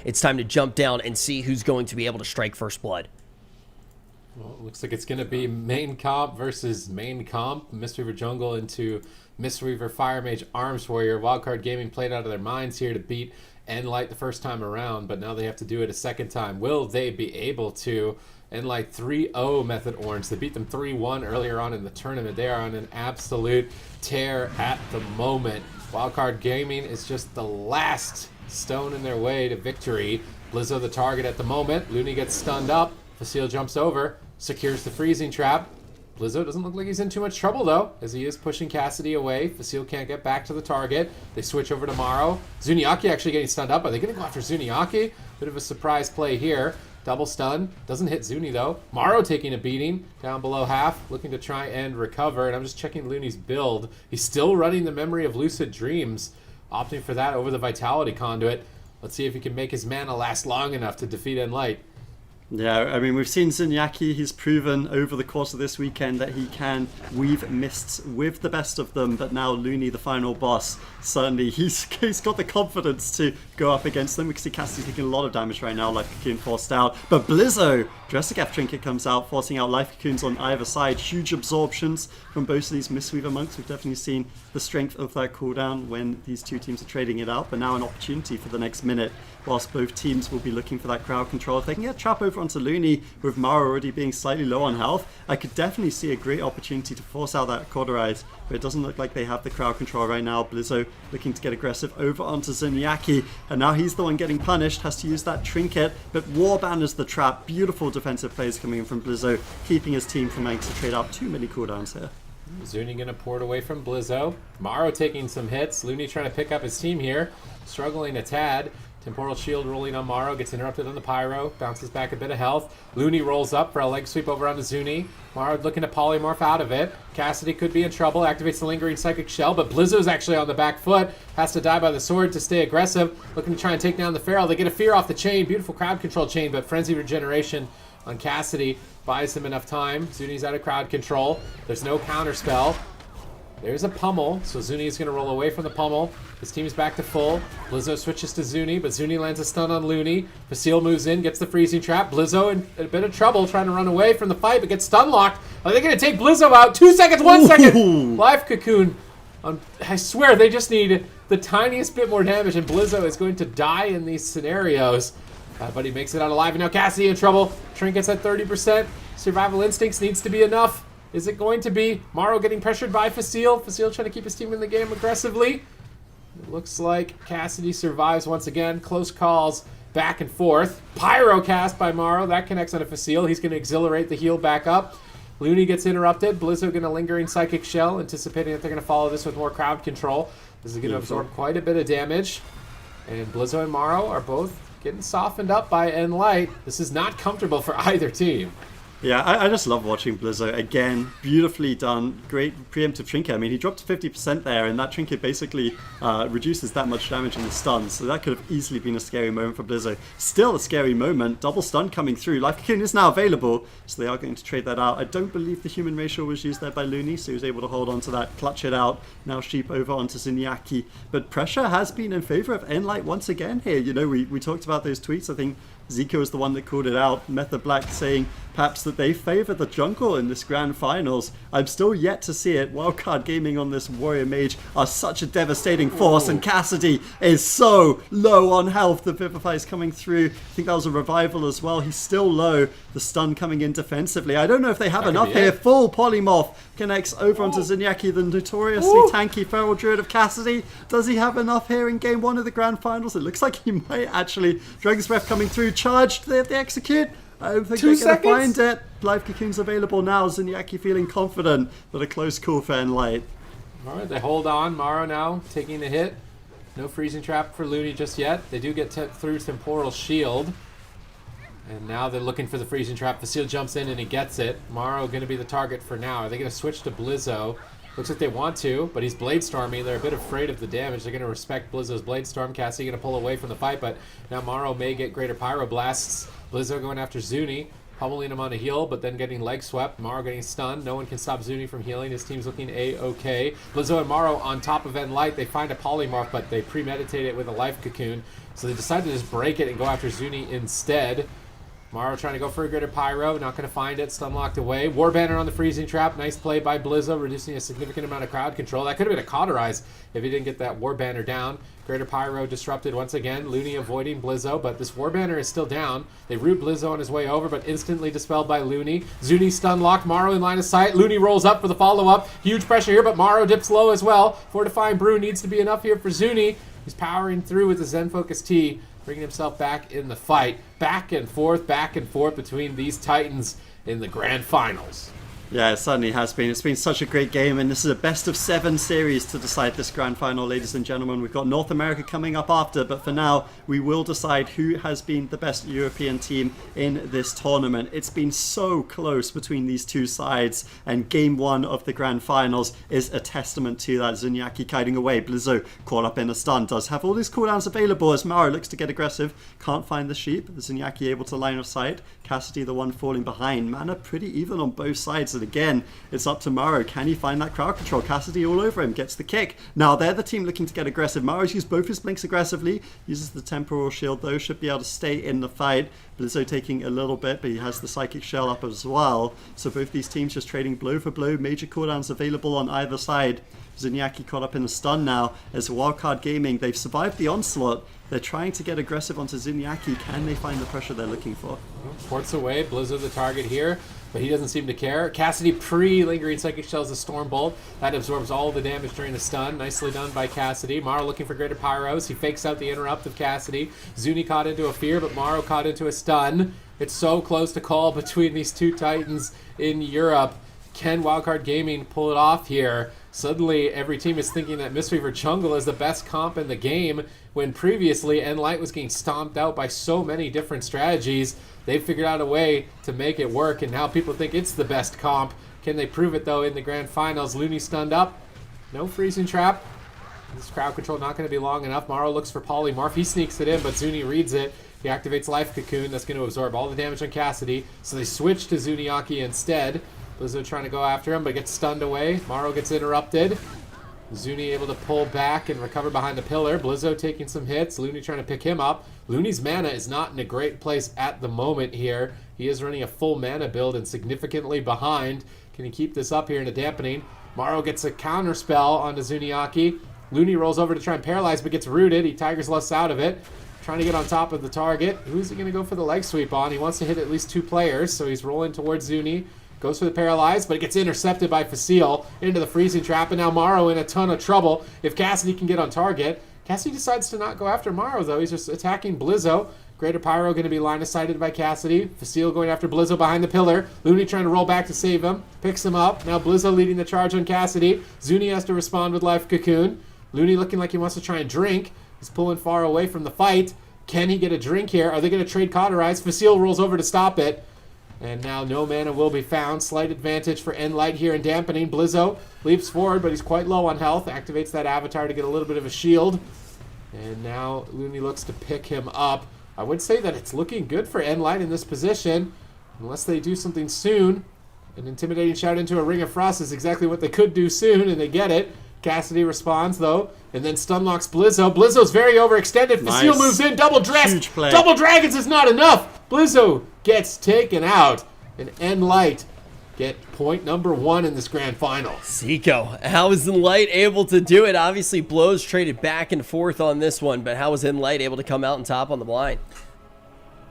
It's time to jump down and see who's going to be able to strike first blood. Well, it looks like it's going to be main comp versus main comp. Mistweaver Jungle into Mistweaver Fire Mage Arms Warrior. Wildcard Gaming played out of their minds here to beat nLite the first time around, but now they have to do it a second time. Will they be able to? nLite 3-0 Method Orange. They beat them 3-1 earlier on in the tournament. They are on an absolute tear at the moment. Wildcard Gaming is just the last stone in their way to victory. Blizzo the target at the moment. Looney gets stunned up. Facile jumps over, secures the freezing trap. Blizzo doesn't look like he's in too much trouble, though, as he is pushing Cassidy away. Facile can't get back to the target. They switch over to Morrow. Zuniaki actually getting stunned up. Are they going to go after Zuniaki? Bit of a surprise play here. Double stun. Doesn't hit Zuni, though. Morrow taking a beating. Down below half. Looking to try and recover. And I'm just checking Looney's build. He's still running the Memory of Lucid Dreams. Opting for that over the Vitality Conduit. Let's see if he can make his mana last long enough to defeat nLite. Yeah, I mean, we've seen Zuniaki. He's proven over the course of this weekend that he can weave mists with the best of them, but now Looney, the final boss, certainly he's got the confidence to go up against them. We can see Cassidy's taking a lot of damage right now, Life Cocoon forced out, but Blizzo, Dressageth Trinket comes out, forcing out Life Cocoons on either side. Huge absorptions from both of these Mistweaver monks. We've definitely seen the strength of that cooldown when these two teams are trading it out, but now an opportunity for the next minute, whilst both teams will be looking for that crowd control. If they can get a trap over onto Looney, with Mara already being slightly low on health, I could definitely see a great opportunity to force out that Cauterize, but it doesn't look like they have the crowd control right now. Blizzo looking to get aggressive over onto Zuniaki, and now he's the one getting punished, has to use that trinket, but Warbanners the trap. Beautiful defensive plays coming in from Blizzo, keeping his team from having to trade out too many cooldowns here. Zuni going to pour it away from Blizzo. Morrow taking some hits. Looney trying to pick up his team here. Struggling a tad. Temporal Shield rolling on Morrow, gets interrupted on the Pyro, bounces back a bit of health. Looney rolls up for a leg sweep over onto Zuni. Morrow looking to polymorph out of it. Cassidy could be in trouble, activates the Lingering Psychic Shell, but Blizzo's actually on the back foot, has to die by the sword to stay aggressive, looking to try and take down the Feral. They get a Fear off the chain, beautiful crowd control chain, but Frenzy Regeneration on Cassidy buys him enough time. Zuni's out of crowd control. There's no counter spell. There's a pummel, so Zuni is going to roll away from the pummel. His team's back to full. Blizzo switches to Zuni, but Zuni lands a stun on Looney. Facile moves in, gets the freezing trap. Blizzo in a bit of trouble trying to run away from the fight, but gets stun locked. Are they going to take Blizzo out? 2 seconds, 1 second! Life Cocoon. I swear, they just need the tiniest bit more damage, and Blizzo is going to die in these scenarios. But he makes it out alive, and now Cassidy in trouble. Trinket's at 30%. Survival Instincts needs to be enough. Is it going to be Morrow getting pressured by Facile? Facile trying to keep his team in the game aggressively. It looks like Cassidy survives once again. Close calls back and forth. Pyro cast by Morrow. That connects on a Facile. He's going to exhilarate the heal back up. Looney gets interrupted. Blizzo going to Lingering Psychic Shell, anticipating that they're going to follow this with more crowd control. This is going to absorb quite a bit of damage. And Blizzo and Morrow are both getting softened up by nLite. This is not comfortable for either team. Yeah, I just love watching Blizzo. Again, beautifully done. Great preemptive trinket. I mean, he dropped to 50% there, and that trinket basically reduces that much damage in the stun. So that could have easily been a scary moment for Blizzo. Still a scary moment. Double stun coming through. Life Cocoon is now available, so they are going to trade that out. I don't believe the human racial was used there by Looney, so he was able to hold on to that, clutch it out. Now Sheep over onto Zuniaki. But pressure has been in favor of nLite once again here. You know, we talked about those tweets. I think Zico is the one that called it out. Method Black saying perhaps that they favor the jungle in this grand finals. I'm still yet to see it. Wildcard Gaming on this Warrior Mage are such a devastating force, and Cassidy is so low on health. The Vivify is coming through. I think that was a revival as well. He's still low. The stun coming in defensively. I don't know if they have enough here. Full polymorph connects over onto Zuniaki, the notoriously tanky Feral Druid of Cassidy. Does he have enough here in game 1 of the grand finals? It looks like he might actually. Dragon's Breath coming through. Charged. They have to execute. I don't think they're going to find it. Life Cocoon's available now. Zuniaki feeling confident, but a close call for nLite. All right, they hold on. Morrow now taking the hit. No freezing trap for Looney just yet. They do get through Temporal Shield. And now they're looking for the freezing trap. Facile jumps in and he gets it. Morrow going to be the target for now. Are they going to switch to Blizzo? Looks like they want to, but he's Blade Storming. They're a bit afraid of the damage. They're going to respect Blizzo's Blade Storm. Cassidy going to pull away from the fight, but now Morrow may get greater Pyro Blasts. Blizzo going after Zuni. pummeling him on a heal, but then getting leg swept. Maro getting stunned. No one can stop Zuni from healing. His team's looking A-okay. Blizzo and Maro on top of nLite. They find a polymorph, but they premeditate it with a life cocoon. So they decide to just break it and go after Zuni instead. Maro trying to go for a greater pyro, not going to find it, stun locked away. Warbanner on the freezing trap, nice play by Blizzo, reducing a significant amount of crowd control. That could have been a cauterize if he didn't get that Warbanner down. Greater pyro disrupted once again, Looney avoiding Blizzo, but this Warbanner is still down. They root Blizzo on his way over, but instantly dispelled by Looney. Zuni stun locked, Maro in line of sight. Looney rolls up for the follow-up. Huge pressure here, but Maro dips low as well. Fortifying Brew needs to be enough here for Zuni. He's powering through with the Zen Focus T, bringing himself back in the fight. Back and forth between these Titans in the grand finals. Yeah, it certainly has been. It's been such a great game, and this is a best-of-7 series to decide this grand final, ladies and gentlemen. We've got North America coming up after, but for now, we will decide who has been the best European team in this tournament. It's been so close between these two sides, and game 1 of the grand finals is a testament to that. Zuniaki kiting away. Blizzo caught up in a stun. Does have all these cooldowns available as Maro looks to get aggressive. Can't find the sheep. Zuniaki able to line of sight. Cassidy the one falling behind. Mana pretty even on both sides. And again, it's up to Maro. Can he find that crowd control? Cassidy all over him. Gets the kick. Now they're the team looking to get aggressive. Maro's used both his blinks aggressively. Uses the temporal shield though. Should be able to stay in the fight. Blizzo taking a little bit, but he has the psychic shell up as well. So both these teams just trading blow for blow. Major cooldowns available on either side. Zuniaki caught up in the stun now as Wildcard Gaming. They've survived the onslaught. They're trying to get aggressive onto Zuniaki. Can they find the pressure they're looking for? Ports away. Blizzo the target here, but he doesn't seem to care. Cassidy pre-lingering psychic shells the Storm Bolt. That absorbs all the damage during the stun. Nicely done by Cassidy. Maro looking for greater pyros. He fakes out the interrupt of Cassidy. Zuni caught into a fear, but Maro caught into a stun. It's so close to call between these two Titans in Europe. Can Wildcard Gaming pull it off here? Suddenly, every team is thinking that Mistweaver Jungle is the best comp in the game, when previously nLite was getting stomped out by so many different strategies. They've figured out a way to make it work, and now people think it's the best comp. Can they prove it, though, in the grand finals? Looney stunned up. No freezing trap. This crowd control not going to be long enough. Maro looks for polymorph. He sneaks it in, but Zuni reads it. He activates Life Cocoon. That's going to absorb all the damage on Cassidy. So they switch to Zuniaki instead. Blizzo trying to go after him, but gets stunned away. Maro gets interrupted. Zuni able to pull back and recover behind the pillar. Blizzo taking some hits. Looney trying to pick him up. Looney's mana is not in a great place at the moment here. He is running a full mana build and significantly behind. Can he keep this up here in a dampening? Maro gets a counter spell onto Zuniaki. Looney rolls over to try and paralyze, but gets rooted. He Tiger's Lust out of it. Trying to get on top of the target. Who's he going to go for the leg sweep on? He wants to hit at least 2 players, so he's rolling towards Zuni. Goes for the paralyze, but it gets intercepted by Facile into the freezing trap, and now Maro in a ton of trouble. If Cassidy can get on target, Cassidy decides to not go after Maro, though. He's just attacking Blizzo. Greater Pyro going to be line of sighted by Cassidy. Facile going after Blizzo behind the pillar. Looney trying to roll back to save him. Picks him up. Now Blizzo leading the charge on Cassidy. Zuni has to respond with Life Cocoon. Looney looking like he wants to try and drink. He's pulling far away from the fight. Can he get a drink here? Are they going to trade cauterize? Facile rolls over to stop it. And now no mana will be found. Slight advantage for nLite here in dampening. Blizzo leaps forward, but he's quite low on health. Activates that avatar to get a little bit of a shield. And now Looney looks to pick him up. I would say that it's looking good for nLite in this position. Unless they do something soon. An intimidating shout into a Ring of Frost is exactly what they could do soon, and they get it. Cassidy responds, though, and then stun locks Blizzo. Blizzo's very overextended. Nice. Facile moves in, double dress. Huge play. Double dragons is not enough. Blizzo gets taken out, and nLite get point number 1 in this grand final. Zico, how is nLite able to do it? Obviously, blows traded back and forth on this one, but how was nLite able to come out on top on the blind?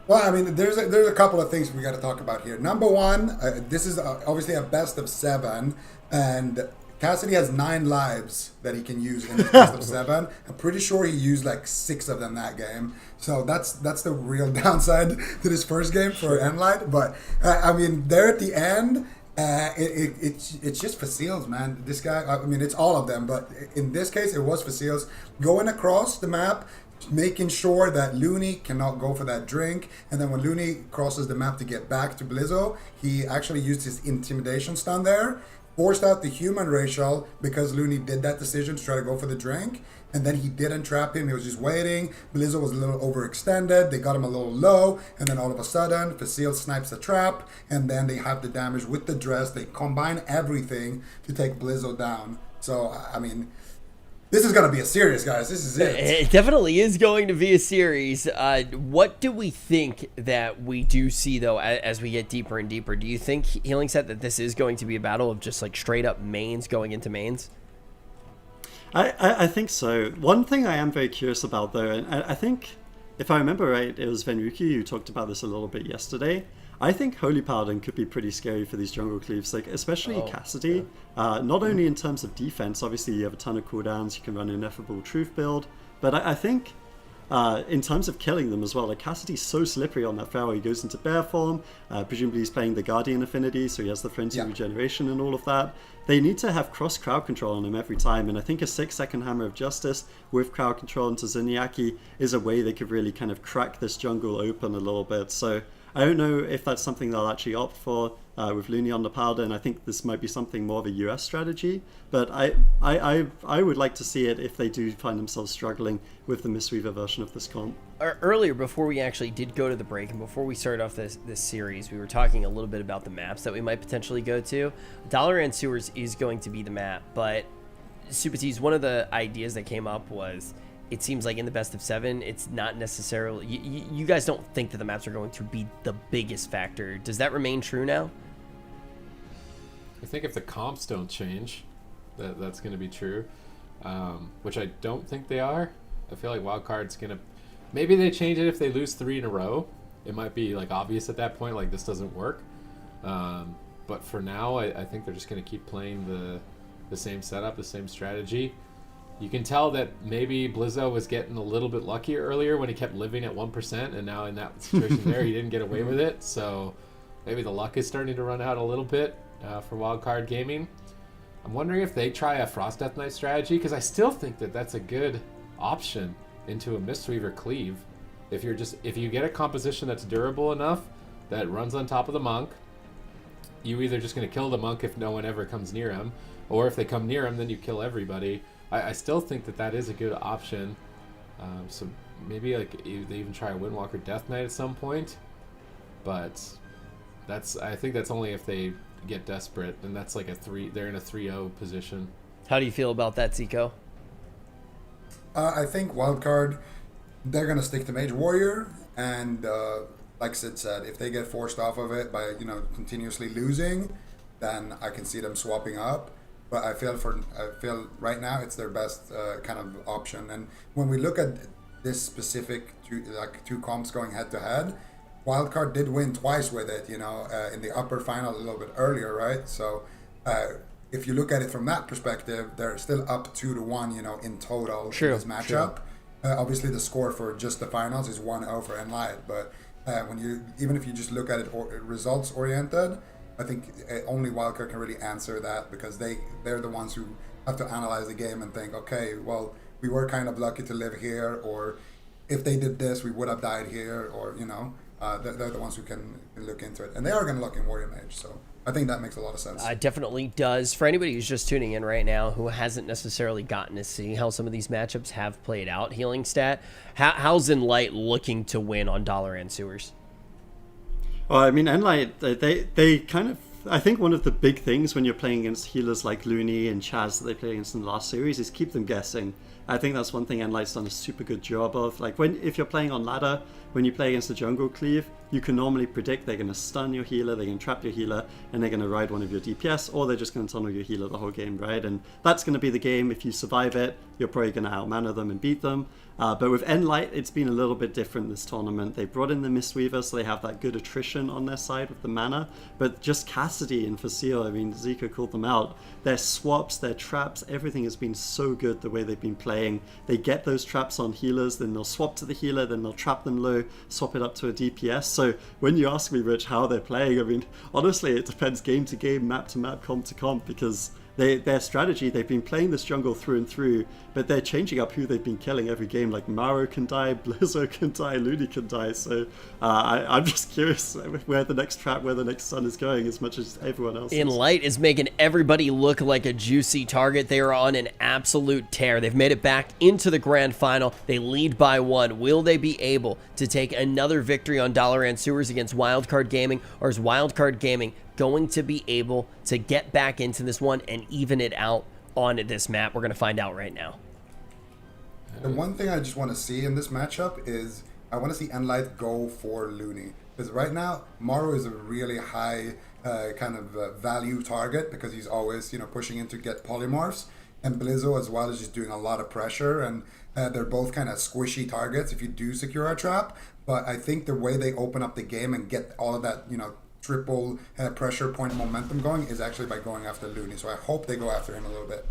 Well, I mean, there's a couple of things we got to talk about here. Number one, this is obviously a best of 7, and Cassidy has 9 lives that he can use in the best of 7. I'm pretty sure he used like 6 of them that game. So that's the real downside to this first game for nLite. But I mean, there at the end, it's just Faciles, man. This guy, I mean, it's all of them, but in this case, it was Faciles going across the map, making sure that Looney cannot go for that drink, and then when Looney crosses the map to get back to Blizzo, he actually used his intimidation stun there. forced out the human racial because Looney did that decision to try to go for the drink, and then he didn't trap him. He was just waiting. Blizzo was a little overextended. They got him a little low, and then all of a sudden, Facile snipes the trap, and then they have the damage with the dress. They combine everything to take Blizzo down. So, I mean, this is going to be a series, guys. This is it. It definitely is going to be a series. What do we think that we do see, though, as we get deeper and deeper? Do you think, Healing Set, that this is going to be a battle of just like straight up mains going into mains? I think so. One thing I am very curious about, though, and I think, if I remember right, it was Venruki who talked about this a little bit yesterday. I think Holy Paladin could be pretty scary for these jungle cleaves, like especially Cassidy. Yeah. Not only in terms of defense, obviously you have a ton of cooldowns, you can run an Ineffable Truth build, but I think in terms of killing them as well, like Cassidy's so slippery on that Pharaoh. He goes into bear form, presumably he's playing the Guardian affinity, so he has the Frenzy regeneration and all of that. They need to have cross crowd control on him every time, and I think a 6-second Hammer of Justice with crowd control into Zuniaki is a way they could really kind of crack this jungle open a little bit. So I don't know if that's something they'll actually opt for with Looney on the Paladin. I think this might be something more of a US strategy, but I would like to see it if they do find themselves struggling with the Mistweaver version of this comp. Earlier, before we actually did go to the break and before we started off this series, we were talking a little bit about the maps that we might potentially go to. Dalaran Sewers is going to be the map, but Supati's, one of the ideas that came up was, it seems like in the best of 7, it's not necessarily... You guys don't think that the maps are going to be the biggest factor. Does that remain true now? I think if the comps don't change, that's going to be true, which I don't think they are. I feel like Wildcard's going to... Maybe they change it if they lose 3 in a row. It might be like obvious at that point, like this doesn't work. But for now, I think they're just going to keep playing the same setup, the same strategy. You can tell that maybe Blizzo was getting a little bit lucky earlier when he kept living at 1%, and now in that situation there, he didn't get away with it. So maybe the luck is starting to run out a little bit for Wildcard Gaming. I'm wondering if they try a Frost Death Knight strategy, because I still think that that's a good option into a Mistweaver cleave. If you get a composition that's durable enough that runs on top of the monk, you either just going to kill the monk if no one ever comes near him, or if they come near him, then you kill everybody. I still think that is a good option. So maybe like they even try a Windwalker Death Knight at some point, but I think that's only if they get desperate, and that's like they're in a 3-0 position. How do you feel about that, Zico? I think Wildcard, they're going to stick to Mage Warrior, and like Sid said, if they get forced off of it by continuously losing, then I can see them swapping up. But I feel right now it's their best kind of option. And when we look at this specific two comps going head to head, Wildcard did win twice with it, in the upper final a little bit earlier, right? So if you look at it from that perspective, they're still up 2-1, in total in this matchup. Obviously, the score for just the finals is 1-0 for nLite, but even if you just look at it results oriented, I think only Wildcard can really answer that, because they're the ones who have to analyze the game and think, okay, well, we were kind of lucky to live here, or if they did this, we would have died here, or, they're the ones who can look into it. And they are going to look in Warrior Mage, so I think that makes a lot of sense. It definitely does. For anybody who's just tuning in right now who hasn't necessarily gotten to see how some of these matchups have played out, Healing Stat, how's nLite looking to win on Dalaran Sewers? Well, I mean, nLite, they kind of... I think one of the big things when you're playing against healers like Looney and Chaz that they played against in the last series is keep them guessing. I think that's one thing nLite's done a super good job of. Like, if you're playing on ladder, when you play against the jungle cleave, you can normally predict they're going to stun your healer, they're going to trap your healer, and they're going to ride one of your DPS, or they're just going to tunnel your healer the whole game, right? And that's going to be the game. If you survive it, you're probably going to outmana them and beat them. But with nLite, it's been a little bit different this tournament. They brought in the Mistweaver, so they have that good attrition on their side with the mana. But just Cassidy and Facile, I mean, Zika called them out. Their swaps, their traps, everything has been so good the way they've been playing. They get those traps on healers, then they'll swap to the healer, then they'll trap them low, swap it up to a DPS. So when you ask me, Rich, how they're playing, I mean, honestly, it depends game to game, map to map, comp to comp, because their strategy, they've been playing this jungle through and through, but they're changing up who they've been killing every game. Like Maro can die, Blizzo can die, Looney can die. So I'm just curious where the next trap, where the next sun is going, as much as everyone else. nLite is making everybody look like a juicy target. They are on an absolute tear. They've made it back into the grand final. They lead by 1. Will they be able to take another victory on Dalaran Sewers against Wildcard Gaming, or is Wildcard Gaming going to be able to get back into this one and even it out on this map? We're going to find out right now. The one thing I just want to see in this matchup is I want to see nLite go for Looney. Because right now, Maro is a really high kind of value target because he's always, pushing in to get polymorphs. And Blizzo as well is just doing a lot of pressure. And they're both kind of squishy targets if you do secure a trap. But I think the way they open up the game and get all of that, triple pressure point momentum going is actually by going after Looney. So I hope they go after him a little bit.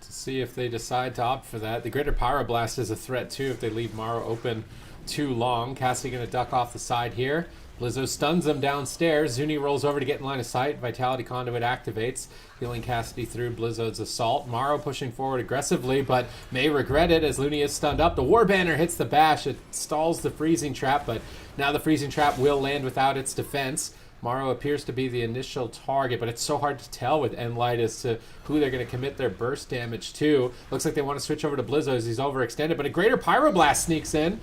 To see if they decide to opt for that. The Greater Pyroblast is a threat too if they leave Maro open too long. Cassidy going to duck off the side here. Blizzo stuns him downstairs. Zuni rolls over to get in line of sight. Vitality Conduit activates, healing Cassidy through Blizzo's assault. Maro pushing forward aggressively, but may regret it as Looney is stunned up. The War Banner hits the bash. It stalls the freezing trap, but now the freezing trap will land without its defense. Maro appears to be the initial target, but it's so hard to tell with nLite as to who they're going to commit their burst damage to. Looks like they want to switch over to Blizzo as he's overextended, but a Greater Pyroblast sneaks in.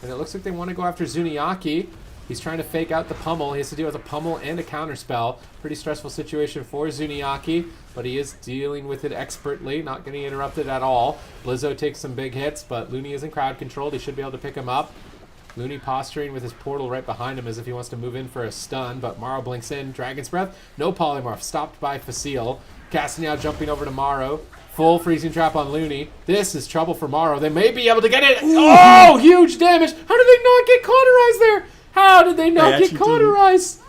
And it looks like they want to go after Zuniaki. He's trying to fake out the pummel. He has to deal with a pummel and a counterspell. Pretty stressful situation for Zuniaki, but he is dealing with it expertly, not getting interrupted at all. Blizzo takes some big hits, but Looney isn't crowd controlled. He should be able to pick him up. Looney posturing with his portal right behind him as if he wants to move in for a stun, but Maro blinks in. Dragon's Breath, no polymorph, stopped by Facile. Cassidy now jumping over to Maro. Full freezing trap on Looney. This is trouble for Maro. They may be able to get it. Ooh. Oh, huge damage. How did they not get cauterized there? How did they not get cauterized?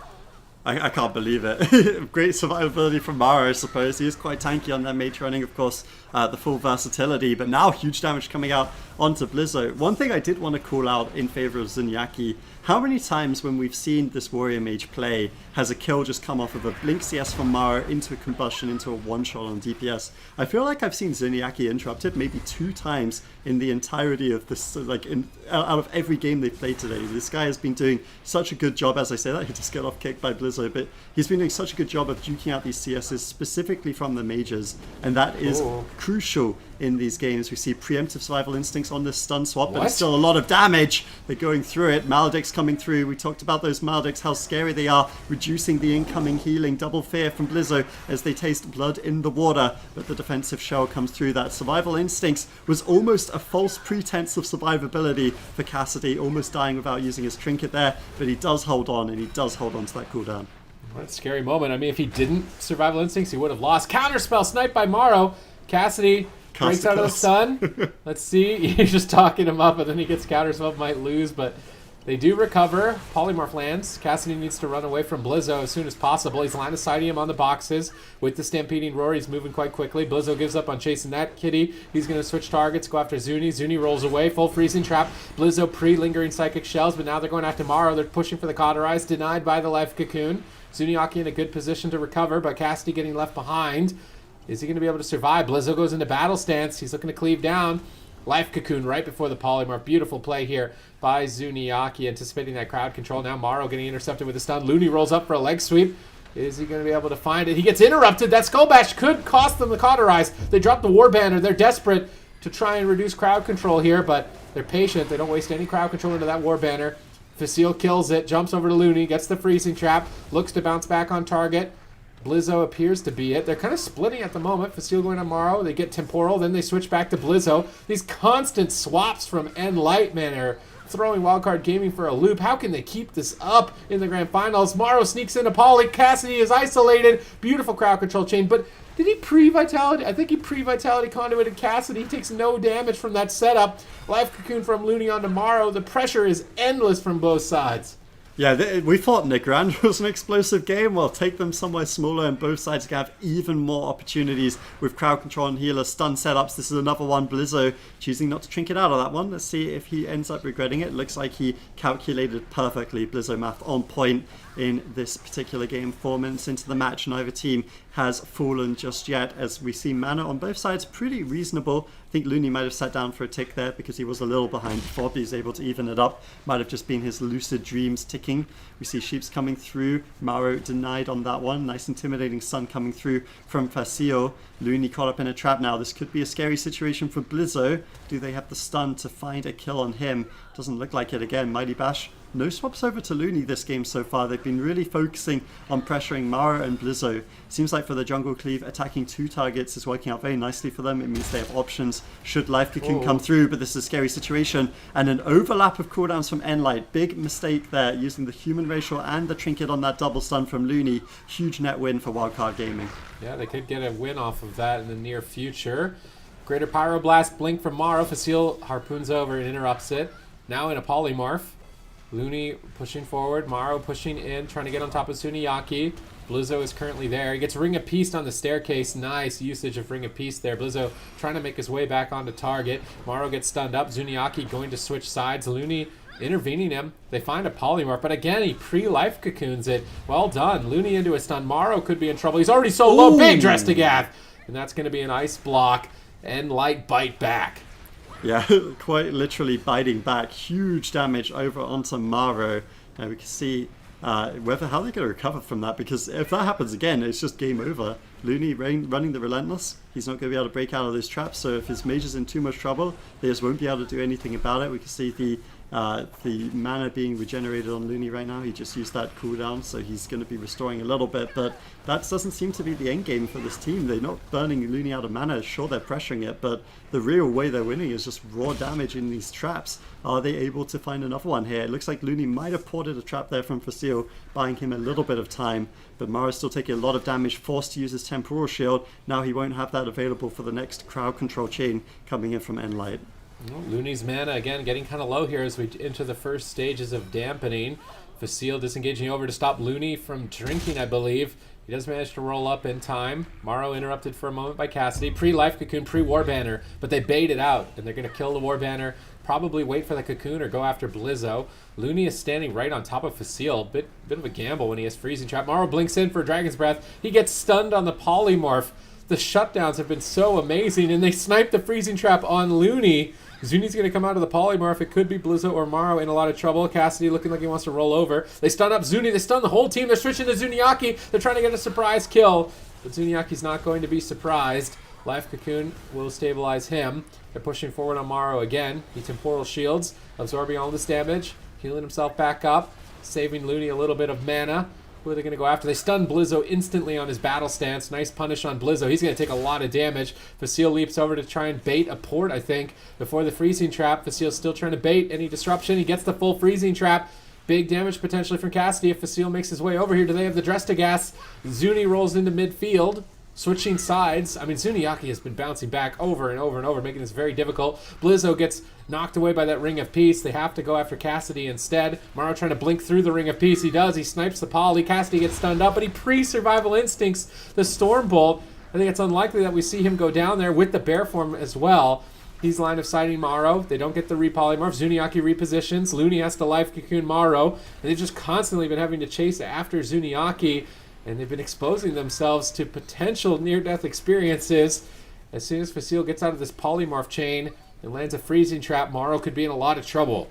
I can't believe it. Great survivability from Maro, I suppose. He is quite tanky on that mage running, of course, the full versatility, but now huge damage coming out onto Blizzo. One thing I did want to call out in favor of Zuniaki, how many times when we've seen this warrior mage play has a kill just come off of a blink CS from Maro into a combustion, into a one-shot on DPS? I feel like I've seen Zuniaki interrupted maybe 2 times in the entirety of this, out of every game they've played today. This guy has been doing such a good job, as I say that, he just got off kicked by Blizzo, but he's been doing such a good job of duking out these CSs specifically from the mages, and that is crucial in these games. We see preemptive survival instincts on this stun swap, but it's still a lot of damage. They're going through it. Maledict's coming through. We talked about those Maledicts, how scary they are, reducing the incoming healing. Double fear from Blizzo as they taste blood in the water, but the defensive shell comes through. That survival instincts was almost a false pretense of survivability for Cassidy, almost dying without using his trinket there, but he does hold on, and he does hold on to that cooldown. What a scary moment. I mean, if he didn't survival instincts, he would have lost. Counterspell sniped by Maro. Cassidy breaks out of the stun. Let's see. He's just talking him up, and then he gets counterspell, might lose, but they do recover. Polymorph lands. Cassidy needs to run away from Blizzo as soon as possible. He's line of sighting him on the boxes with the stampeding roar. He's moving quite quickly. Blizzo gives up on chasing that kitty. He's going to switch targets, go after Zuni. Zuni rolls away. Full freezing trap. Blizzo pre-lingering psychic shells, but now they're going after Maro. They're pushing for the cauterize. Denied by the life cocoon. Zuniaki in a good position to recover, but Cassidy getting left behind. Is he going to be able to survive? Blizzo goes into battle stance. He's looking to cleave down. Life cocoon right before the polymorph. Beautiful play here by Zuniaki, anticipating that crowd control. Now Maro getting intercepted with a stun. Looney rolls up for a leg sweep. Is he going to be able to find it? He gets interrupted. That Skull Bash could cost them the cauterize. They drop the War Banner. They're desperate to try and reduce crowd control here, but they're patient. They don't waste any crowd control into that War Banner. Facile kills it, jumps over to Looney, gets the freezing trap, looks to bounce back on target. Blizzo appears to be it. They're kind of splitting at the moment. Facile going to Maro. They get Temporal. Then they switch back to Blizzo. These constant swaps from nLite, man, are throwing Wildcard Gaming for a loop. How can they keep this up in the grand finals? Maro sneaks into Poly. Cassidy is isolated. Beautiful crowd control chain. But did he pre-Vitality? I think he pre-Vitality conduited Cassidy. He takes no damage from that setup. Life Cocoon from Looney onto Maro. The pressure is endless from both sides. Yeah, we thought Nigrand was an explosive game. Well, take them somewhere smaller, and both sides can have even more opportunities with crowd control and healer stun setups. This is another one. Blizzo choosing not to trinket out of that one. Let's see if he ends up regretting it. Looks like he calculated perfectly. Blizzo math on point in this particular game. 4 minutes into the match, neither team has fallen just yet, as we see mana on both sides pretty reasonable. I think Looney might have sat down for a tick there because he was a little behind before, but he's able to even it up. Might have just been his lucid dreams ticking. We see Sheeps coming through. Maro denied on that one. Nice intimidating stun coming through from Facile. Looney caught up in a trap now. This could be a scary situation for Blizzo. Do they have the stun to find a kill on him? Doesn't look like it again. Mighty Bash. No swaps over to Looney this game so far. They've been really focusing on pressuring Mara and Blizzo. Seems like for the jungle cleave, attacking 2 targets is working out very nicely for them. It means they have options should Life Cocoon come through, but this is a scary situation. And an overlap of cooldowns from nLite. Big mistake there, using the human racial and the trinket on that double stun from Looney. Huge net win for Wildcard Gaming. Yeah, they could get a win off of that in the near future. Greater Pyroblast blink from Maro. Facile harpoons over and interrupts it. Now in a polymorph. Looney pushing forward, Maro pushing in, trying to get on top of Suniaki. Blizzo is currently there. He gets Ring of Peace on the staircase. Nice usage of Ring of Peace there. Blizzo trying to make his way back onto target. Maro gets stunned up. Suniaki going to switch sides. Looney intervening him. They find a polymorph, but again, he pre-life cocoons it. Well done. Looney into a stun. Maro could be in trouble. He's already so low. Big Drestagath. And that's going to be an ice block. And nLite bite back. Yeah, quite literally biting back. Huge damage over onto Maro. And we can see how they're going to recover from that, because if that happens again, it's just game over. Looney running the Relentless. He's not going to be able to break out of those traps, so if his mage is in too much trouble, they just won't be able to do anything about it. We can see the mana being regenerated on Looney right now. He just used that cooldown, so he's going to be restoring a little bit, but that doesn't seem to be the end game for this team. They're not burning Looney out of mana. Sure, they're pressuring it, but the real way they're winning is just raw damage in these traps. Are they able to find another one here? It looks like Looney might have ported a trap there from Facile, buying him a little bit of time, but Mara's still taking a lot of damage, forced to use his temporal shield. Now he won't have that available for the next crowd control chain coming in from nLite. Looney's mana, again, getting kind of low here as we enter the first stages of dampening. Facile disengaging over to stop Looney from drinking, I believe. He does manage to roll up in time. Maro interrupted for a moment by Cassidy. Pre-Life Cocoon, pre-War Banner, but they bait it out, and they're going to kill the War Banner, probably wait for the Cocoon or go after Blizzo. Looney is standing right on top of Facile. Bit of a gamble when he has Freezing Trap. Maro blinks in for Dragon's Breath. He gets stunned on the Polymorph. The shutdowns have been so amazing, and they snipe the Freezing Trap on Looney. Zuni's going to come out of the polymorph. It could be Blizzo or Maro in a lot of trouble. Cassidy looking like he wants to roll over. They stun up Zuni. They stun the whole team. They're switching to Zuniaki. They're trying to get a surprise kill. But Zuniaki's not going to be surprised. Life Cocoon will stabilize him. They're pushing forward on Maro again. He temporal shields, absorbing all this damage, healing himself back up, saving Looney a little bit of mana. Who are they going to go after? They stun Blizzo instantly on his battle stance. Nice punish on Blizzo. He's going to take a lot of damage. Facile leaps over to try and bait a port, I think, before the freezing trap. Facile's still trying to bait any disruption. He gets the full freezing trap. Big damage potentially from Cassidy if Facile makes his way over here. Do they have the Drestagath? Zuni rolls into midfield. Switching sides. I mean, Zuniaki has been bouncing back over and over and over, making this very difficult. Blizzo gets knocked away by that Ring of Peace. They have to go after Cassidy instead. Maro trying to blink through the Ring of Peace. He does. He snipes the poly. Cassidy gets stunned up, but he pre-survival instincts the Storm Bolt. I think it's unlikely that we see him go down there with the bear form as well. He's line of sighting Maro. They don't get the repolymorph. Zuniaki repositions. Looney has to life cocoon Maro. And they've just constantly been having to chase after Zuniaki. And they've been exposing themselves to potential near-death experiences. As soon as Facile gets out of this polymorph chain and lands a freezing trap, Maro could be in a lot of trouble.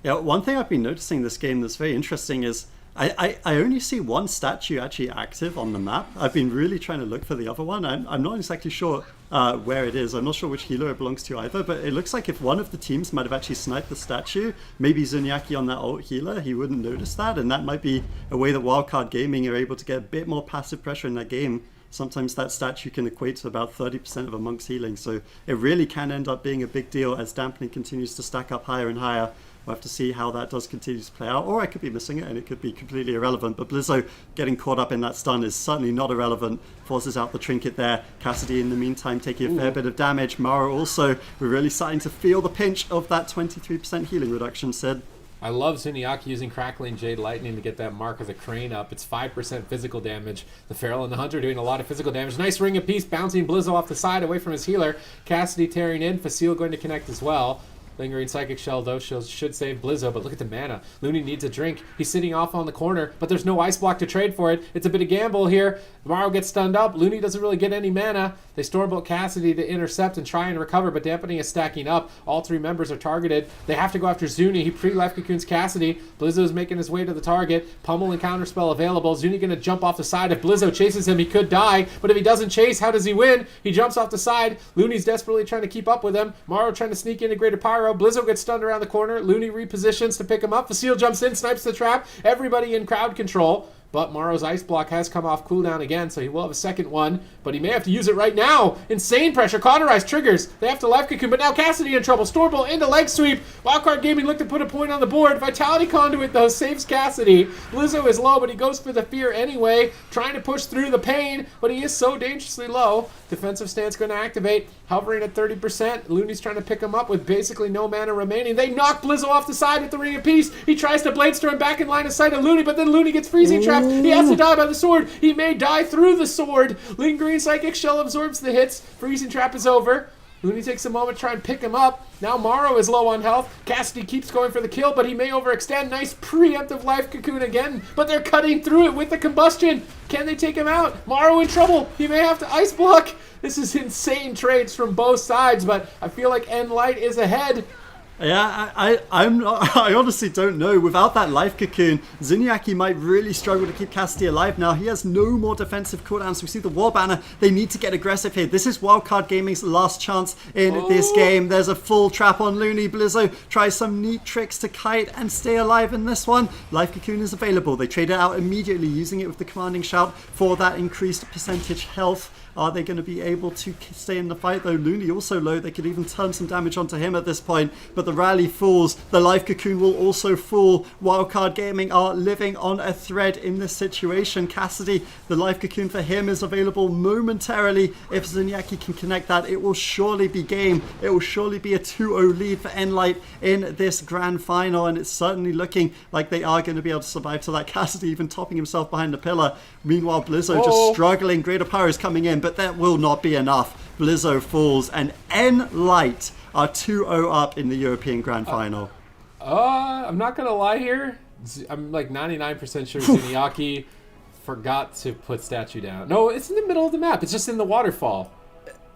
Yeah, one thing I've been noticing this game that's very interesting is I only see one statue actually active on the map. I've been really trying to look for the other one. I'm not exactly sure where it is. I'm not sure which healer it belongs to either, but it looks like if one of the teams might have actually sniped the statue, maybe Zuniaki on that ult healer, he wouldn't notice that, and that might be a way that Wildcard Gaming are able to get a bit more passive pressure in that game. Sometimes that statue can equate to about 30% of a monk's healing, so it really can end up being a big deal as dampening continues to stack up higher and higher. We'll have to see how that does continue to play out, or I could be missing it and it could be completely irrelevant. But Blizzo getting caught up in that stun is certainly not irrelevant. Forces out the trinket there. Cassidy in the meantime taking a fair bit of damage. Mara also, we're really starting to feel the pinch of that 23% healing reduction, Sid. I love Zuniaki using Crackling Jade Lightning to get that mark of the crane up. It's 5% physical damage. The Feral and the Hunter doing a lot of physical damage. Nice Ring of Peace bouncing Blizzo off the side away from his healer. Cassidy tearing in. Facile going to connect as well. Lingering Psychic Shell, though, should save Blizzo, but look at the mana. Looney needs a drink. He's sitting off on the corner, but there's no Ice Block to trade for it. It's a bit of gamble here. Morrow gets stunned up. Looney doesn't really get any mana. They Stormbolt Cassidy to intercept and try and recover, but Dampening is stacking up. All three members are targeted. They have to go after Zuni. He pre-Life Cocoons Cassidy. Blizzo's making his way to the target. Pummel and Counterspell available. Zuni going to jump off the side. If Blizzo chases him, he could die, but if he doesn't chase, how does he win? He jumps off the side. Looney's desperately trying to keep up with him. Morrow trying to sneak into Greater Pyro. Blizzo gets stunned around the corner. Looney repositions to pick him up. Facile jumps in, snipes the trap. Everybody in crowd control. But Morrow's Ice Block has come off cooldown again, so he will have a second one. But he may have to use it right now. Insane pressure. Cauterize triggers. They have to Life Cocoon, but now Cassidy in trouble. Stormbolt into leg sweep. Wildcard Gaming look to put a point on the board. Vitality Conduit, though, saves Cassidy. Blizzo is low, but he goes for the fear anyway. Trying to push through the pain, but he is so dangerously low. Defensive stance going to activate. Hovering at 30%. Looney's trying to pick him up with basically no mana remaining. They knock Blizzo off the side with the Ring of Peace. He tries to Blade Storm back in line of sight of Looney, but then Looney gets freezing trapped. He has to die by the sword. He may die through the sword. Lingering Psychic Shell absorbs the hits. Freezing trap is over. Looney takes a moment to try and pick him up. Now Morrow is low on health. Cassidy keeps going for the kill, but he may overextend. Nice preemptive Life Cocoon again, but they're cutting through it with the combustion. Can they take him out? Morrow in trouble. He may have to Ice Block. This is insane trades from both sides, but I feel like nLite is ahead. Yeah, I honestly don't know. Without that Life Cocoon, Zuniaki might really struggle to keep Cassidy alive now. He has no more defensive cooldowns. We see the War Banner. They need to get aggressive here. This is Wildcard Gaming's last chance in this game. There's a full trap on Looney. Blizzo tries some neat tricks to kite and stay alive in this one. Life Cocoon is available. They trade it out immediately, using it with the Commanding Shout for that increased percentage health. Are they going to be able to stay in the fight, though? Looney also low. They could even turn some damage onto him at this point. But the rally falls. The Life Cocoon will also fall. Wildcard Gaming are living on a thread in this situation. Cassidy, the Life Cocoon for him is available momentarily. If Zuniaki can connect that, it will surely be game. It will surely be a 2-0 lead for nLite in this grand final. And it's certainly looking like they are going to be able to survive to that. Cassidy even topping himself behind the pillar. Meanwhile, Blizzo just struggling. Greater Pyro is coming in, but that will not be enough. Blizzo falls, and nLite are 2-0 up in the European Grand Final. I'm not going to lie here. I'm like 99% sure Zuniaki forgot to put statue down. No, it's in the middle of the map. It's just in the waterfall.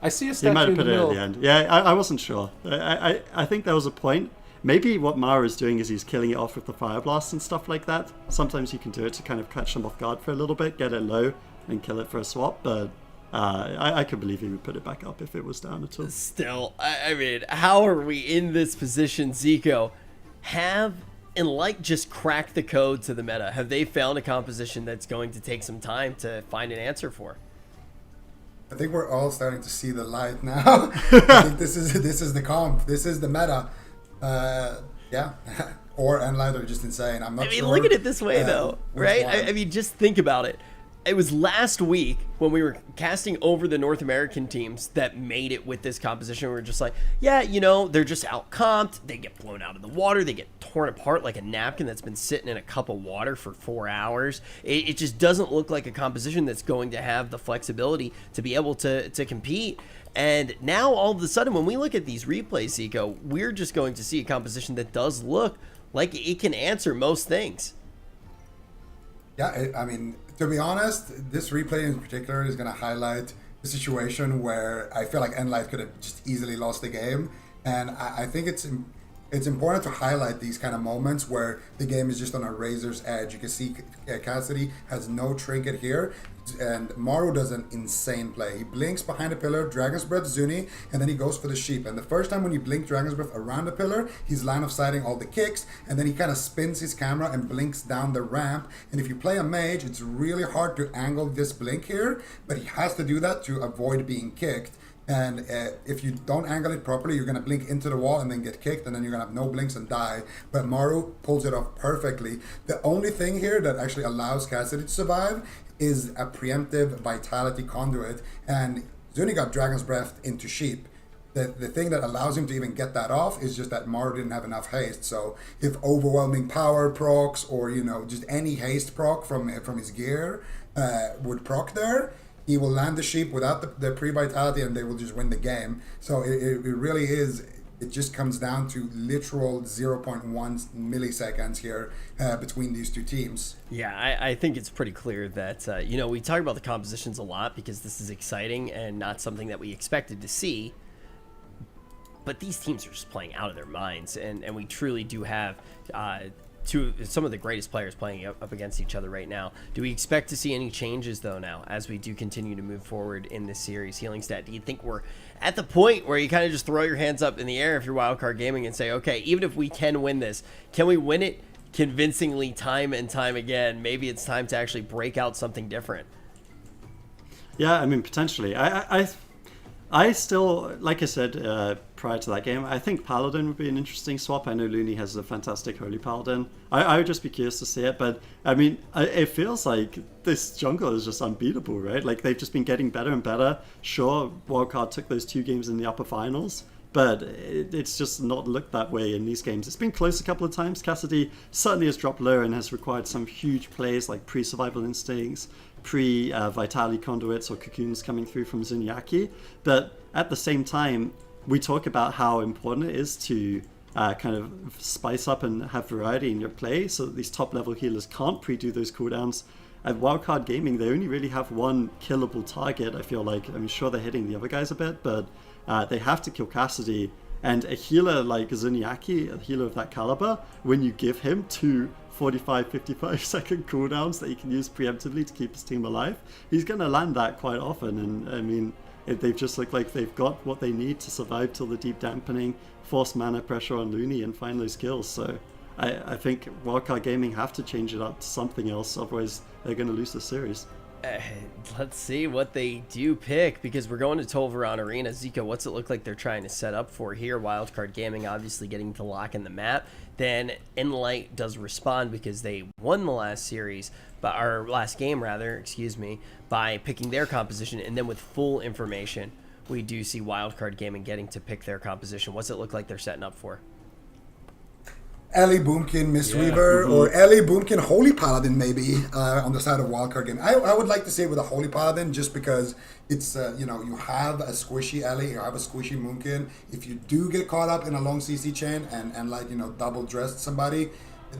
I see a statue in the middle. You might have put it middle. at the end. Yeah, I wasn't sure. I think there was a point. Maybe what Mara is doing is he's killing it off with the Fire Blast and stuff like that. Sometimes you can do it to kind of catch them off guard for a little bit, get it low, and kill it for a swap, but I could believe he would put it back up if it was down at all. Still, I mean, how are we in this position, Zico? Have nLite just cracked the code to the meta? Have they found a composition that's going to take some time to find an answer for? I think we're all starting to see the light now. I think this is the comp. This is the meta. Yeah. Or nLite are just insane. I'm not sure. I mean, look at it this way, though, right? I mean, just think about it. It was last week when we were casting over the North American teams that made it with this composition. We were just like, yeah, you know, they're just out-comped. They get blown out of the water. They get torn apart like a napkin that's been sitting in a cup of water for 4 hours. It just doesn't look like a composition that's going to have the flexibility to be able to compete. And now, all of a sudden, when we look at these replays, Zico, we're just going to see a composition that does look like it can answer most things. Yeah, I mean, to be honest, this replay in particular is going to highlight the situation where I feel like nLite could have just easily lost the game. And I think it's important to highlight these kind of moments where the game is just on a razor's edge. You can see Cassidy has no trinket here, and Maru does an insane play. He blinks behind a pillar, Dragon's Breath Zuni, and then he goes for the sheep. And the first time when you blink Dragon's Breath around the pillar, he's line of sighting all the kicks, and then he kind of spins his camera and blinks down the ramp. And if you play a mage, it's really hard to angle this blink here, but he has to do that to avoid being kicked. And if you don't angle it properly, you're going to blink into the wall and then get kicked, and then you're going to have no blinks and die. But Maru pulls it off perfectly. The only thing here that actually allows Cassidy to survive is a preemptive Vitality Conduit, and Zuni got Dragon's Breath into Sheep. The thing that allows him to even get that off is just that Maru didn't have enough haste. So if Overwhelming Power procs, or just any haste proc from his gear would proc there, he will land the sheep without the pre-vitality, and they will just win the game. So it really is it just comes down to literal 0.1 milliseconds here between these two teams. Yeah, I think it's pretty clear that, we talk about the compositions a lot because this is exciting and not something that we expected to see. But these teams are just playing out of their minds, and we truly do have some of the greatest players playing up against each other right now. Do we expect to see any changes, though, now, as we do continue to move forward in this series? Healing Stat, do you think we're at the point where you kind of just throw your hands up in the air if you're Wildcard Gaming and say, okay, even if we can win this, can we win it convincingly time and time again? Maybe it's time to actually break out something different. Yeah, I mean, potentially. I still, like I said prior to that game, I think Paladin would be an interesting swap. I know Looney has a fantastic Holy Paladin. I would just be curious to see it, but I mean, it feels like this jungle is just unbeatable, right? Like, they've just been getting better and better. Sure, Wildcard took those 2 games in the upper finals, but it's just not looked that way in these games. It's been close a couple of times. Cassidy certainly has dropped low and has required some huge plays like pre-survival instincts, pre-vitality conduits or cocoons coming through from Zuniaki. But at the same time, we talk about how important it is to kind of spice up and have variety in your play so that these top level healers can't pre-do those cooldowns. At Wildcard Gaming, they only really have one killable target, I feel like. I mean, sure, they're hitting the other guys a bit, but they have to kill Cassidy. And a healer like Zuniaki, a healer of that caliber, when you give him 2 45-55 second cooldowns that he can use preemptively to keep his team alive, he's going to land that quite often. And I mean, they've just looked like they've got what they need to survive till the deep dampening, force mana pressure on Looney and find those kills. So I think Wildcard Gaming have to change it up to something else, otherwise they're going to lose the series. Let's see what they do pick, because we're going to Tolvaron Arena. Zico, what's it look like they're trying to set up for here? Wildcard Gaming obviously getting to lock in the map. Then nLite does respond because they won the last series, or last game rather, excuse me, by picking their composition. And then with full information, we do see Wildcard Gaming getting to pick their composition. What's it look like they're setting up for? Ellie Boomkin, Mistweaver, or Ellie Boomkin, Holy Paladin maybe on the side of Wildcard Game. I would like to say with a Holy Paladin just because it's, you have a squishy Ellie, you have a squishy Moonkin. If you do get caught up in a long CC chain and like, double dressed somebody,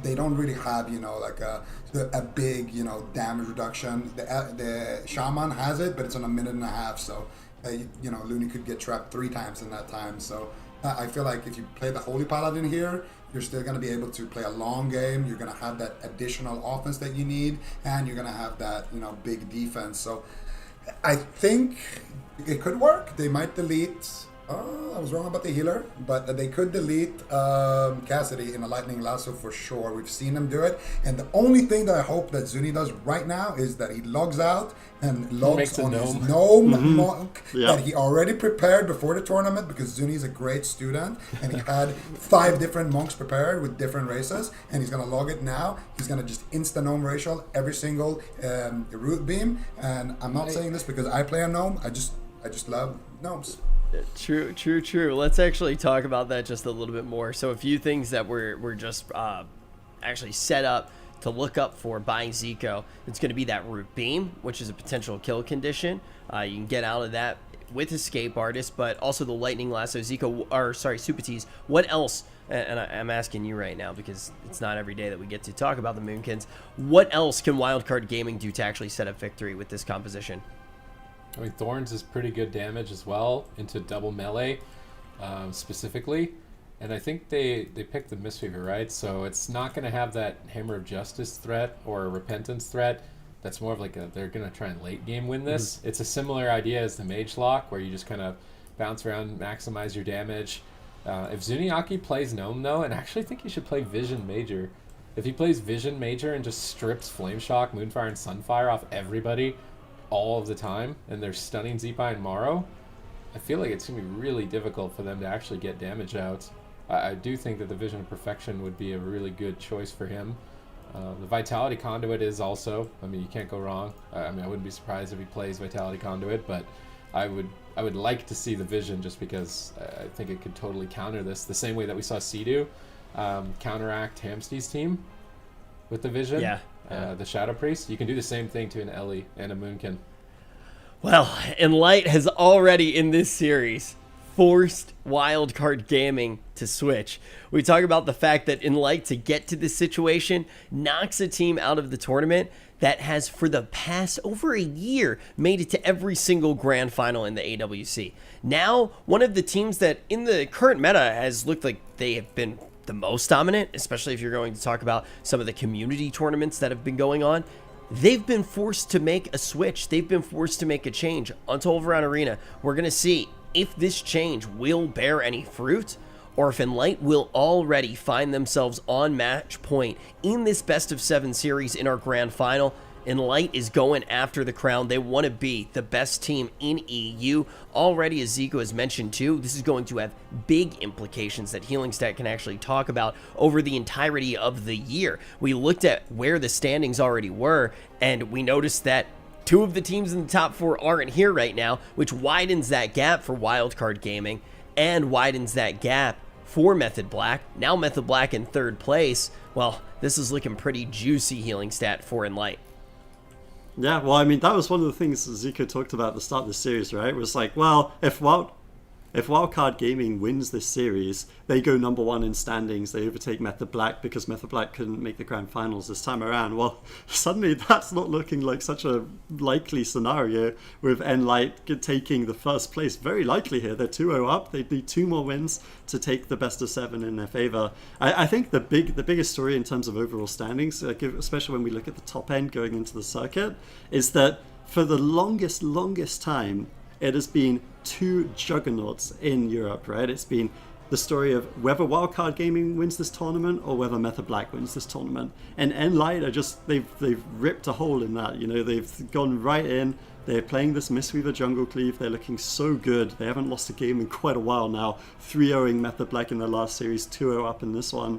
they don't really have, like a big, damage reduction. The Shaman has it, but it's on a minute and a half. So, Looney could get trapped 3 times in that time. So I feel like if you play the Holy Paladin here, you're still going to be able to play a long game. You're going to have that additional offense that you need, and you're going to have that, big defense. So I think it could work. They might delete... Oh, I was wrong about the healer, but they could delete Cassidy in a Lightning Lasso for sure. We've seen him do it. And the only thing that I hope that Zuni does right now is that he logs out and logs on his gnome monk that he already prepared before the tournament, because Zuni is a great student and he had 5 different monks prepared with different races, and he's going to log it now. He's going to just insta-gnome racial every single root beam. And I'm not saying this because I play a gnome. I just love gnomes. True. Let's actually talk about that just a little bit more. So a few things that we're just actually set up to look up for buying Zico. It's going to be that root beam, which is a potential kill condition. You can get out of that with Escape Artist, but also the Lightning Lasso. Zico, Supatees, what else? And I'm asking you right now because it's not every day that we get to talk about the Moonkins. What else can Wildcard Gaming do to actually set up victory with this composition? I mean, Thorns is pretty good damage as well into double melee, specifically. And I think they picked the Mistweaver, right? So it's not going to have that Hammer of Justice threat or Repentance threat. That's more of like they're going to try and late game win this. Mm-hmm. It's a similar idea as the Mage Lock, where you just kind of bounce around, maximize your damage. If Zuniaki plays Gnome, though, and I actually think he should play Vision Major. If he plays Vision Major and just strips Flame Shock, Moonfire, and Sunfire off everybody all of the time, and they're stunning Zeepai and Maro, I feel like it's going to be really difficult for them to actually get damage out. I do think that the Vision of Perfection would be a really good choice for him. The Vitality Conduit is also, I mean, you can't go wrong. I wouldn't be surprised if he plays Vitality Conduit, but I would like to see the Vision just because I think it could totally counter this, the same way that we saw Sea-Doo counteract Hamsty's team with the Vision. Yeah. The Shadow Priest. You can do the same thing to an Ellie and a Moonkin. Well, nLite has already in this series forced Wildcard Gaming to switch. We talk about the fact that nLite, to get to this situation, knocks a team out of the tournament that has, for the past over a year, made it to every single grand final in the AWC. Now, one of the teams that in the current meta has looked like they have been the most dominant, especially if you're going to talk about some of the community tournaments that have been going on, they've been forced to make a switch. They've been forced to make a change. On Tolvaron Arena, we're going to see if this change will bear any fruit, or if nLite will already find themselves on match point in this best of 7 series in our grand final. nLite is going after the crown. They want to be the best team in EU. Already, as Zico has mentioned too, this is going to have big implications that HealingStat can actually talk about over the entirety of the year. We looked at where the standings already were, and we noticed that 2 of the teams in the top 4 aren't here right now, which widens that gap for Wildcard Gaming and widens that gap for Method Black. Now Method Black in 3rd place. Well, this is looking pretty juicy HealingStat for nLite. Yeah, well, I mean, that was one of the things Zico talked about at the start of the series, right? It was like, well, if Wildcard Gaming wins this series, they go number 1 in standings. They overtake Method Black because Method Black couldn't make the grand finals this time around. Well, suddenly that's not looking like such a likely scenario with nLite taking the 1st place. Very likely here. They're 2-0 up. They need 2 more wins to take the best of 7 in their favor. I think the biggest story in terms of overall standings, especially when we look at the top end going into the circuit, is that for the longest time, it has been 2 juggernauts in Europe, right? It's been the story of whether Wildcard Gaming wins this tournament or whether Method Black wins this tournament. And nLite are just, they've ripped a hole in that. You know, they've gone right in. They're playing this Mistweaver jungle cleave. They're looking so good. They haven't lost a game in quite a while now. 3-0ing Method Black in their last series, 2-0 up in this one.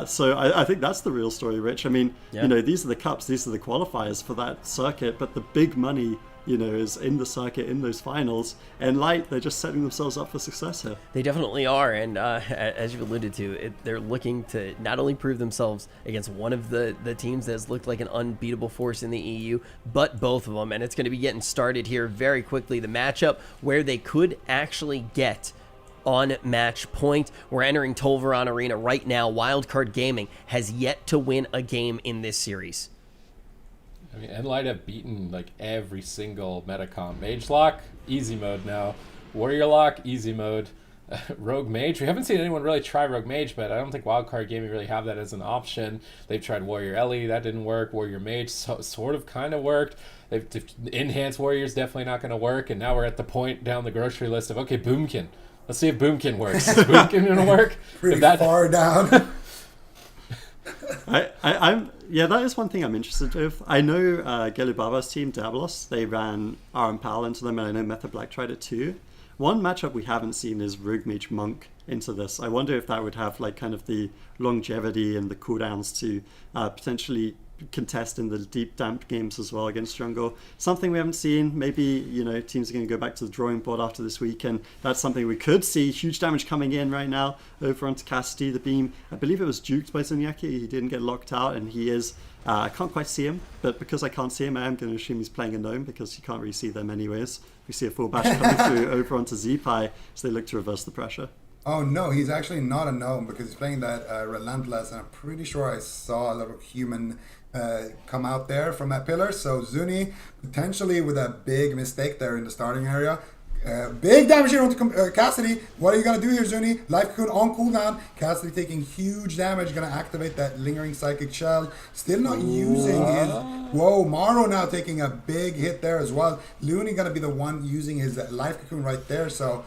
So I think that's the real story, Rich. I mean, you know, these are the cups, these are the qualifiers for that circuit, but the big money, you know, is in the circuit, in those finals. And nLite, they're just setting themselves up for success here. They definitely are, and as you've alluded to, they're looking to not only prove themselves against one of the teams that's looked like an unbeatable force in the EU, but both of them. And it's going to be getting started here very quickly. The matchup where they could actually get on match point. We're entering Tolvaron Arena right now. Wildcard Gaming has yet to win a game in this series. I mean, nLite have beaten like every single metacomp. Mage Lock, easy mode now. Warrior Lock, easy mode. Rogue Mage, we haven't seen anyone really try Rogue Mage, but I don't think Wildcard Gaming really have that as an option. They've tried Warrior Ellie, that didn't work. Warrior Mage sort of kind of worked. They've Enhanced Warrior's definitely not going to work, and now we're at the point down the grocery list of, okay, Boomkin. Let's see if Boomkin works. Is Boomkin going to work? Pretty far down. Yeah, that is one thing I'm interested with. I know Gelubaba's team, Diabolos, they ran RM Pal into them, and I know Method Black tried it too. One matchup we haven't seen is Rogue Mage Monk into this. I wonder if that would have like kind of the longevity and the cooldowns to potentially contest in the deep damp games as well against jungle. Something we haven't seen. Maybe, you know, teams are going to go back to the drawing board after this week, and that's something we could see. Huge damage coming in right now over onto Cassidy. The beam, I believe it was juked by Zuniaki. He didn't get locked out, and he is I can't quite see him, but because I can't see him, I am going to assume he's playing a gnome because you can't really see them anyways. We see a full bash coming through over onto Zipai, so they look to reverse the pressure. Oh no, he's actually not a gnome because he's playing that Relentless, and I'm pretty sure I saw a little human come out there from that pillar. So Zuni, potentially with a big mistake there in the starting area. Big damage here onto Cassidy. What are you going to do here, Zuni? Life Cocoon on cooldown. Cassidy taking huge damage. Going to activate that lingering Psychic Shell. Still not using his... Whoa, Maro now taking a big hit there as well. Looney going to be the one using his Life Cocoon right there. So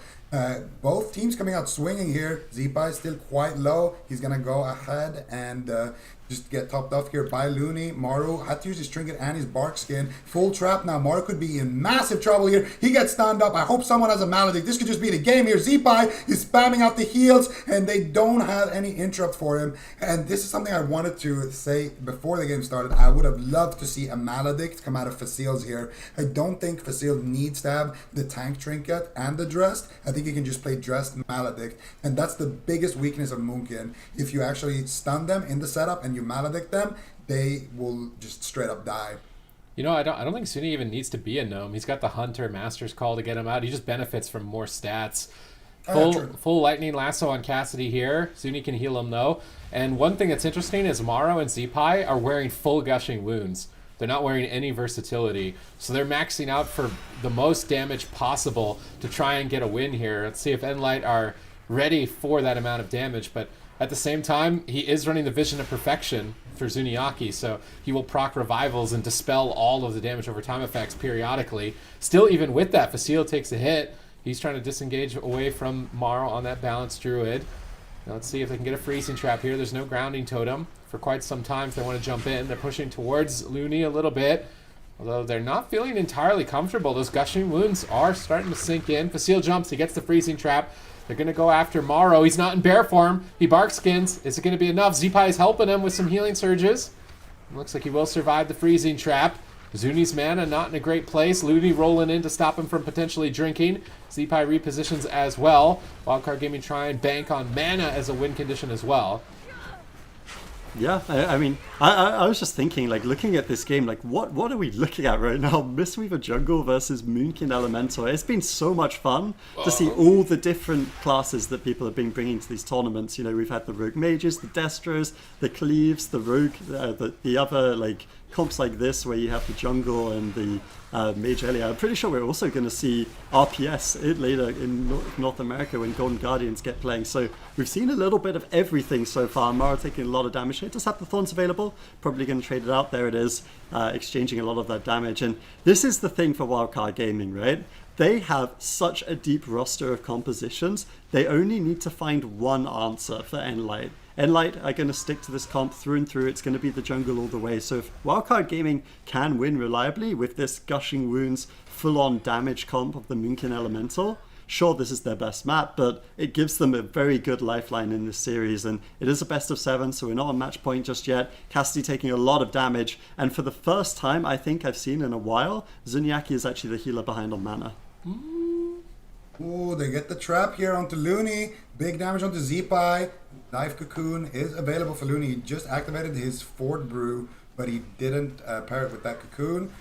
both teams coming out swinging here. Zipa is still quite low. He's going to go ahead and... just get topped off here by Looney. Maru had to use his trinket and his bark skin. Full trap now. Maru could be in massive trouble here. He gets stunned up. I hope someone has a maledict. This could just be the game here. Zipai is spamming out the heals, and they don't have any interrupt for him. And this is something I wanted to say before the game started. I would have loved to see a maledict come out of Facil's here. I don't think Facil needs to have the tank trinket and the dressed. I think he can just play dressed maledict. And that's the biggest weakness of Moonkin. If you actually stun them in the setup and you maledict them, they will just straight up die. You know, I don't think Suni even needs to be a gnome. He's got the Hunter Master's Call to get him out. He just benefits from more stats. Full lightning lasso on Cassidy here. Zuni can heal him though. And one thing that's interesting is Maro and Zeepai are wearing full gushing wounds. They're not wearing any versatility. So they're maxing out for the most damage possible to try and get a win here. Let's see if nLite are ready for that amount of damage. But at the same time, he is running the Vision of Perfection for Zuniaki, so he will proc revivals and dispel all of the damage over time effects periodically. Still, even with that, Facile takes a hit. He's trying to disengage away from Maro on that balanced druid. Now let's see if they can get a freezing trap here. There's no grounding totem for quite some time if they want to jump in. They're pushing towards Looney a little bit, although they're not feeling entirely comfortable. Those gushing wounds are starting to sink in. Facile jumps, he gets the freezing trap. They're going to go after Maro. He's not in bear form. He bark skins. Is it going to be enough? Zeepai is helping him with some healing surges. Looks like he will survive the freezing trap. Zuni's mana not in a great place. Looney rolling in to stop him from potentially drinking. Zeepai repositions as well. Wildcard Gaming try and bank on mana as a win condition as well. Yeah, I mean, I was just thinking, like, looking at this game, like, what are we looking at right now? Mistweaver Jungle versus Moonkin Elemental. It's been so much fun to see all the different classes that people have been bringing to these tournaments. You know, we've had the Rogue Mages, the Destros, the Cleaves, the Rogue, the other, like, comps like this where you have the Jungle and the Mage earlier. I'm pretty sure we're also going to see RPS later in North America when Golden Guardians get playing. So we've seen a little bit of everything so far. Mara taking a lot of damage. It does have the Thorns available. Probably going to trade it out. There it is, exchanging a lot of that damage. And this is the thing for Wildcard Gaming, right? They have such a deep roster of compositions. They only need to find one answer for nLite. nLite are going to stick to this comp through and through. It's going to be the jungle all the way. So if Wildcard Gaming can win reliably with this Gushing Wounds full-on damage comp of the Moonkin Elemental, sure, this is their best map, but it gives them a very good lifeline in this series. And it is a best of 7, so we're not on match point just yet. Cassidy taking a lot of damage. And for the first time I think I've seen in a while, Zuniaki is actually the healer behind on mana. Ooh, they get the trap here onto Looney. Big damage onto Zeepai. Knife Cocoon is available for Looney. He just activated his Fort Brew, but he didn't pair it with that Cocoon.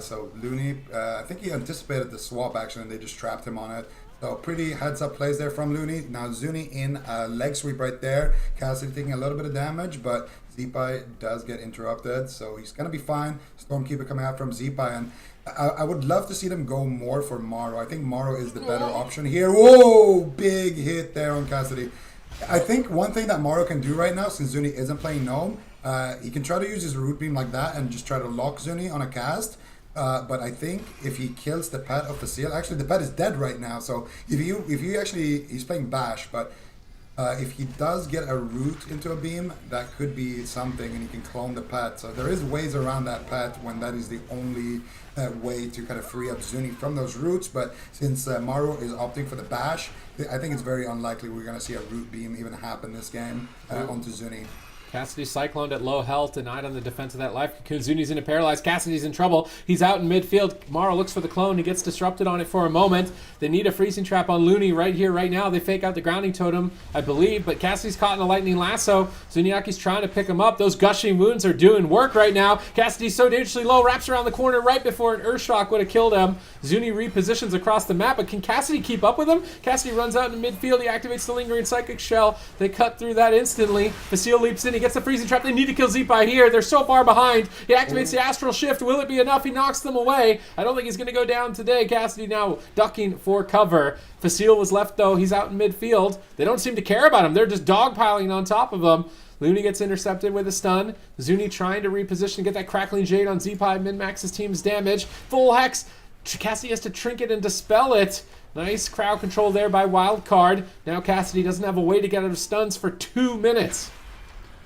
So Looney, I think he anticipated the swap action and they just trapped him on it. So pretty heads up plays there from Looney. Now Zuni in leg sweep right there. Cassidy taking a little bit of damage, but Zeepai does get interrupted. So he's going to be fine. Stormkeeper coming out from Zeepai. And I would love to see them go more for Maro. I think Maro is the better option here. Whoa! Big hit there on Cassidy. I think one thing that Maro can do right now, since Zuni isn't playing Gnome, he can try to use his Root Beam like that and just try to lock Zuni on a cast. But I think if he kills the pet of Facile, actually the pet is dead right now. So if you actually, he's playing Bash, but if he does get a root into a beam, that could be something, and he can clone the pet. So there is ways around that pet when that is the only way to kind of free up Zuni from those roots. But since Maro is opting for the Bash, I think it's very unlikely we're going to see a root beam even happen this game onto Zuni. Cassidy cycloned at low health, denied on the defense of that life. Zuni's in a paralyzed. Cassidy's in trouble. He's out in midfield. Maro looks for the clone. He gets disrupted on it for a moment. They need a freezing trap on Looney right here, right now. They fake out the grounding totem, I believe, but Cassidy's caught in a lightning lasso. Zuniaki's trying to pick him up. Those gushing wounds are doing work right now. Cassidy's so dangerously low, wraps around the corner right before an Earthshock would have killed him. Zuni repositions across the map, but can Cassidy keep up with him? Cassidy runs out in midfield. He activates the lingering psychic shell. They cut through that instantly. Facile leaps in. He gets the freezing trap. They need to kill Zeepai here. They're so far behind. He activates the astral shift. Will it be enough? He knocks them away. I don't think he's going to go down today. Cassidy now ducking for cover. Facile was left, though. He's out in midfield. They don't seem to care about him. They're just dogpiling on top of him. Looney gets intercepted with a stun. Zuni trying to reposition, get that crackling jade on Zeepai. Min-max his team's damage. Full hex. Cassidy has to trinket and dispel it. Nice crowd control there by Wildcard. Now Cassidy doesn't have a way to get out of stuns for 2 minutes.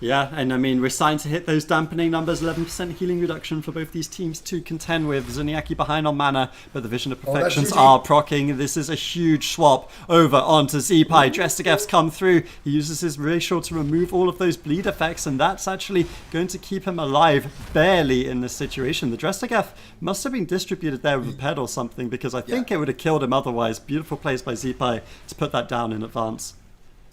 Yeah, and I mean, we're starting to hit those dampening numbers, 11% healing reduction for both these teams to contend with. Zuniaki behind on mana, but the Vision of Perfections are proccing. This is a huge swap over onto Zeepai. Drestegef's come through. He uses his racial to remove all of those bleed effects, and that's actually going to keep him alive barely in this situation. The Drestegef must have been distributed there with a pet or something, because I think it would have killed him otherwise. Beautiful plays by Zeepai to put that down in advance.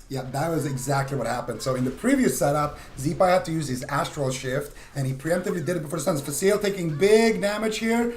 Yeah, that was exactly what happened. So in the previous setup, Zeepai had to use his astral shift, and he preemptively did it before the stuns. Facile taking big damage here.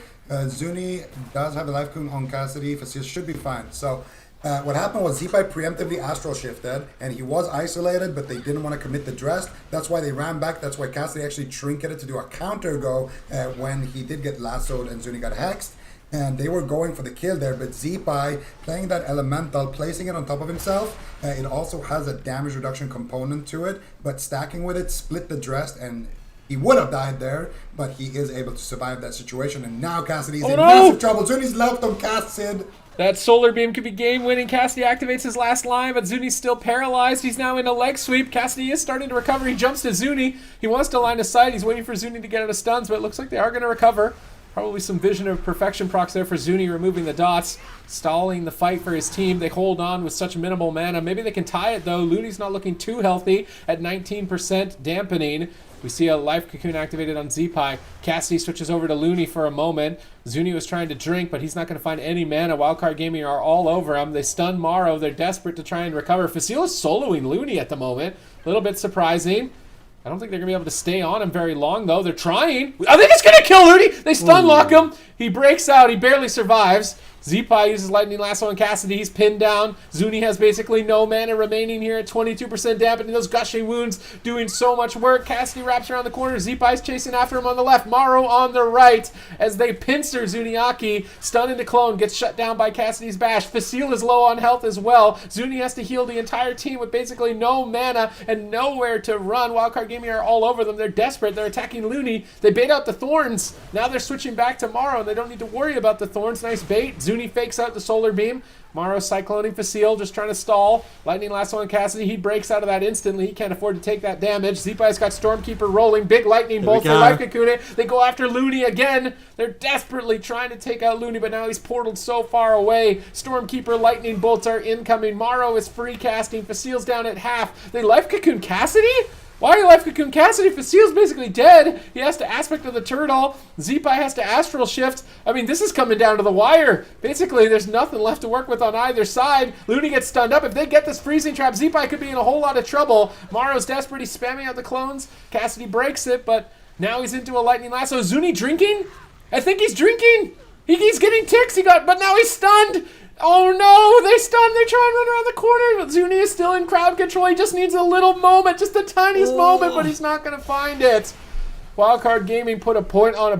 Zuni does have a life cocoon on Cassidy. Facile should be fine. So What happened was Zeepai preemptively astral shifted, and he was isolated, but they didn't want to commit the dress. That's why they ran back. That's why Cassidy actually trinketed to do a counter go when he did get lassoed and Zuni got hexed. And they were going for the kill there, but Zeepai playing that elemental, placing it on top of himself, it also has a damage reduction component to it, but stacking with it, split the dress, and he would have died there, but he is able to survive that situation. And now Cassidy's in massive trouble. Zuni's left on Cassid. That solar beam could be game-winning. Cassidy activates his last line, but Zuni's still paralyzed. He's now in a leg sweep. Cassidy is starting to recover. He jumps to Zuni. He wants to line of sight. He's waiting for Zuni to get out of stuns, but it looks like they are going to recover. Probably some Vision of Perfection procs there for Zuni, removing the dots, stalling the fight for his team. They hold on with such minimal mana. Maybe they can tie it, though. Looney's not looking too healthy at 19% dampening. We see a Life Cocoon activated on Zeepai. Cassidy switches over to Looney for a moment. Zuni was trying to drink, but he's not going to find any mana. Wildcard Gaming are all over him. They stun Morrow. They're desperate to try and recover. Facile is soloing Looney at the moment. A little bit surprising. I don't think they're going to be able to stay on him very long, though. They're trying. I think it's going to kill Looney. They stun lock him. He breaks out. He barely survives. Zeepai uses Lightning Lasso on Cassidy. He's pinned down. Zuni has basically no mana remaining here at 22% dampening. Those gushing wounds doing so much work. Cassidy wraps around the corner. Zeepai's chasing after him on the left. Morrow on the right as they pincer Zuniaki. Stun into clone. Gets shut down by Cassidy's bash. Facile is low on health as well. Zuni has to heal the entire team with basically no mana and nowhere to run. Wildcard Gaming are all over them. They're desperate. They're attacking Looney. They bait out the thorns. Now they're switching back to Morrow and they don't need to worry about the thorns. Nice bait. Zuni fakes out the solar beam. Morrow cycloning Facile, just trying to stall. Lightning Lasso on Cassidy. He breaks out of that instantly. He can't afford to take that damage. Zeepai's got Stormkeeper rolling. Big lightning bolt for Life Cocoon. They go after Looney again. They're desperately trying to take out Looney, but now he's portaled so far away. Stormkeeper lightning bolts are incoming. Morrow is free casting. Facile's down at half. They Life Cocoon Cassidy? Why are you Life Cocoon Cassidy? Facile's basically dead. He has to Aspect of the Turtle. Zeepai has to Astral Shift. I mean, this is coming down to the wire. Basically, there's nothing left to work with on either side. Looney gets stunned up. If they get this freezing trap, Zeepai could be in a whole lot of trouble. Morrow's desperate. He's spamming out the clones. Cassidy breaks it, but now he's into a Lightning Lasso. Zuni drinking? I think he's drinking. He's getting ticks. But now he's stunned. Oh no, they stun, they try and run around the corner, but Zuni is still in crowd control. He just needs a little moment, just the tiniest moment, but he's not going to find it. Wildcard Gaming put a point on the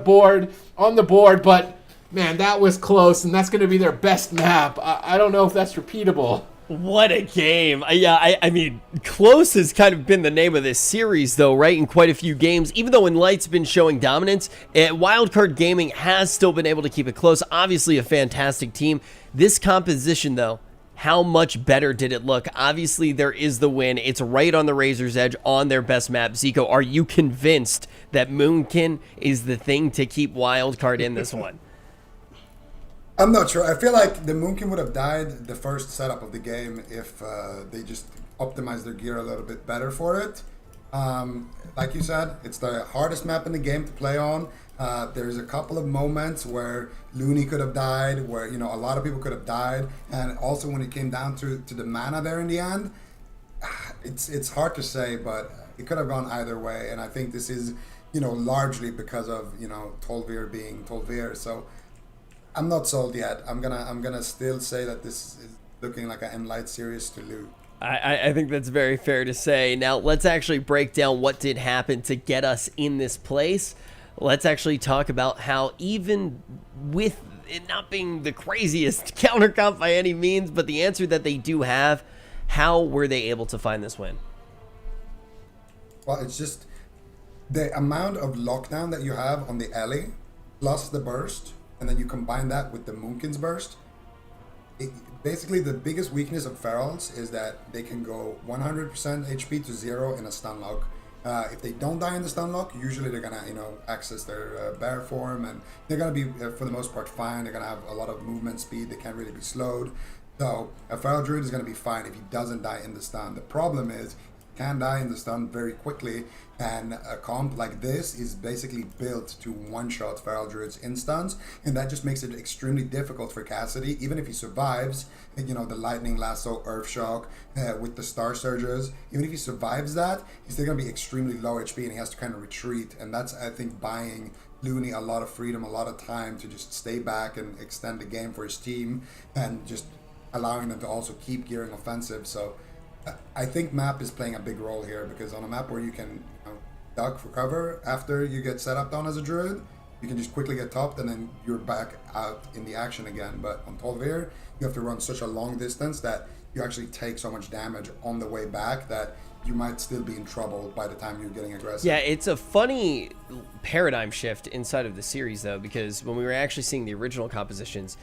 board, but man, that was close, and that's going to be their best map. I don't know if that's repeatable. What a game. Yeah, I mean, close has kind of been the name of this series, though, right? In quite a few games. Even though nLite's been showing dominance, Wildcard Gaming has still been able to keep it close. Obviously, a fantastic team. This composition, though, how much better did it look? Obviously, there is the win. It's right on the razor's edge on their best map. Zico, are you convinced that Moonkin is the thing to keep Wildcard in this one? I'm not sure. I feel like the Moonkin would have died the first setup of the game if they just optimized their gear a little bit better for it. Like you said, it's the hardest map in the game to play on. There's a couple of moments where Looney could have died, where a lot of people could have died, and also when it came down to the mana there in the end, it's hard to say, but it could have gone either way. And I think this is largely because of Tolvir being Tolvir. So I'm not sold yet. I'm gonna still say that this is looking like an nLite series to loot. I think that's very fair to say. Now, let's actually break down what did happen to get us in this place. Let's actually talk about how, even with it not being the craziest counter comp by any means, but the answer that they do have, how were they able to find this win? Well, it's just the amount of lockdown that you have on the Ellie plus the burst, and then you combine that with the Moonkin's burst. Basically, the biggest weakness of Ferals is that they can go 100% HP to 0 in a stun lock. If they don't die in the stun lock, usually they're gonna access their bear form, and they're gonna be for the most part fine. They're gonna have a lot of movement speed. They can't really be slowed. So a Feral Druid is gonna be fine if he doesn't die in the stun. The problem is he can die in the stun very quickly, and a comp like this is basically built to one-shot Feral Druids in stuns, and that just makes it extremely difficult for Cassidy. Even if he survives, the Lightning Lasso, Earth Shock, with the Star Surges, even if he survives that, he's still going to be extremely low HP, and he has to kind of retreat, and that's, I think, buying Looney a lot of freedom, a lot of time to just stay back and extend the game for his team, and just allowing them to also keep gearing offensive. So I think map is playing a big role here, because on a map where you can duck for cover after you get set up down as a druid, you can just quickly get topped and then you're back out in the action again. But on Tolvir, you have to run such a long distance that you actually take so much damage on the way back that you might still be in trouble by the time you're getting aggressive. Yeah, it's a funny paradigm shift inside of the series, though, because when we were actually seeing the original compositions,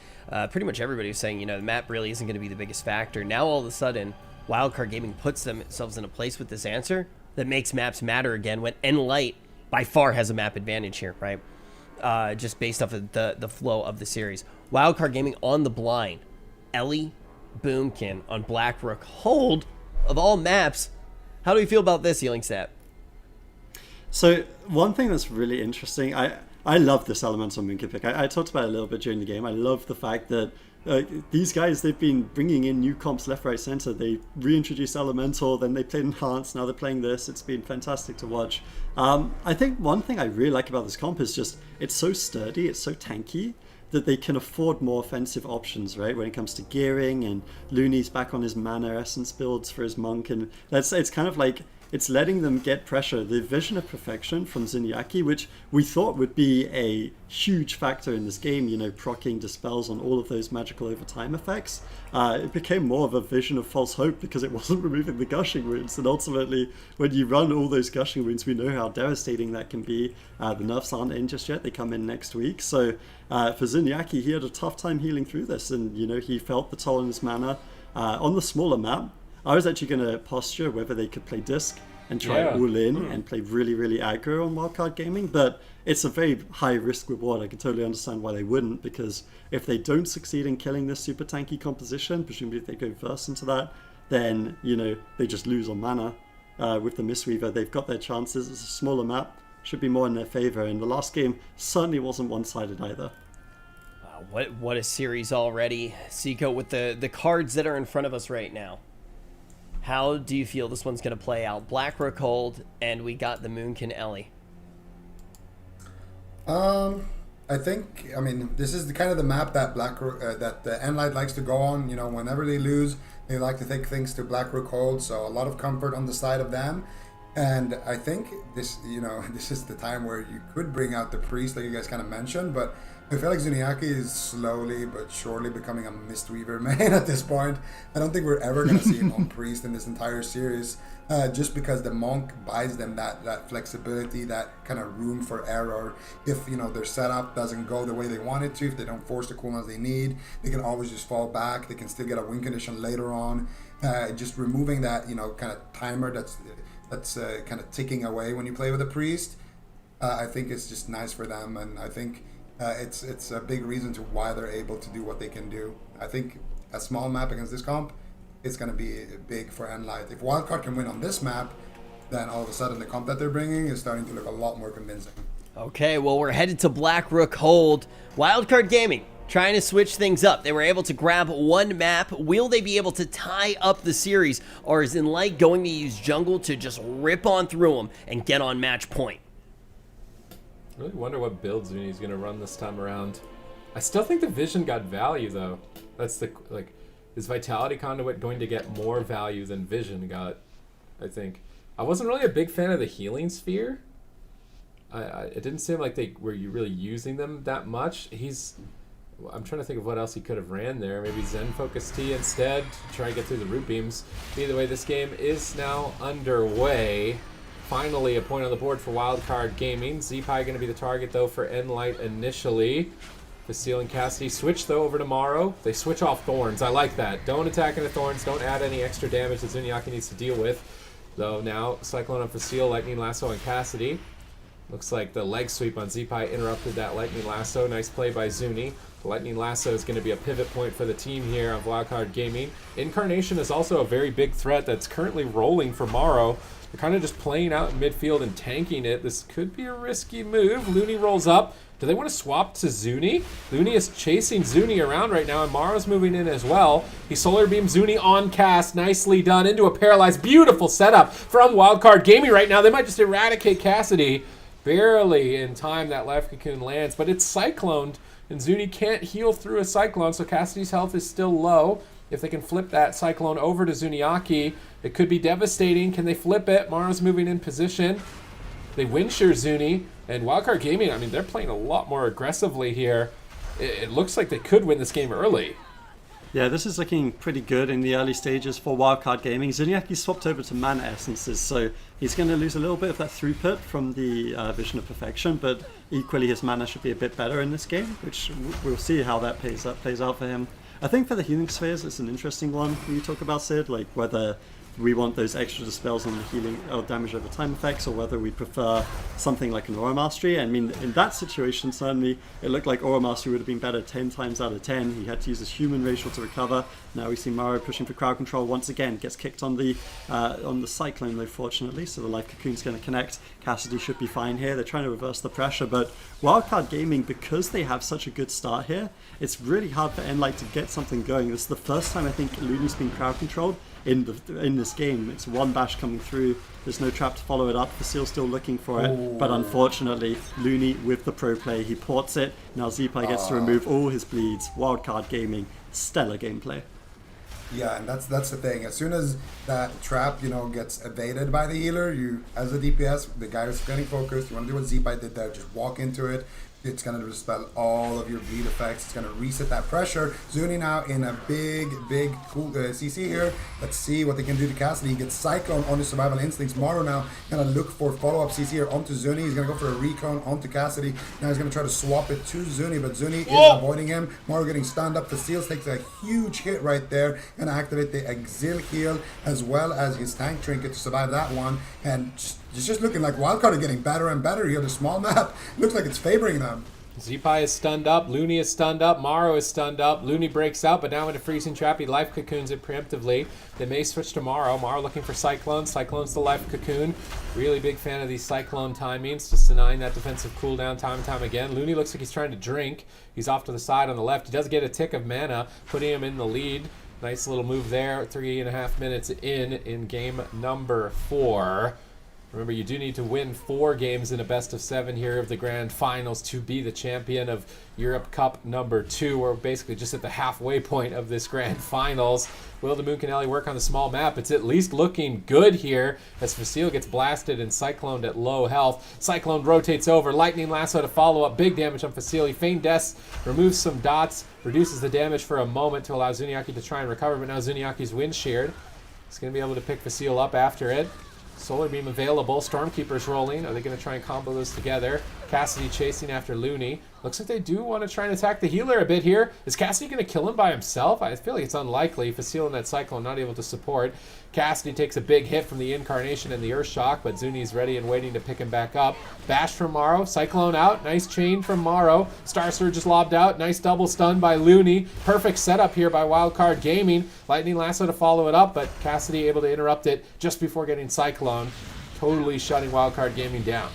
pretty much everybody was saying, the map really isn't going to be the biggest factor. Now, all of a sudden, Wildcard Gaming puts themselves in a place with this answer that makes maps matter again, when nLite by far has a map advantage here, right? Just based off of the flow of the series. Wildcard Gaming on the blind. Ellie Boomkin on Blackrook Hold, of all maps. How do we feel about this, Healing Stat? So one thing that's really interesting, I love this elemental Moonkin pick. I talked about it a little bit during the game. I love the fact that these guys, they've been bringing in new comps left, right, center. They reintroduced Elemental, then they played Enhanced, now they're playing this. It's been fantastic to watch. I think one thing I really like about this comp is just it's so sturdy, it's so tanky, that they can afford more offensive options, right? When it comes to gearing, and Looney's back on his mana essence builds for his monk, and it's kind of like it's letting them get pressure. The Vision of Perfection from Zuniaki, which we thought would be a huge factor in this game, proccing dispels on all of those magical overtime effects, it became more of a Vision of False Hope because it wasn't removing the gushing wounds. And ultimately, when you run all those gushing wounds, we know how devastating that can be. The nerfs aren't in just yet, they come in next week. So for Zuniaki, he had a tough time healing through this, and he felt the toll in his mana. On the smaller map, I was actually going to posture whether they could play Disc and try all in and play really, really aggro on Wildcard Gaming, but it's a very high risk reward. I can totally understand why they wouldn't, because if they don't succeed in killing this super tanky composition, presumably if they go first into that, then they just lose on mana. With the Mistweaver, they've got their chances. It's a smaller map, should be more in their favor, and the last game certainly wasn't one-sided either. What a series already, Seiko, with the cards that are in front of us right now. How do you feel this one's going to play out? Blackrook Hold, and we got the Moonkin Ellie. I think, this is kind of the map that that the nLite likes to go on. Whenever they lose, they like to take things to Blackrook Hold, so a lot of comfort on the side of them. And I think this, this is the time where you could bring out the Priest, like you guys kind of mentioned, but I feel like Zuniaki is slowly but surely becoming a Mistweaver main at this point. I don't think we're ever going to see him on Priest in this entire series, just because the Monk buys them that flexibility, that kind of room for error. If, their setup doesn't go the way they want it to, if they don't force the cooldowns they need, they can always just fall back. They can still get a win condition later on. Just removing that, kind of timer that's kind of ticking away when you play with a Priest, I think it's just nice for them, and I think it's a big reason to why they're able to do what they can do. I think a small map against this comp, it's going to be big for nLite. If Wildcard can win on this map, then all of a sudden the comp that they're bringing is starting to look a lot more convincing. Okay, well, we're headed to Blackrook Hold. Wildcard Gaming trying to switch things up. They were able to grab one map. Will they be able to tie up the series, or is nLite going to use jungle to just rip on through them and get on match point? I really wonder what build Zuni's going to run this time around. I still think the Vision got value, though. That's is Vitality Conduit going to get more value than Vision got, I think. I wasn't really a big fan of the Healing Sphere. It didn't seem like they were really using them that much. I'm trying to think of what else he could have ran there. Maybe Zen Focus T instead to try and get through the root beams. Either way, this game is now underway. Finally, a point on the board for Wildcard Gaming. Z-Pi going to be the target, though, for nLite initially. Facile and Cassidy switch, though, over to Morrow. They switch off Thorns. I like that. Don't attack into Thorns. Don't add any extra damage that Zuniaki needs to deal with. Though now, Cyclone on Facile, Lightning Lasso on Cassidy. Looks like the leg sweep on Z-Pi interrupted that Lightning Lasso. Nice play by Zuni. The Lightning Lasso is going to be a pivot point for the team here on Wildcard Gaming. Incarnation is also a very big threat that's currently rolling for Morrow. They're kind of just playing out in midfield and tanking it. This could be a risky move. Looney rolls up. Do they want to swap to Zuni? Looney is chasing Zuni around right now, and Morrow's moving in as well. He Solar Beam Zuni on cast. Nicely done into a paralyzed. Beautiful setup from Wildcard Gaming right now. They might just eradicate Cassidy. Barely in time that left cocoon lands, but it's cycloned, and Zuni can't heal through a cyclone, so Cassidy's health is still low. If they can flip that Cyclone over to Zuniaki, it could be devastating. Can they flip it? Maro's moving in position. They win shear Zuni, and Wildcard Gaming, I mean, they're playing a lot more aggressively here. It looks like they could win this game early. Yeah, this is looking pretty good in the early stages for Wildcard Gaming. Zuniaki swapped over to Mana Essences, so he's going to lose a little bit of that throughput from the Vision of Perfection, but equally his mana should be a bit better in this game, which we'll see how that plays out for him. I think for the Healing Spheres, it's an interesting one when you talk about Sid, like whether we want those extra dispels on the healing or damage over time effects, or whether we prefer something like an Aura Mastery. I mean, in that situation, certainly, it looked like Aura Mastery would have been better 10 times out of 10. He had to use his human racial to recover. Now we see Maro pushing for crowd control once again. Gets kicked on the Cyclone, though, fortunately, so the Life Cocoon's going to connect. Cassidy should be fine here. They're trying to reverse the pressure, but Wildcard Gaming, because they have such a good start here, it's really hard for nLite to get something going. This is the first time I think Looney's been crowd controlled in this game. It's one bash coming through. There's no trap to follow it up. Fasil still looking for it, but unfortunately, Looney with the pro play, he ports it. Now Zipai gets to remove all his bleeds. Wildcard Gaming, stellar gameplay. Yeah, and that's the thing. As soon as that trap, gets evaded by the healer, you, as a DPS, the guy who's getting focused, you want to do what Zipai did there. Just walk into it. It's going to dispel all of your bleed effects. It's going to reset that pressure. Zuni now in a big cool CC here. Let's see what they can do to Cassidy. He gets Cyclone on his Survival Instincts. Maro now going to look for follow-up CC here onto Zuni. He's going to go for a recon onto Cassidy. Now he's going to try to swap it to Zuni, but Zuni is avoiding him. Maro getting stunned up. Fasil takes a huge hit right there. Going to activate the Exil heal as well as his tank trinket to survive that one. And it's just looking like Wildcard are getting better and better here. The small map looks like it's favoring them. Zipai is stunned up, Looney is stunned up, Maro is stunned up, Looney breaks out, but now in a freezing trap, he life cocoons it preemptively. They may switch to Maro. Maro looking for Cyclone. Cyclone's the life cocoon. Really big fan of these Cyclone timings, just denying that defensive cooldown time and time again. Looney looks like he's trying to drink. He's off to the side on the left. He does get a tick of mana, putting him in the lead. Nice little move there. 3.5 minutes in game number 4. Remember, you do need to win 4 games in a best of 7 here of the grand finals to be the champion of Europe Cup number 2. We're basically just at the halfway point of this grand finals. Will the Moon Canali work on the small map? It's at least looking good here as Fasil gets blasted and Cycloned at low health. Cyclone rotates over. Lightning Lasso to follow up. Big damage on Fasil. He feigned deaths, removes some dots, reduces the damage for a moment to allow Zuniaki to try and recover, but now Zuniaki's wind sheared. He's going to be able to pick Fasil up after it. Solar Beam available. Stormkeeper's rolling. Are they going to try and combo those together? Cassidy chasing after Looney. Looks like they do want to try and attack the healer a bit here. Is Cassidy going to kill him by himself? I feel like it's unlikely. Fasil and that Cyclone not able to support. Cassidy takes a big hit from the Incarnation and the Earthshock, but Zuni's ready and waiting to pick him back up. Bash from Maro. Cyclone out. Nice chain from Maro. Star Surge is lobbed out. Nice double stun by Looney. Perfect setup here by Wildcard Gaming. Lightning Lasso to follow it up, but Cassidy able to interrupt it just before getting Cyclone. Totally shutting Wildcard Gaming down.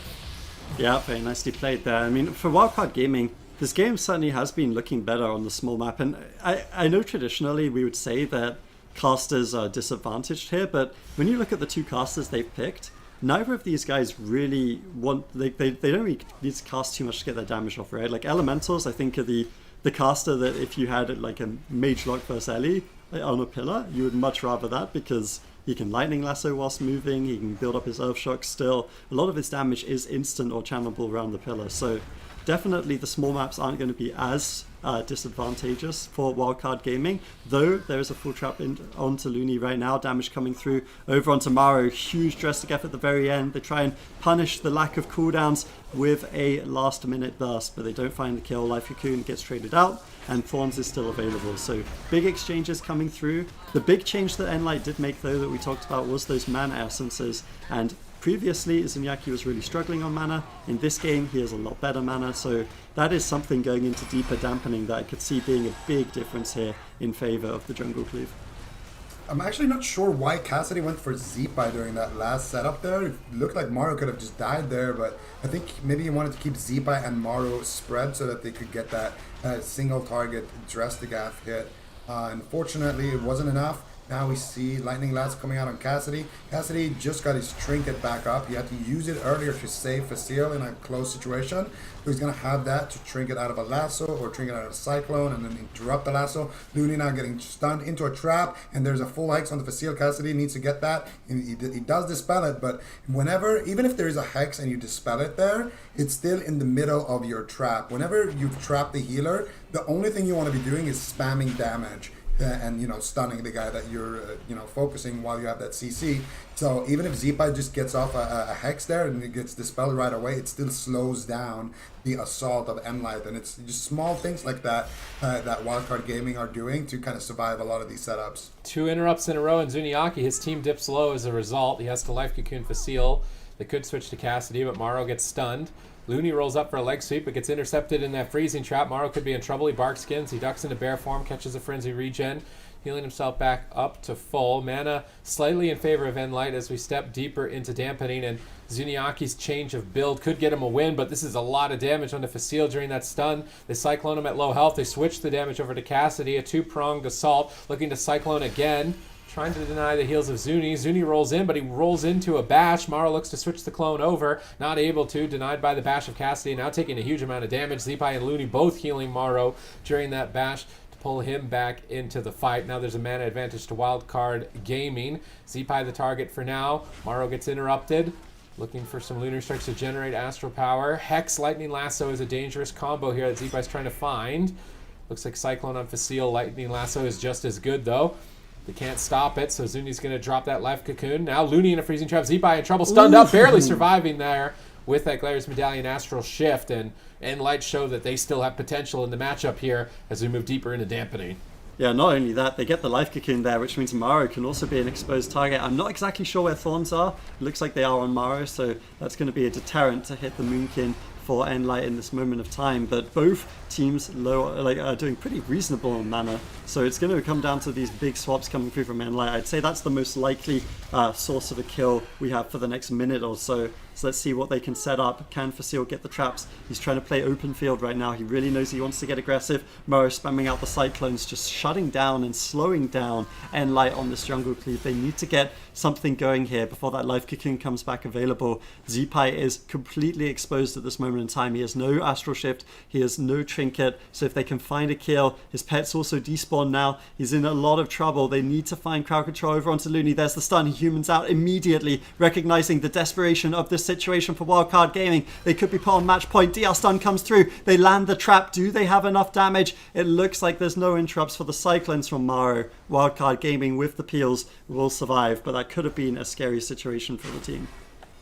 Yeah, very nicely played there. I mean, for Wildcard Gaming, this game certainly has been looking better on the small map, and I know traditionally we would say that casters are disadvantaged here, but when you look at the 2 casters they've picked, neither of these guys really want, they don't really need to cast too much to get their damage off, right? Like Elementals, I think, are the caster that if you had like a Mage Lock versus Ellie on a pillar, you would much rather that, because he can Lightning Lasso whilst moving, he can build up his Earthshock still. A lot of his damage is instant or channelable around the pillar, so definitely the small maps aren't going to be as disadvantageous for Wildcard Gaming, though there is a full trap onto Looney right now, damage coming through over onto Maro. Huge drastic effort at the very end. They try and punish the lack of cooldowns with a last minute burst, but they don't find the kill. Life Cocoon gets traded out and Thorns is still available, so big exchanges coming through. The big change that nLite did make, though, that we talked about was those mana essences, and previously, Zuniaki was really struggling on mana. In this game, he has a lot better mana, so that is something going into deeper dampening that I could see being a big difference here in favor of the jungle cleave. I'm actually not sure why Cassidy went for Zipai during that last setup there. It looked like Maro could have just died there, but I think maybe he wanted to keep Zipai and Maro spread so that they could get that single target Drestigath hit. Unfortunately, it wasn't enough. Now we see Lightning Lance coming out on Cassidy. Cassidy just got his trinket back up. He had to use it earlier to save Facile in a close situation. So he's going to have that to trinket out of a lasso or trinket out of a cyclone and then interrupt the lasso. Looney now getting stunned into a trap, and there's a full hex on the Facile. Cassidy needs to get that. He does dispel it, but whenever, even if there is a hex and you dispel it there, it's still in the middle of your trap. Whenever you've trapped the healer, the only thing you want to be doing is spamming damage. And stunning the guy that you're focusing while you have that CC. So even if Zipa just gets off a hex there and it gets dispelled right away, it still slows down the assault of nLite. And it's just small things like that that Wildcard Gaming are doing to kind of survive a lot of these setups. 2 interrupts in a row, and Zuniaki, his team dips low as a result. He has to life cocoon Facile. They could switch to Cassidy, but Morrow gets stunned. Looney rolls up for a leg sweep, but gets intercepted in that freezing trap. Morrow could be in trouble. He bark skins. He ducks into bear form, catches a frenzy regen, healing himself back up to full. Mana slightly in favor of nLite as we step deeper into dampening, and Zuniaki's change of build could get him a win, but this is a lot of damage on the Facile during that stun. They cyclone him at low health. They switch the damage over to Cassidy, a 2-pronged assault, looking to cyclone again. Trying to deny the heals of Zuni. Zuni rolls in, but he rolls into a bash. Morrow looks to switch the clone over. Not able to. Denied by the bash of Cassidy. Now taking a huge amount of damage. Zipai and Looney both healing Morrow during that bash to pull him back into the fight. Now there's a mana advantage to Wildcard Gaming. Zipai the target for now. Morrow gets interrupted. Looking for some Lunar Strikes to generate Astral Power. Hex Lightning Lasso is a dangerous combo here that Zipai's trying to find. Looks like Cyclone on Facile. Lightning Lasso is just as good though. They can't stop it, so Zuni's going to drop that life cocoon. Now Looney in a freezing trap. Zipai in trouble, stunned up, barely surviving there with that Glaire's Medallion Astral Shift. And nLite show that they still have potential in the matchup here as we move deeper into dampening. Yeah, not only that, they get the life cocoon there, which means Morrow can also be an exposed target. I'm not exactly sure where Thorns are. It looks like they are on Morrow, so that's going to be a deterrent to hit the Moonkin for nLite in this moment of time, but both teams are doing pretty reasonable on mana, so it's going to come down to these big swaps coming through from nLite. I'd say that's the most likely source of a kill we have for the next minute or so. So let's see what they can set up. Can Facile get the traps? He's trying to play open field right now. He really knows he wants to get aggressive. Morrow spamming out the cyclones, just shutting down and slowing down nLite on this jungle cleave. They need to get something going here before that life cocoon comes back available. Zipai is completely exposed at this moment in time. He has no astral shift. He has no trinket. So if they can find a kill, his pet's also despawned now. He's in a lot of trouble. They need to find crowd control over onto Looney. There's the stun. He humans out immediately, recognizing the desperation of this situation for Wildcard Gaming. They could be put on match point. DR stun comes through. They land the trap. Do they have enough damage? It looks like there's no interrupts for the cyclones from Morrow. Wildcard Gaming with the peels will survive, but that could have been a scary situation for the team.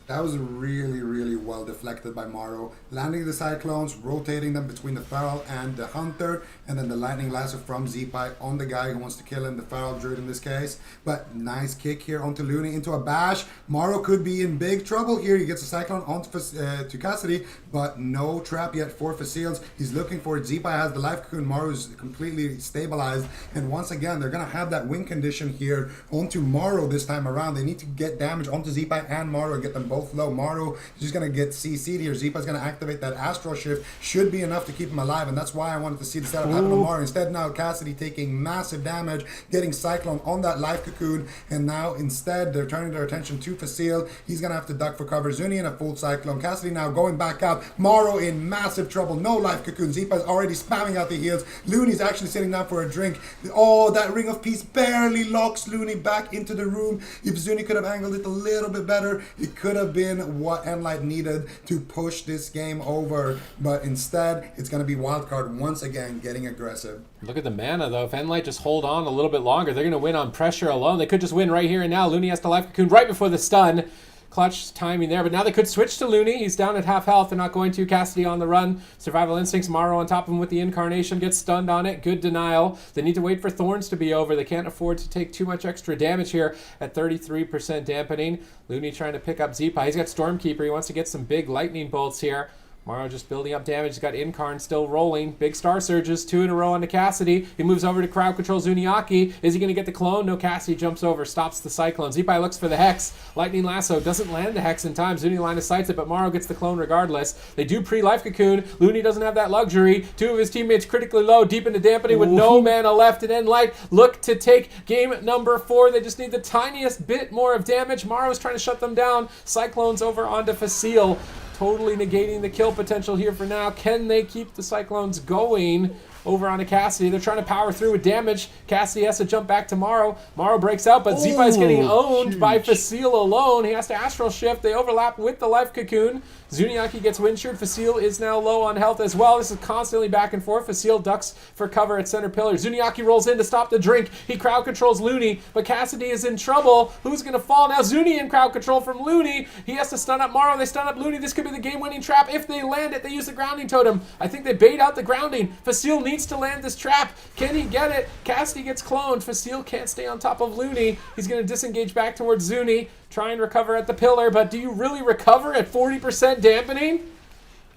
That was really, really well deflected by Morrow. Landing the Cyclones, rotating them between the Feral and the Hunter, and then the Lightning Lasso from Zipai on the guy who wants to kill him, the Feral Druid in this case. But nice kick here onto Looney into a bash. Morrow could be in big trouble here. He gets a Cyclone onto to Cassidy, but no trap yet for Facile. He's looking for it. Zipai has the life cocoon. Morrow is completely stabilized. And once again, they're going to have that win condition here onto Morrow this time around. They need to get damage onto Zipai and Morrow and get them both low. Morrow is just going to get CC'd here. Zipa's going to activate that Astral Shift. Should be enough to keep him alive, and that's why I wanted to see the setup happen to Morrow. Instead, now Cassidy taking massive damage, getting Cyclone on that life cocoon, and now instead they're turning their attention to Facile. He's going to have to duck for cover. Zuni in a full Cyclone. Cassidy now going back out. Morrow in massive trouble. No life cocoon. Zipa's already spamming out the heals. Looney's actually sitting down for a drink. Oh, that Ring of Peace barely locks Looney back into the room. If Zuni could have angled it a little bit better, it could have been what nLite needed to push this game over, but instead it's going to be Wildcard once again getting aggressive. Look at the mana though. If nLite just hold on a little bit longer, they're going to win on pressure alone. They could just win right here and now. Looney has to life cocoon right before the stun. Clutch timing there, but now they could switch to Looney. He's down at half health. They're not going to. Cassidy on the run. Survival Instincts. Morrow on top of him with the Incarnation. Gets stunned on it. Good denial. They need to wait for Thorns to be over. They can't afford to take too much extra damage here at 33% dampening. Looney trying to pick up Zipa. He's got Stormkeeper. He wants to get some big lightning bolts here. Maro just building up damage. He's got Incarn still rolling. Big Star Surges, 2 in a row onto Cassidy. He moves over to crowd control Zuniaki. Is he going to get the clone? No, Cassidy jumps over, stops the Cyclone. Zipai looks for the Hex. Lightning Lasso doesn't land the Hex in time. Zuni line of sights it, but Maro gets the clone regardless. They do pre-life cocoon. Looney doesn't have that luxury. 2 of his teammates critically low, deep into dampening with no mana left. And nLite look to take game number 4. They just need the tiniest bit more of damage. Maro's trying to shut them down. Cyclones over onto Facile. Totally negating the kill potential here for now. Can they keep the Cyclones going? Over onto Cassidy. They're trying to power through with damage. Cassidy has to jump back to Maro. Maro breaks out, but Zipai's getting owned by Facile alone. He has to Astral Shift. They overlap with the Life Cocoon. Zuniaki gets Windshield. Facile is now low on health as well. This is constantly back and forth. Facile ducks for cover at center pillar. Zuniaki rolls in to stop the drink. He crowd controls Looney, but Cassidy is in trouble. Who's going to fall now? Zuni in crowd control from Looney. He has to stun up Maro. They stun up Looney. This could be the game-winning trap. If they land it, they use the grounding totem. I think they bait out the grounding. Facile needs to land this trap. Can he get it? Cassidy gets cloned. Facile can't stay on top of Looney. He's going to disengage back towards Zuni. Try and recover at the pillar, but do you really recover at 40% dampening?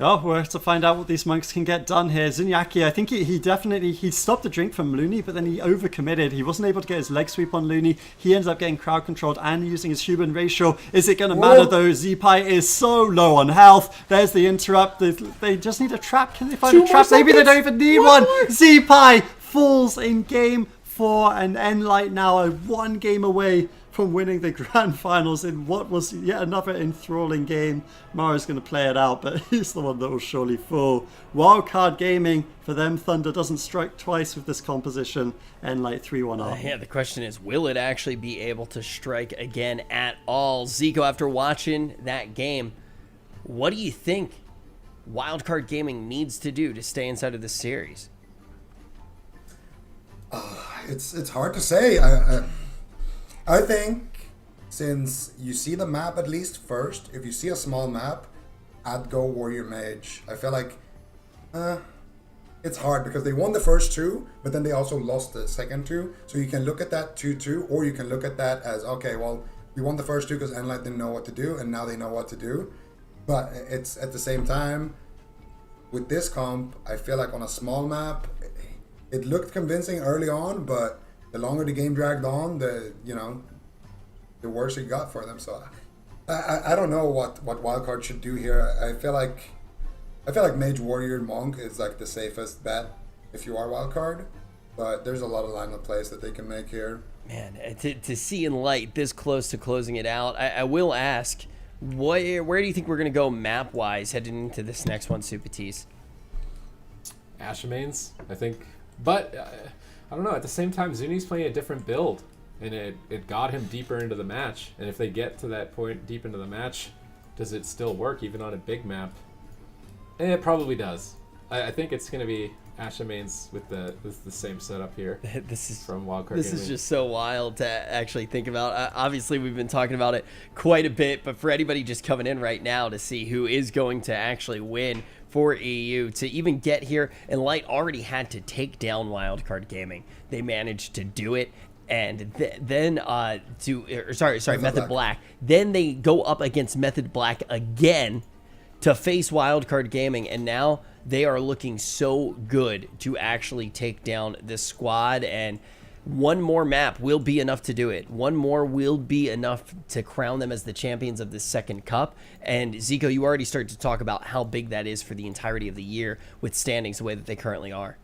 Oh, we're to find out what these monks can get done here. Zuniaki, I think he definitely stopped the drink from Looney, but then he overcommitted. He wasn't able to get his leg sweep on Looney. He ended up getting crowd controlled and using his human ratio. Is it going to matter though? Zipai is so low on health. There's the interrupt. They just need a trap. Can they find a trap? Maybe they don't even need one. Zipai falls in game 4, and nLite now are 1 game away from winning the grand finals in what was yet another enthralling game. Maro's going to play it out, but he's the one that will surely fall. Wildcard Gaming, for them, Thunder doesn't strike twice with this composition. nLite 3-1 up. Yeah, the question is, will it actually be able to strike again at all? Zico, after watching that game, what do you think Wildcard Gaming needs to do to stay inside of this series? It's hard to say. I think since you see the map at least first, if you see a small map, I'd go Warrior Mage. I feel like it's hard because they won the first 2, but then they also lost the second 2. So you can look at that 2-2, or you can look at that as, okay, well, we won the first 2 because nLite didn't know what to do, and now they know what to do. But it's at the same time, with this comp, I feel like on a small map, it looked convincing early on, but the longer the game dragged on, the worse it got for them. So I don't know what Wildcard should do here. I feel like Mage, Warrior, Monk is like the safest bet if you are Wildcard, but there's a lot of lineup plays that they can make here. Man, to see nLite this close to closing it out, I will ask, where do you think we're going to go map-wise heading into this next one, Supatis? Ashamains, I think. But I don't know. At the same time, Zuni's playing a different build, and it got him deeper into the match. And if they get to that point deep into the match, does it still work even on a big map? It probably does. I think it's going to be Ashamains with the same setup here. This is from Wildcard This Gaming. is just so wild to actually think about. Obviously, we've been talking about it quite a bit, but for anybody just coming in right now to see who is going to actually win for EU, to even get here, nLite already had to take down Wildcard Gaming. They managed to do it. And then Method Black. Then they go up against Method Black again to face Wildcard Gaming, and now they are looking so good to actually take down this squad. And one more map will be enough to do it. One more will be enough to crown them as the champions of this second cup. And Zico, you already started to talk about how big that is for the entirety of the year with standings the way that they currently are.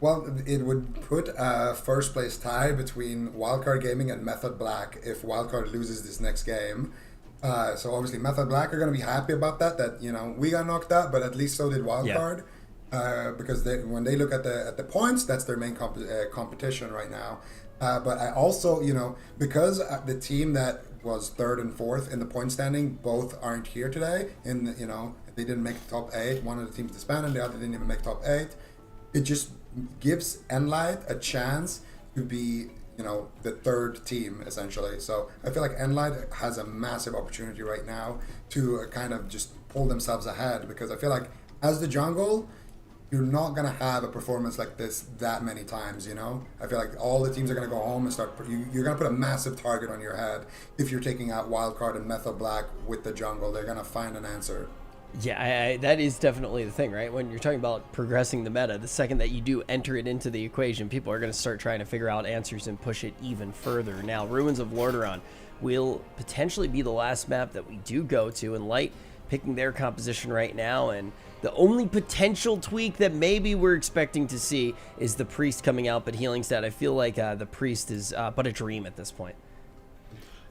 Well, it would put a first place tie between Wildcard Gaming and Method Black if Wildcard loses this next game. So obviously Method Black are going to be happy about that we got knocked out, but at least so did Wildcard. Because when they look at the points, that's their main competition right now. But I also, because the team that was 3rd and 4th in the point standing both aren't here today, and they didn't make the top 8. One of the teams disbanded, the other didn't even make top 8. It just gives nLite a chance to be the 3rd team essentially. So I feel like nLite has a massive opportunity right now to kind of just pull themselves ahead, because I feel like as the jungle, you're not going to have a performance like this that many times, I feel like all the teams are going to go home and you're going to put a massive target on your head if you're taking out Wildcard and Method Black with the jungle. They're going to find an answer. Yeah, that is definitely the thing, right? When you're talking about progressing the meta, the second that you do enter it into the equation, people are going to start trying to figure out answers and push it even further. Now, Ruins of Lordaeron will potentially be the last map that we do go to, and nLite picking their composition right now, and the only potential tweak that maybe we're expecting to see is the Priest coming out, but Healing Stat, I feel like the Priest is but a dream at this point.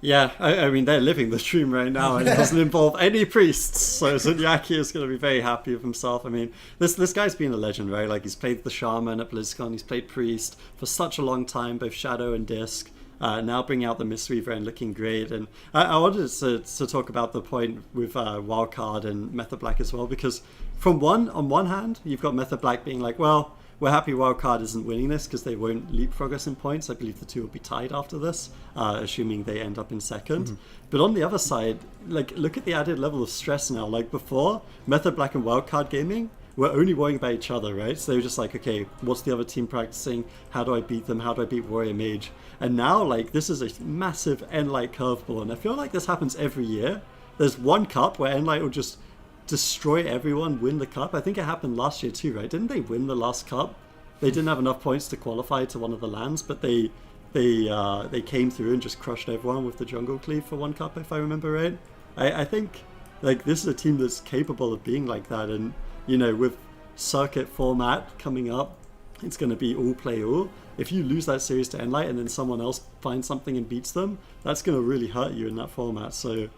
Yeah, I mean, they're living the dream right now, and it doesn't involve any priests, so Zunyaki is going to be very happy with himself. I mean, this guy's been a legend, right? Like, he's played the Shaman at BlizzCon, he's played Priest for such a long time, both Shadow and Disc, now bringing out the Mistweaver and looking great. And I wanted to talk about the point with Wildcard and Method Black as well, because on one hand, you've got Method Black being like, well, we're happy Wildcard isn't winning this because they won't leapfrog us in points. I believe the two will be tied after this, assuming they end up in second. Mm-hmm. But on the other side, like, look at the added level of stress now. Like, before, Method Black and Wildcard Gaming were only worrying about each other, right? So they were just like, okay, what's the other team practicing? How do I beat them? How do I beat Warrior Mage? And now, like, this is a massive nLite curveball, and I feel like this happens every year. There's one cup where nLite will just destroy everyone, win the cup. I think it happened last year too, right? Didn't they win the last cup? They didn't have enough points to qualify to one of the lands, but they came through and just crushed everyone with the jungle cleave for one cup, if I remember right. I think, like, this is a team that's capable of being like that, and, you know, with circuit format coming up, it's going to be all play all. If you lose that series to nLite and then someone else finds something and beats them, that's going to really hurt you in that format. So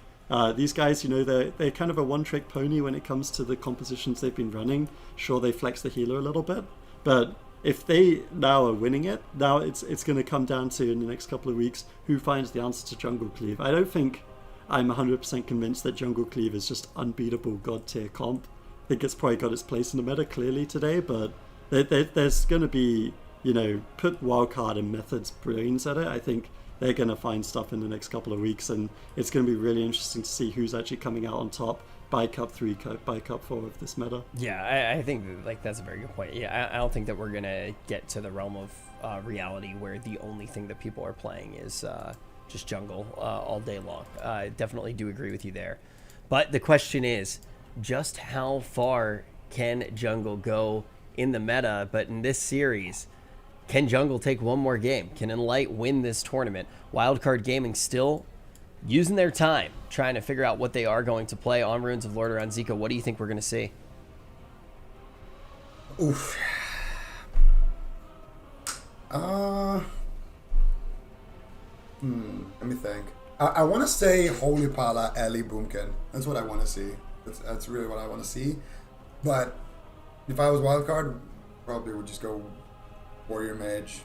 these guys, you know, they're kind of a one-trick pony when it comes to the compositions they've been running. Sure, they flex the healer a little bit, but if they now are winning it, now it's going to come down to, in the next couple of weeks, who finds the answer to jungle cleave. I don't think I'm 100% convinced that jungle cleave is just unbeatable god tier comp. I think it's probably got its place in the meta clearly today, but there's going to be, you know, put Wildcard and Method's brains at it. I think they're going to find stuff in the next couple of weeks, and it's going to be really interesting to see who's actually coming out on top by Cup 3, by Cup 4 of this meta. Yeah, I think like that's a very good point. Yeah, I don't think that we're going to get to the realm of reality where the only thing that people are playing is just jungle all day long. I definitely do agree with you there. But the question is, just how far can jungle go in the meta? But in this series, can jungle take one more game? Can nLite win this tournament? Wildcard Gaming still using their time, trying to figure out what they are going to play on Ruins of Lordaeron. Zico, what do you think we're going to see? Oof. Let me think. I want to say Holy Pala, Ellie, Boomkin. That's what I want to see. That's really what I want to see. But if I was Wildcard, probably would just go Warrior Mage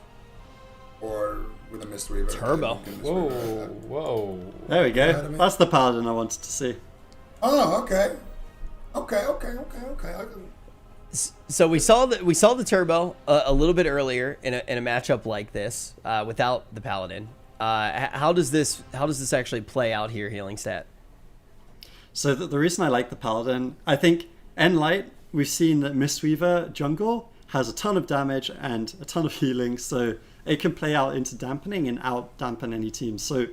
or with a Mistweaver. Turbo. Whoa. There we go. You know what I mean? That's the paladin I wanted to see. Oh, okay. Okay. So we saw the turbo a little bit earlier in a matchup like this without the paladin. How does this actually play out here, Healing Stat? So the reason I like the paladin, I think nLite, we've seen that Mistweaver jungle has a ton of damage and a ton of healing, so it can play out into dampening and out dampen any team. So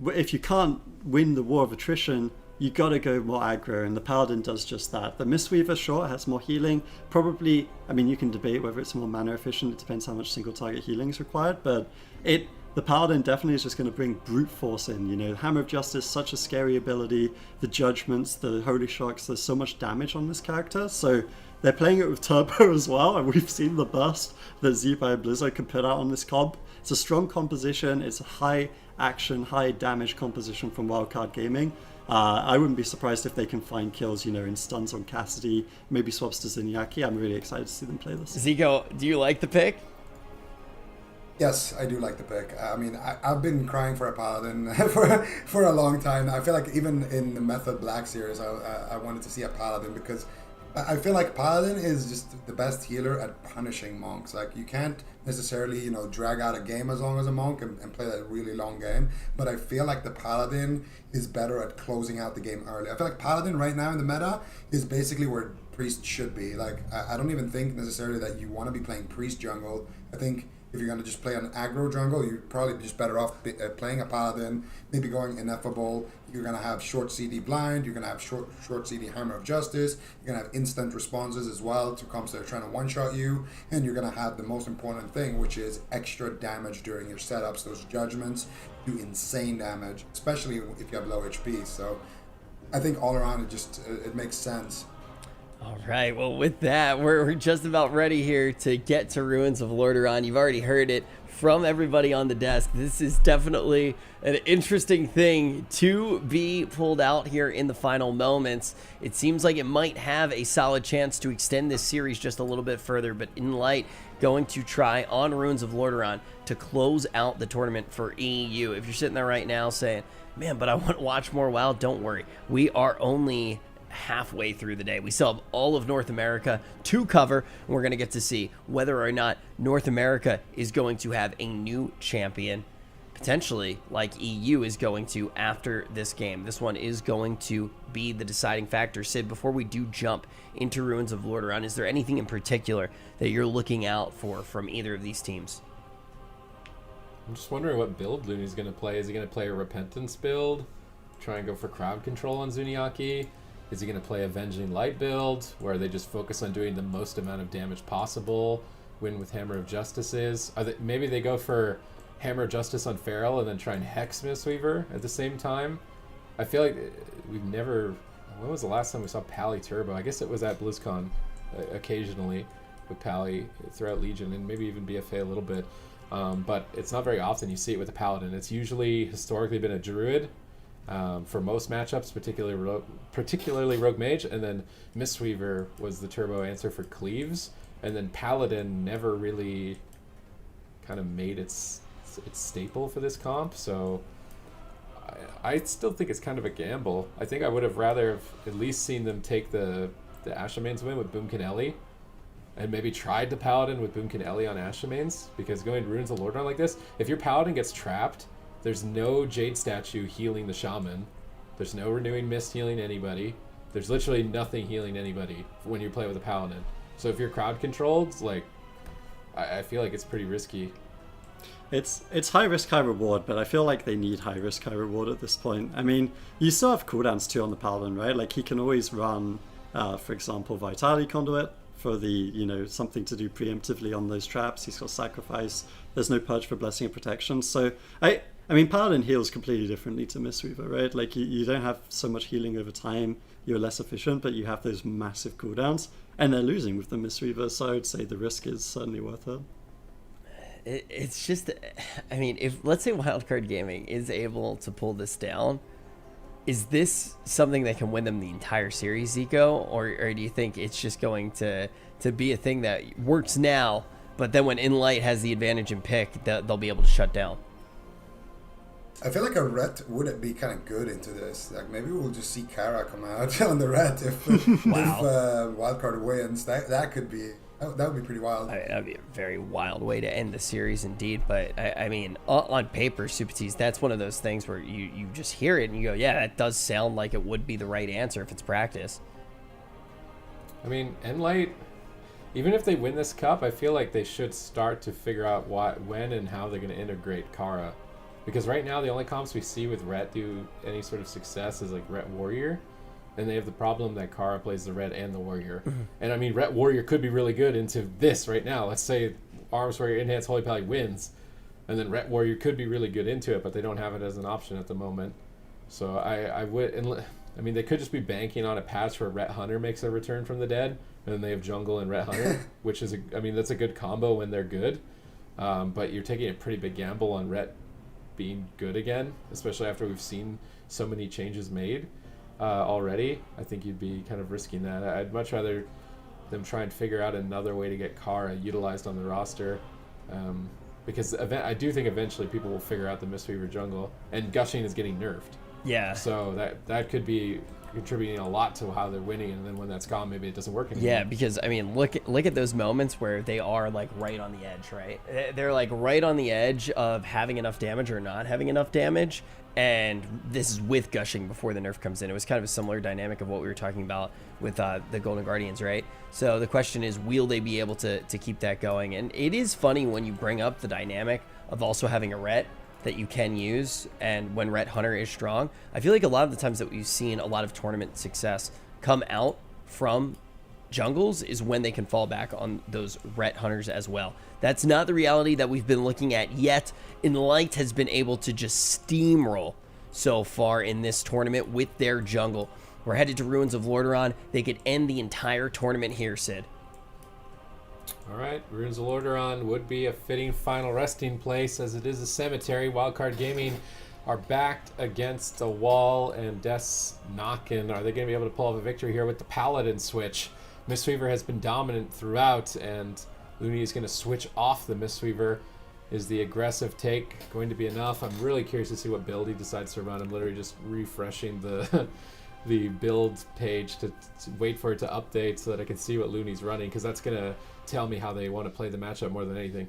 if you can't win the war of attrition, you got to go more aggro, and the paladin does just that. The Mistweaver, sure, has more healing. Probably, I mean, you can debate whether it's more mana efficient. It depends how much single target healing is required, but the paladin definitely is just going to bring brute force in. You know, Hammer of Justice, such a scary ability. The judgments, the holy shocks, there's so much damage on this character. So they're playing it with turbo as well, and we've seen the burst that Zebai and Blizzo can put out on this comp. It's a strong composition. It's a high action, high damage composition from Wildcard Gaming. I wouldn't be surprised if they can find kills, you know, in stuns on Cassidy, maybe swaps to Zunyaki. I'm really excited to see them play this. Zico, do you like the pick? Yes, I do like the pick. I mean, I've been crying for a paladin for a long time. I feel like even in the Method Black series, I wanted to see a paladin because I feel like paladin is just the best healer at punishing monks. Like, you can't necessarily, you know, drag out a game as long as a monk and play that really long game. But I feel like the paladin is better at closing out the game early. I feel like paladin right now in the meta is basically where priest should be. Like, I don't even think necessarily that you want to be playing priest jungle. I think if you're going to just play an aggro jungle, you're probably just better off playing a paladin, maybe going ineffable. You're going to have short CD blind, you're going to have short CD hammer of justice, you're going to have instant responses as well to comps that are trying to one-shot you, and you're going to have the most important thing, which is extra damage during your setups. Those judgments do insane damage, especially if you have low HP. So I think all around it makes sense. All right, well, with that, we're just about ready here to get to Ruins of Lordaeron. You've already heard it from everybody on the desk. This is definitely an interesting thing to be pulled out here in the final moments. It seems like it might have a solid chance to extend this series just a little bit further, but nLite going to try on Ruins of Lordaeron to close out the tournament for EU. If you're sitting there right now saying, man, but I want to watch more WoW, don't worry. We are only halfway through the day. We still have all of North America to cover, and we're going to get to see whether or not North America is going to have a new champion, potentially like EU is going to after this game. This one is going to be the deciding factor. Sid, before we do jump into Ruins of Lordaeron, is there anything in particular that you're looking out for from either of these teams? I'm just wondering what build Looney's going to play. Is he going to play a Repentance build? Try and go for crowd control on Zuniaki? Is he going to play Avenging Light build, where they just focus on doing the most amount of damage possible, win with Hammer of Justices? Maybe they go for Hammer of Justice on Feral and then try and Hex Mistweaver at the same time? I feel like we've never... When was the last time we saw Pally Turbo? I guess it was at BlizzCon occasionally with Pally throughout Legion and maybe even BFA a little bit. But it's not very often you see it with a Paladin. It's usually historically been a Druid for most matchups, particularly Rogue Mage, and then Mistweaver was the turbo answer for Cleaves, and then Paladin never really kind of made its staple for this comp, so I still think it's kind of a gamble. I think I would have rather have at least seen them take the Ashamane's win with Boomkin Ellie, and maybe tried the Paladin with Boomkin Ellie on Ashamane's, because going Ruins of Lordaeron like this, if your Paladin gets trapped, there's no Jade Statue healing the Shaman. There's no Renewing Mist healing anybody. There's literally nothing healing anybody when you play with a Paladin. So if you're crowd controlled, like, I feel like it's pretty risky. It's high risk, high reward, but I feel like they need high risk, high reward at this point. I mean, you still have cooldowns too on the Paladin, right? Like, he can always run, for example, Vitality Conduit for the, something to do preemptively on those traps. He's got Sacrifice. There's no Purge for Blessing and Protection. So I mean, Paladin heals completely differently to Mistweaver, right? Like, you don't have so much healing over time. You're less efficient, but you have those massive cooldowns. And they're losing with the Mistweaver, so I would say the risk is certainly worth it. It's just, I mean, if, let's say Wildcard Gaming is able to pull this down, is this something that can win them the entire series, Zico? Or do you think it's just going to be a thing that works now, but then when nLite has the advantage in pick, they'll be able to shut down? I feel like a Ret would be kind of good into this. Like, maybe we'll just see Kara come out on the Ret if Wildcard wins. That could be... That would be pretty wild. That'd be a very wild way to end the series indeed. But I mean, on paper, Super T's, that's one of those things where you just hear it and you go, yeah, that does sound like it would be the right answer if it's practice. I mean, nLite, even if they win this cup, I feel like they should start to figure out when and how they're going to integrate Kara. Because right now, the only comps we see with Ret do any sort of success is like Ret Warrior. And they have the problem that Kara plays the Red and the Warrior. And I mean, Ret Warrior could be really good into this right now. Let's say Arms Warrior Enhanced Holy Pally wins, and then Ret Warrior could be really good into it, but they don't have it as an option at the moment. So I mean, they could just be banking on a patch where Ret Hunter makes a return from the dead, and then they have Jungle and Ret Hunter, which is, that's a good combo when they're good. But you're taking a pretty big gamble on Ret being good again, especially after we've seen so many changes made. Already, I think you'd be kind of risking that. I'd much rather them try and figure out another way to get Kara utilized on the roster, because I do think eventually people will figure out the Mistweaver jungle, and Gushing is getting nerfed. Yeah. So that could be contributing a lot to how they're winning, and then when that's gone, maybe it doesn't work anymore. Yeah, because I mean, look at those moments where they are like right on the edge, right? They're like right on the edge of having enough damage or not having enough damage, and this is with gushing before the nerf comes in. It was kind of a similar dynamic of what we were talking about with the Golden Guardians, right? So the question is, will they be able to keep that going? And it is funny when you bring up the dynamic of also having a Ret that you can use, and when Ret Hunter is strong, I feel like a lot of the times that we've seen a lot of tournament success come out from jungles is when they can fall back on those Ret Hunters as well. That's not the reality that we've been looking at yet. nLite has been able to just steamroll so far in this tournament with their jungle. We're headed to Ruins of Lordaeron. They could end the entire tournament here, Sid. All right, Ruins of Lordaeron would be a fitting final resting place, as it is a cemetery. Wildcard Gaming are backed against a wall, and Death's knocking. Are they going to be able to pull off a victory here with the Paladin switch? Mistweaver has been dominant throughout, and Looney is going to switch off the Mistweaver. Is the aggressive take going to be enough? I'm really curious to see what build he decides to run. I'm literally just refreshing the the build page to wait for it to update so that I can see what Looney's running, because that's going to tell me how they want to play the matchup more than anything.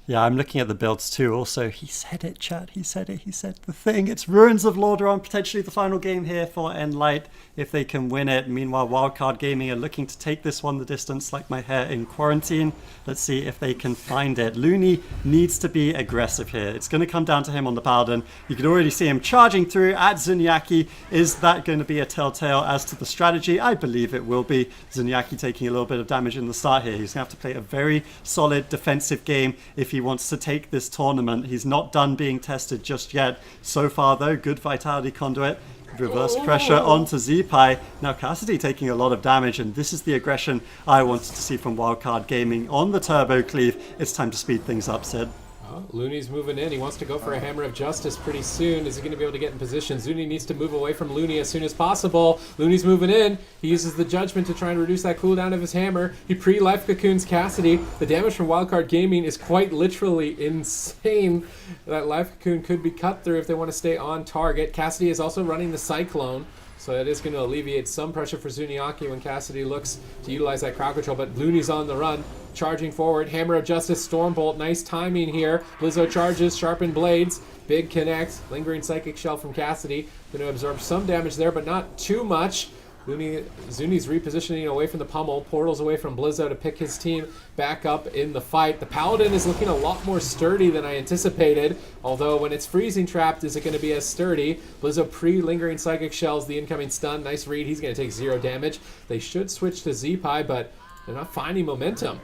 Yeah, I'm looking at the builds too. Also, he said it, chat. He said it. He said the thing. It's Ruins of Lordaeron, potentially the final game here for nLite if they can win it. Meanwhile, Wildcard Gaming are looking to take this one the distance like my hair in quarantine. Let's see if they can find it. Looney needs to be aggressive here. It's going to come down to him on the Paladin. You can already see him charging through at Zuniaki. Is that going to be a telltale as to the strategy? I believe it will be. Zuniaki taking a little bit of damage in the start here. He's going to have to play a very solid defensive game if he wants to take this tournament. He's not done being tested just yet. So far, though, good Vitality Conduit. Reverse pressure onto Zeepai. Now Cassidy taking a lot of damage, and this is the aggression I wanted to see from Wildcard Gaming on the Turbo Cleave. It's time to speed things up, Sid. Oh, Looney's moving in. He wants to go for a Hammer of Justice pretty soon. Is he going to be able to get in position? Zuni needs to move away from Looney as soon as possible. Looney's moving in. He uses the Judgment to try and reduce that cooldown of his hammer. He pre-life cocoons Cassidy. The damage from Wildcard Gaming is quite literally insane. That life cocoon could be cut through if they want to stay on target. Cassidy is also running the Cyclone, so it is going to alleviate some pressure for Zuniaki when Cassidy looks to utilize that crowd control, but Looney's on the run. Charging forward, Hammer of Justice, Stormbolt, nice timing here. Blizzo charges, Sharpened Blades, big connect, lingering Psychic Shell from Cassidy. Going to absorb some damage there, but not too much. Zuni's repositioning away from the pummel, portals away from Blizzo to pick his team back up in the fight. The Paladin is looking a lot more sturdy than I anticipated, although when it's freezing trapped, is it going to be as sturdy? Blizzo pre-lingering Psychic Shells, the incoming stun, nice read, he's going to take 0 damage. They should switch to Zeepai, but they're not finding momentum.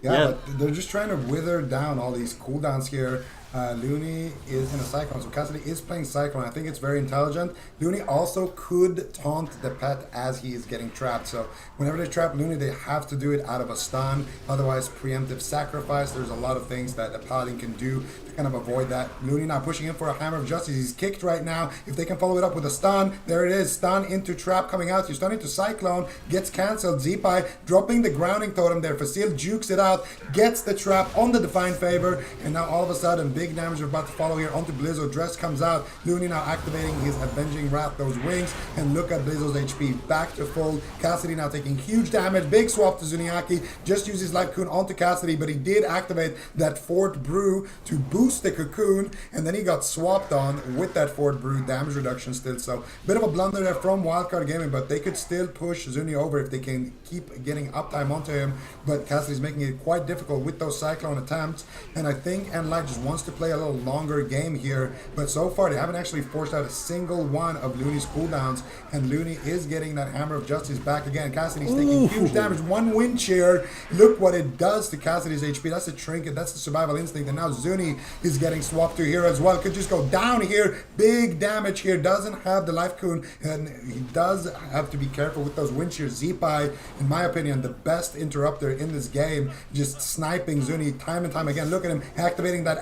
Yeah, but they're just trying to wither down all these cooldowns here. Looney is in a Cyclone, so Cassidy is playing Cyclone. I think it's very intelligent. Looney also could taunt the pet as he is getting trapped. So whenever they trap Looney, they have to do it out of a stun. Otherwise, preemptive sacrifice. There's a lot of things that the Paladin can do to kind of avoid that. Looney now pushing in for a Hammer of Justice. He's kicked right now. If they can follow it up with a stun, there it is. Stun into trap coming out. You're stunning to Cyclone. Gets cancelled. Zeepai dropping the grounding totem there. Facile jukes it out. Gets the trap on the Divine Favor. And now all of a sudden, big damage are about to follow here onto Blizzo. Dress comes out. Looney now activating his Avenging Wrath, those wings. And look at Blizzo's HP back to full. Cassidy now taking huge damage. Big swap to Zuniaki. Just used his Life Cocoon onto Cassidy, but he did activate that Fort Brew to boost the Cocoon. And then he got swapped on with that Fort Brew damage reduction still. So bit of a blunder there from Wildcard Gaming, but they could still push Zuni over if they can keep getting uptime onto him. But Cassidy's making it quite difficult with those Cyclone attempts. And I think nLite just wants to play a little longer game here, but so far they haven't actually forced out a single one of Looney's cooldowns, and Looney is getting that Hammer of Justice back again. Cassidy's taking huge damage. One wind shear, look what it does to Cassidy's HP. That's a trinket, that's the survival instinct, and now Zuni is getting swapped to here as well. Could just go down here, big damage here, doesn't have the life coon, and he does have to be careful with those wind shears. Zeepai, in my opinion, the best interrupter in this game, just sniping Zuni time and time again. Look at him activating that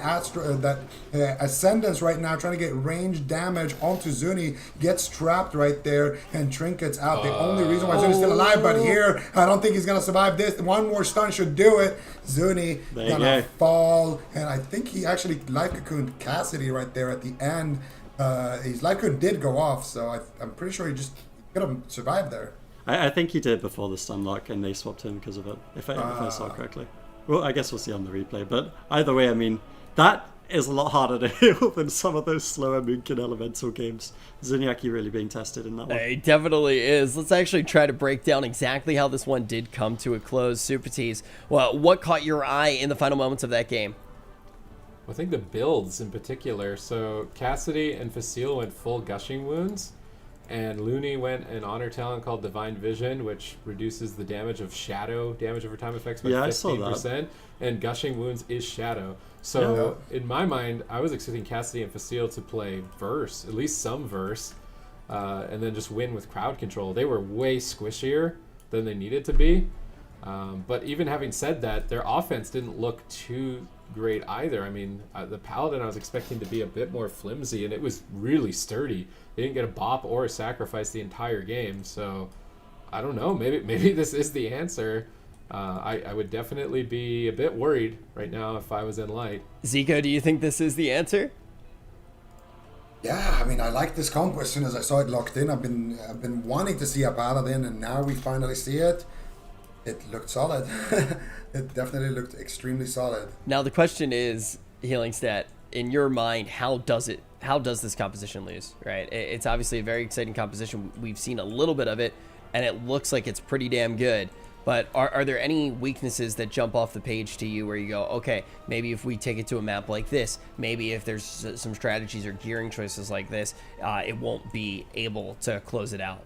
Ascendance right now, trying to get range damage onto Zuni. Gets trapped right there, and trinkets out. The only reason why Zuni's still alive, but here, I don't think he's going to survive this. One more stun should do it. Zuni gonna fall, and I think he actually life cocooned Cassidy right there at the end. His life cocoon did go off, so I'm pretty sure he just could have survived there. I think he did before the stun lock, and they swapped him because of it, if I saw correctly. Well, I guess we'll see on the replay. But either way, I mean, that is a lot harder to heal than some of those slower Moonkin Elemental games. Zinyak really being tested in that one. It definitely is. Let's actually try to break down exactly how this one did come to a close. Super Tees, well, what caught your eye in the final moments of that game? I think the builds in particular. So Cassidy and Facile went full Gushing Wounds, and Looney went an honor talent called Divine Vision, which reduces the damage of shadow damage over time effects by 15%. And Gushing Wounds is shadow. So in my mind, I was expecting Cassidy and Facile to play verse, at least some verse, and then just win with crowd control. They were way squishier than they needed to be. But even having said that, their offense didn't look too great either. I mean, the Paladin I was expecting to be a bit more flimsy, and it was really sturdy. They didn't get a bop or a sacrifice the entire game, so I don't know. Maybe this is the answer. I would definitely be a bit worried right now if I was nLite. Zico, do you think this is the answer? Yeah, I mean, I like this comp as soon as I saw it locked in. I've been wanting to see a Paladin, and now we finally see it. It looked solid. It definitely looked extremely solid. Now the question is, Healing Stat, in your mind, how does this composition lose? Right? It's obviously a very exciting composition. We've seen a little bit of it, and it looks like it's pretty damn good. But are there any weaknesses that jump off the page to you where you go, okay, maybe if we take it to a map like this, maybe if there's some strategies or gearing choices like this, it won't be able to close it out?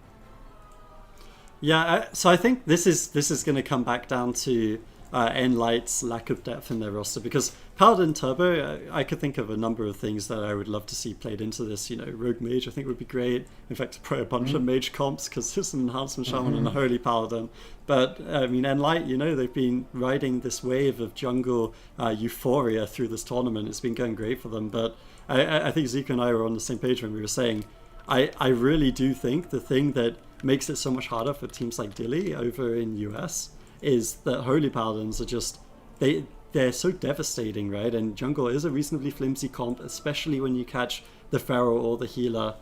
Yeah, so I think this is going to come back down to nLite's lack of depth in their roster, because Paladin Turbo, I could think of a number of things that I would love to see played into this. You know, Rogue Mage I think would be great. In fact, probably a bunch of Mage comps, because there's an Enhancement Shaman and a Holy Paladin. But I mean, nLite, you know, they've been riding this wave of jungle euphoria through this tournament. It's been going great for them. But I think Zico and I were on the same page when we were saying, I really do think the thing that makes it so much harder for teams like Dilly over in US is that Holy Paladins are just, they're so devastating, right? And jungle is a reasonably flimsy comp, especially when you catch the Feral or the healer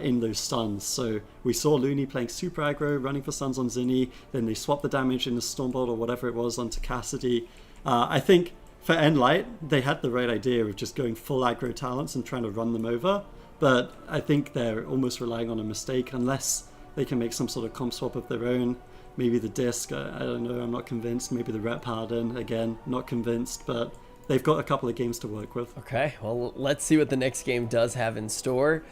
in those stuns. So we saw Looney playing super aggro, running for stuns on Zinni, then they swapped the damage in the Stormbolt or whatever it was onto Cassidy. I think for nLite, they had the right idea of just going full aggro talents and trying to run them over, but I think they're almost relying on a mistake unless they can make some sort of comp swap of their own. Maybe the disc, I don't know, I'm not convinced. Maybe the Rep Paladin, again, not convinced, but they've got a couple of games to work with. Okay, well, let's see what the next game does have in store.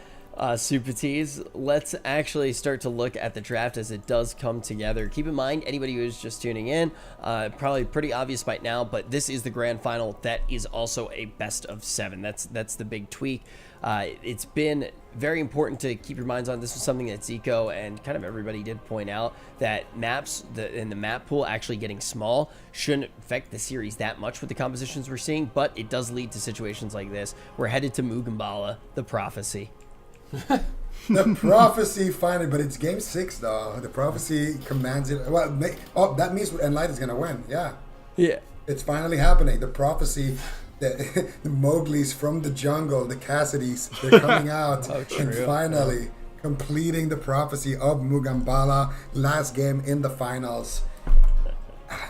Super Tees, let's actually start to look at the draft as it does come together. Keep in mind, anybody who's just tuning in, probably pretty obvious by now, but this is the grand final that is also a best of 7. That's the big tweak. It's been very important to keep your minds on. This was something that Zico and kind of everybody did point out, that maps in the map pool actually getting small shouldn't affect the series that much with the compositions we're seeing, but it does lead to situations like this. We're headed to Mugambala, the Prophecy. The Prophecy finally, but it's game 6 though. The Prophecy commands it. Well, that means nLite is gonna win. Yeah, it's finally happening. The Prophecy. The Mowglis from the jungle, the Cassidys, they're coming out and finally completing the Prophecy of Mugambala. Last game in the finals.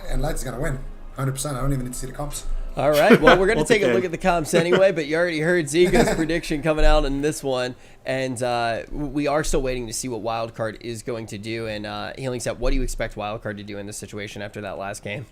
And nLite's going to win. 100%. I don't even need to see the comps. All right. Well, we're going to take a look at the comps anyway, but you already heard Zico's prediction coming out in this one. And we are still waiting to see what Wildcard is going to do. And Healing Set, what do you expect Wildcard to do in this situation after that last game?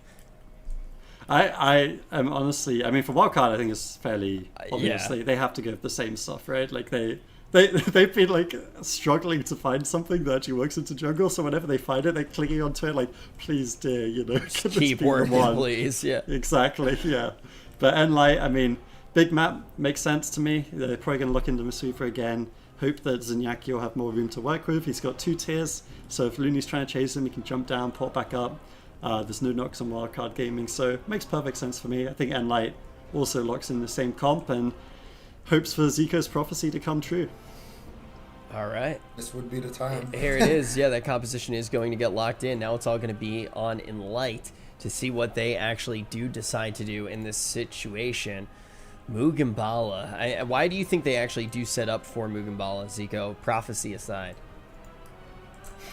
I am honestly, I mean, for Wildcard, I think it's fairly obviously they have to go with the same stuff, right? Like they've been like struggling to find something that actually works into jungle. So whenever they find it, they're clinging onto it like, please, dear, you know, keep working, please. Yeah, exactly. Yeah, but nLite, I mean, big map makes sense to me. They're probably going to look into Masufa again. Hope that Zinyaki will have more room to work with. He's got 2 tiers, so if Looney's trying to chase him, he can jump down, pop back up. There's no knocks on Wildcard Gaming, so it makes perfect sense for me. I think nLite also locks in the same comp and hopes for Zico's prophecy to come true. All right. This would be the time. Here it is. Yeah, that composition is going to get locked in. Now it's all going to be on nLite to see what they actually do decide to do in this situation. Mugambala. Why do you think they actually do set up for Mugambala, Zico, prophecy aside?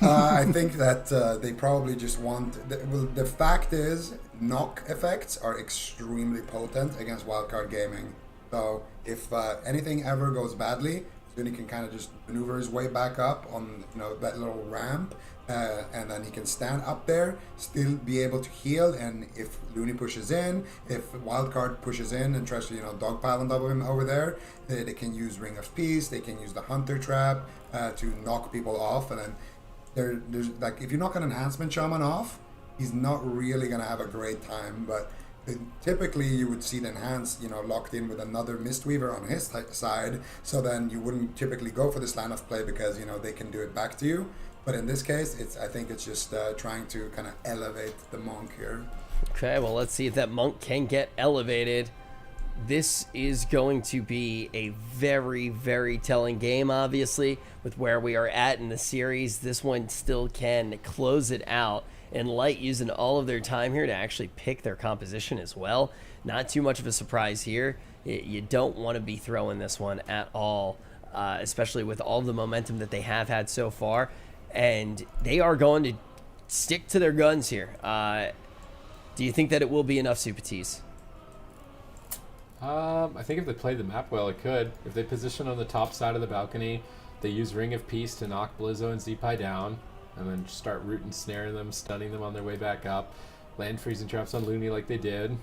I think that they probably just want. The fact is, knock effects are extremely potent against Wildcard Gaming. So if anything ever goes badly, then he can kind of just maneuver his way back up on that little ramp, and then he can stand up there, still be able to heal. And if Looney pushes in, if Wildcard pushes in and tries to dogpile on top of him over there, they can use Ring of Peace. They can use the Hunter Trap to knock people off, and then. There's like, if you knock an enhancement shaman off, he's not really gonna have a great time. But typically you would see the enhance locked in with another Mistweaver on his side, so then you wouldn't typically go for this line of play because they can do it back to you. But in this case, I think it's just trying to kind of elevate the monk here. Okay, well, let's see if that monk can get elevated. This is going to be a very, very telling game, obviously, with where we are at in the series. This one still can close it out. And nLite using all of their time here to actually pick their composition as well. Not too much of a surprise here. You don't want to be throwing this one at all, especially with all the momentum that they have had so far. And they are going to stick to their guns here. Do you think that it will be enough, Supatis? I think if they play the map well, it could. If they position on the top side of the balcony, they use Ring of Peace to knock Blizzo and Zeepai down, and then start root and snaring them, stunning them on their way back up, land freezing traps on Looney like they did.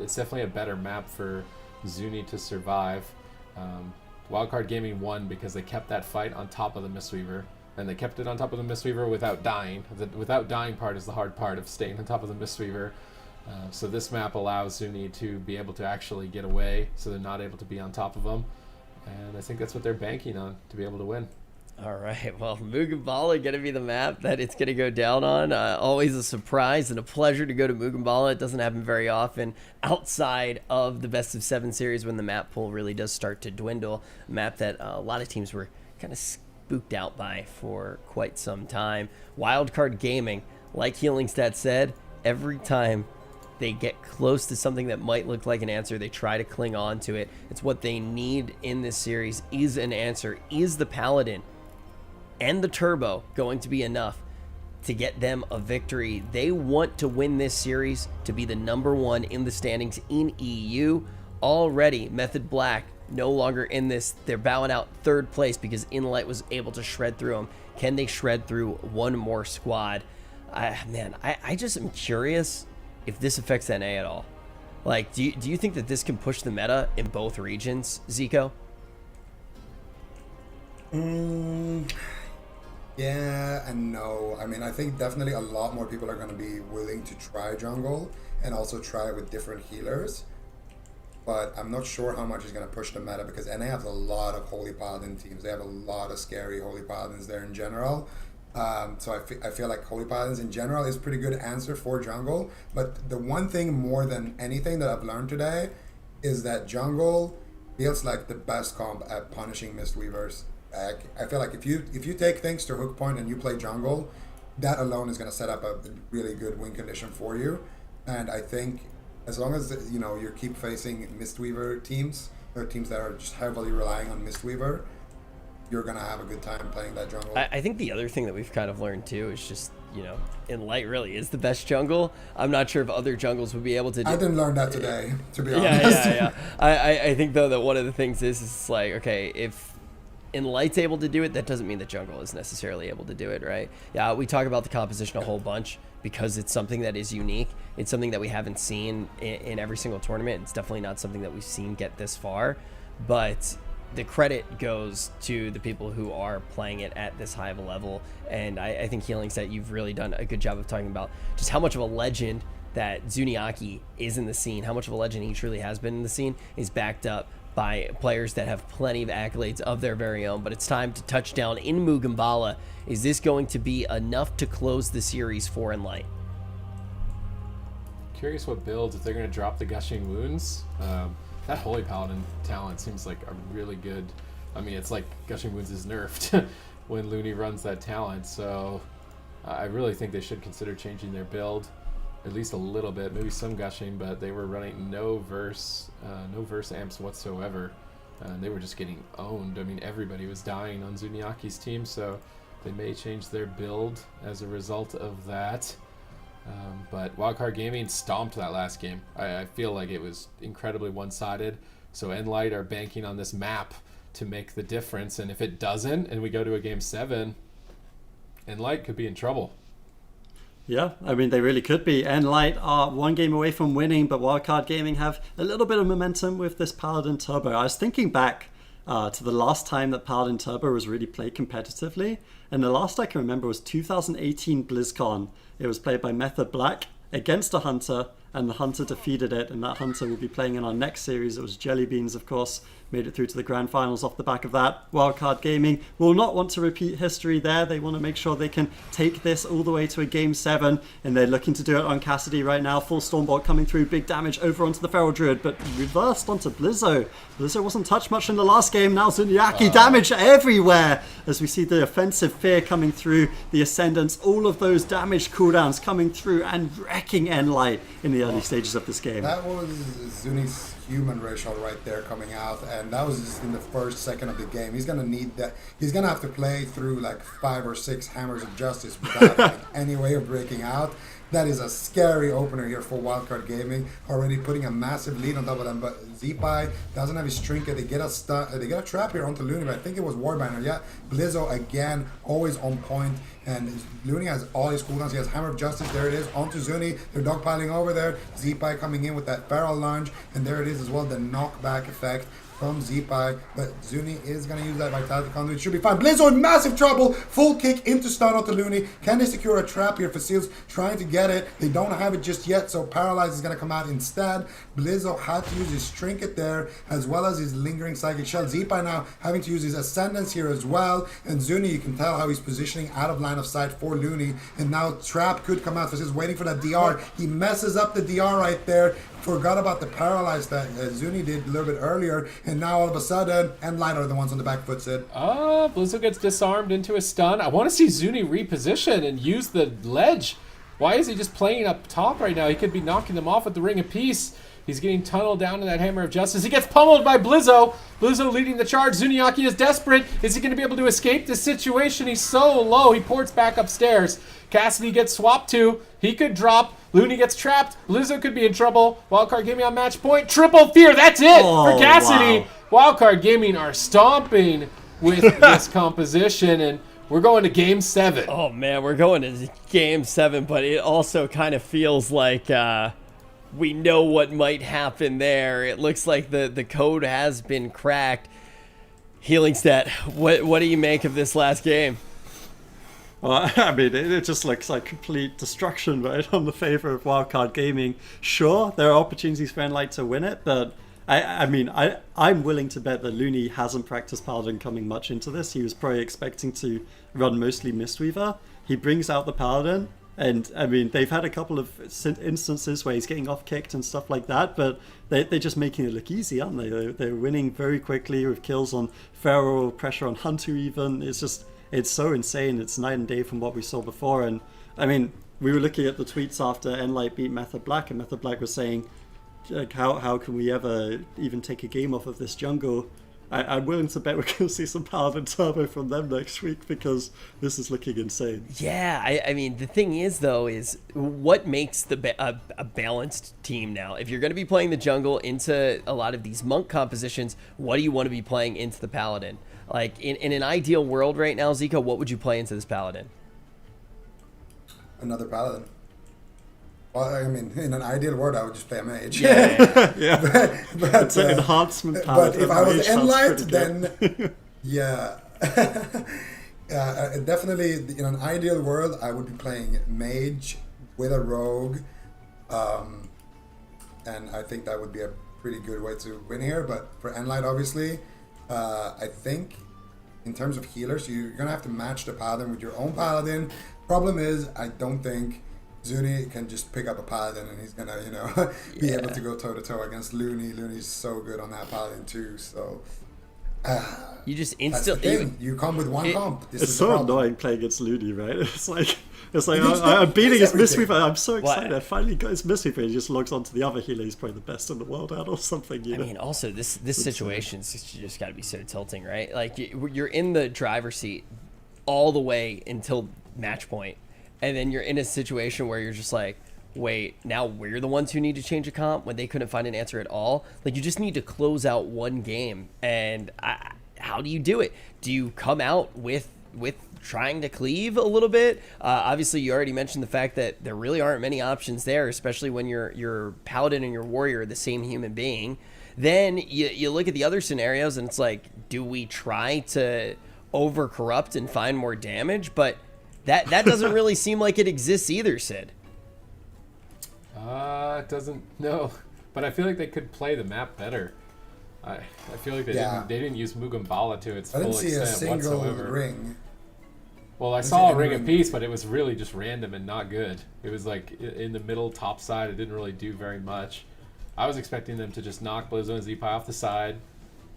It's definitely a better map for Zuni to survive. Wildcard Gaming won because they kept that fight on top of the Mistweaver, and they kept it on top of the Mistweaver without dying. The without dying part is the hard part of staying on top of the Mistweaver. So this map allows Zuni to be able to actually get away, so they're not able to be on top of them. And I think that's what they're banking on, to be able to win. All right, well, Mugambala going to be the map that it's going to go down on. Always a surprise and a pleasure to go to Mugambala. It doesn't happen very often outside of the best of 7 series when the map pool really does start to dwindle. A map that a lot of teams were kind of spooked out by for quite some time. Wildcard Gaming, like Healingstat said, every time they get close to something that might look like an answer, they try to cling on to it. It's what they need in this series is an answer. Is the Paladin and the Turbo going to be enough to get them a victory? They want to win this series to be the #1 in the standings in EU. Already, Method Black no longer in this. They're bowing out 3rd place because nLite was able to shred through them. Can they shred through one more squad? I just am curious if this affects NA at all. Like, do you think that this can push the meta in both regions, Zico? Yeah and no. I mean, I think definitely a lot more people are going to be willing to try jungle and also try with different healers. But I'm not sure how much is going to push the meta because NA has a lot of Holy Paladin teams. They have a lot of scary Holy Paladins there in general. So I feel like Holy Paladins in general is a pretty good answer for jungle. But the one thing more than anything that I've learned today is that jungle feels like the best comp at punishing Mistweavers. I feel like if you take things to hook point and you play jungle, that alone is going to set up a really good win condition for you. And I think as long as you keep facing Mistweaver teams or teams that are just heavily relying on Mistweaver, you're going to have a good time playing that jungle. I think the other thing that we've kind of learned too is just, nLite really is the best jungle. I'm not sure if other jungles would be able to do. I didn't learn that today, to be honest. Yeah. I think though that one of the things is it's like, okay, if nLite's able to do it, that doesn't mean that jungle is necessarily able to do it, right? Yeah, we talk about the composition a whole bunch because it's something that is unique. It's something that we haven't seen in every single tournament. It's definitely not something that we've seen get this far, but the credit goes to the people who are playing it at this high of a level. And I think Healingstat, you've really done a good job of talking about just how much of a legend that Zuniaki is in the scene, how much of a legend he truly has been in the scene, is backed up by players that have plenty of accolades of their very own. But it's time to touch down in Mugambala. Is this going to be enough to close the series for nLite? Curious what builds, if they're going to drop the Gushing Wounds. That Holy Paladin talent seems like a really good... I mean, it's like Gushing Wounds is nerfed when Looney runs that talent, so I really think they should consider changing their build at least a little bit, maybe some Gushing, but they were running no verse amps whatsoever. They were just getting owned. I mean, everybody was dying on Zuniaki's team, so They may change their build as a result of that. But Wildcard Gaming stomped that last game. I feel like it was incredibly one-sided. So nLite are banking on this map to make the difference. And if it doesn't, and we go to a game 7, nLite could be in trouble. Yeah, I mean, they really could be. nLite are one game away from winning, but Wildcard Gaming have a little bit of momentum with this Paladin Turbo. I was thinking back to the last time that Paladin Turbo was really played competitively, and the last I can remember was 2018 BlizzCon. It was played by Method Black against a Hunter, and the Hunter defeated it, and that Hunter will be playing in our next series. It was Jelly Beans, of course, made it through to the grand finals off the back of that. Wildcard Gaming will not want to repeat history there. They want to make sure they can take this all the way to a game 7, and they're looking to do it on Cassidy right now. Full Stormbolt coming through, big damage over onto the Feral Druid, but reversed onto Blizzo. Blizzo wasn't touched much in the last game. Now Zuniaki, damage everywhere as we see the offensive fear coming through, the Ascendants, all of those damage cooldowns coming through and wrecking nLite in the early stages of this game. That was Zuni's human racial right there coming out, and that was just in the first second of the game. He's gonna need that. He's gonna have to play through like 5 or 6 Hammers of Justice without having any way of breaking out. That is a scary opener here for Wildcard Gaming, already putting a massive lead on top of them. But Zeepai doesn't have his trinket. They get a trap here onto Looney, but I think it was Warbanner. Yeah, Blizzo again, always on point. And Looney has all his cooldowns. He has Hammer of Justice. There it is. Onto Zuni. They're dogpiling over there. Zeepai coming in with that Feral Lunge. And there it is as well, the knockback effect from Zeepai, but Zuni is going to use that Vitality Conduit. Should be fine. Blizzo in massive trouble. Full kick into stun onto Looney. Can they secure a trap here for Seals? Trying to get it. They don't have it just yet, so Paralyze is going to come out instead. Blizzo had to use his Trinket there, as well as his Lingering Psychic Shell. Zeepai now having to use his Ascendance here as well. And Zuni, you can tell how he's positioning out of line of sight for Looney. And now Trap could come out for Seals, waiting for that DR. He messes up the DR right there. Forgot about the Paralyze that Zuni did a little bit earlier, and now all of a sudden, nLite are the ones on the back foot, Sid. Blizzo gets disarmed into a stun. I want to see Zuni reposition and use the ledge. Why is he just playing up top right now? He could be knocking them off with the Ring of Peace. He's getting tunneled down to that Hammer of Justice. He gets pummeled by Blizzo. Blizzo leading the charge. Zuniaki is desperate. Is he going to be able to escape this situation? He's so low. He ports back upstairs. Cassidy gets swapped to. He could drop. Looney gets trapped. Blizzo could be in trouble. Wildcard Gaming on match point. Triple fear. That's it for Cassidy. Wow. Wildcard Gaming are stomping with this composition, and we're going to game 7. Oh, man, we're going to game 7, but it also kind of feels like we know what might happen there. It looks like the code has been cracked. Healing Stat, what do you make of this last game? Well, I mean, it just looks like complete destruction, right, on the favor of Wildcard Gaming. Sure, there are opportunities for nLite to win it, but I'm willing to bet that Looney hasn't practiced Paladin coming much into this. He was probably expecting to run mostly Mistweaver. He brings out the Paladin, and I mean, they've had a couple of instances where he's getting off-kicked and stuff like that, but they're just making it look easy, aren't they? They're winning very quickly with kills on Feral, pressure on Hunter even. It's so insane. It's night and day from what we saw before. And I mean, we were looking at the tweets after nLite beat Method Black, and Method Black was saying, like, how can we ever even take a game off of this jungle? I'm willing to bet we're going to see some Paladin Turbo from them next week, because this is looking insane. Yeah, I mean, the thing is, though, is what makes a balanced team now? If you're going to be playing the jungle into a lot of these monk compositions, what do you want to be playing into the Paladin? Like, in an ideal world right now, Zico, what would you play into this Paladin? Another Paladin. Well, I mean, in an ideal world, I would just play a mage. Yeah. but it's an enhancement Paladin. But if I was nLite, then yeah. Definitely, in an ideal world, I would be playing mage with a rogue. And I think that would be a pretty good way to win here. But for nLite, obviously, I think in terms of healers, you're going to have to match the Paladin with your own Paladin. Problem is, I don't think Zuni can just pick up a Paladin and he's going to, be able to go toe-to-toe against Looney. Looney's so good on that Paladin too, so... you just instantly... You come with one comp. It's so annoying playing against Looney, right? It's like I'm beating his Mistweaver. I'm so excited. What? I finally got his Mistweaver. He just logs onto the other healer. He's probably the best in the world at or something. I mean, also, this situation's just got to be so tilting, right? Like, you're in the driver's seat. all the way until match point, and then you're in a situation where you're just like, wait, now we're the ones who need to change a comp when they couldn't find an answer at all. Like, you just need to close out one game, and how do you do it? Do you come out with trying to cleave a little bit? Obviously, you already mentioned the fact that there really aren't many options there, especially when your paladin and your warrior are the same human being. Then you look at the other scenarios, and it's like, do we try to over corrupt and find more damage? But that doesn't really seem like it exists either, Sid. It doesn't. No, but I feel like they could play the map better. I feel like they didn't use Mugambala to its full extent whatsoever. I didn't see a single ring. Well, I saw a ring of peace, but it was really just random and not good. It was like in the middle, top side. It didn't really do very much. I was expecting them to just knock Blizzo and Z-Pie off the side,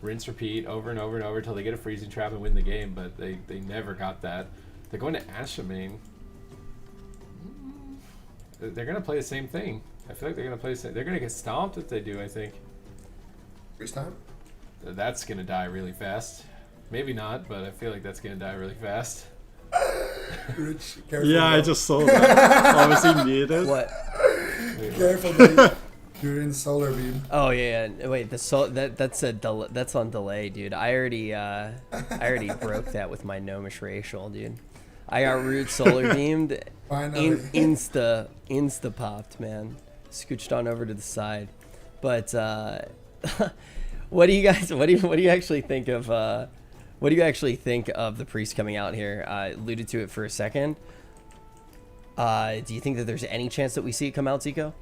rinse, repeat, over and over and over until they get a freezing trap and win the game, but they never got that. They're going to Ashamane. They're going to play the same thing. I feel like they're going to play the same. They're going to get stomped if they do, I think. Freeze time? That's going to die really fast. Maybe not, but I feel like that's going to die really fast. Rich, careful. Yeah, I just saw that. Obviously muted. What? Careful, buddy. You're in solar beam. Oh yeah, wait. That's on delay, dude. I already broke that with my gnomish racial, dude. I got root solar beamed. Finally. Insta popped, man. Scooched on over to the side. But what do you actually think of the priest coming out here? I alluded to it for a second. Do you think that there's any chance that we see it come out, Zico?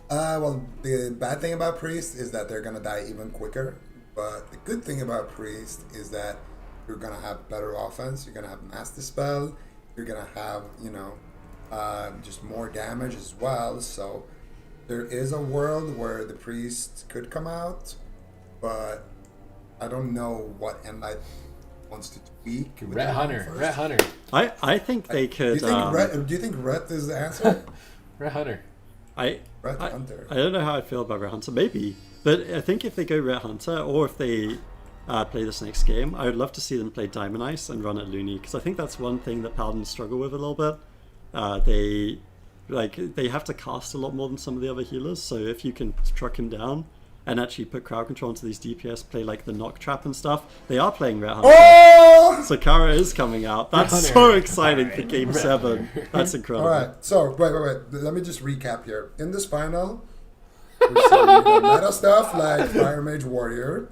Well, the bad thing about Priest is that they're going to die even quicker. But the good thing about Priest is that you're going to have better offense. You're going to have Mass Dispel. You're going to have, just more damage as well. So there is a world where the Priest could come out. But I don't know what nLite wants to tweak. Ret Hunter. I think they could. Do you think Ret is the answer? Ret Hunter. I Hunter. I don't know how I feel about Ret Hunter, maybe. But I think if they go Ret Hunter, or if they play this next game, I would love to see them play Diamond Ice and run at Looney, because I think that's one thing that Paladins struggle with a little bit. They have to cast a lot more than some of the other healers, so if you can truck him down and actually put crowd control into these DPS, play like the knock trap and stuff. They are playing Ret Hunter. Oh! So Kara is coming out. That's so exciting for Game 7. That's incredible. All right, so wait. Let me just recap here. In this final, we've seen meta stuff like Fire Mage Warrior.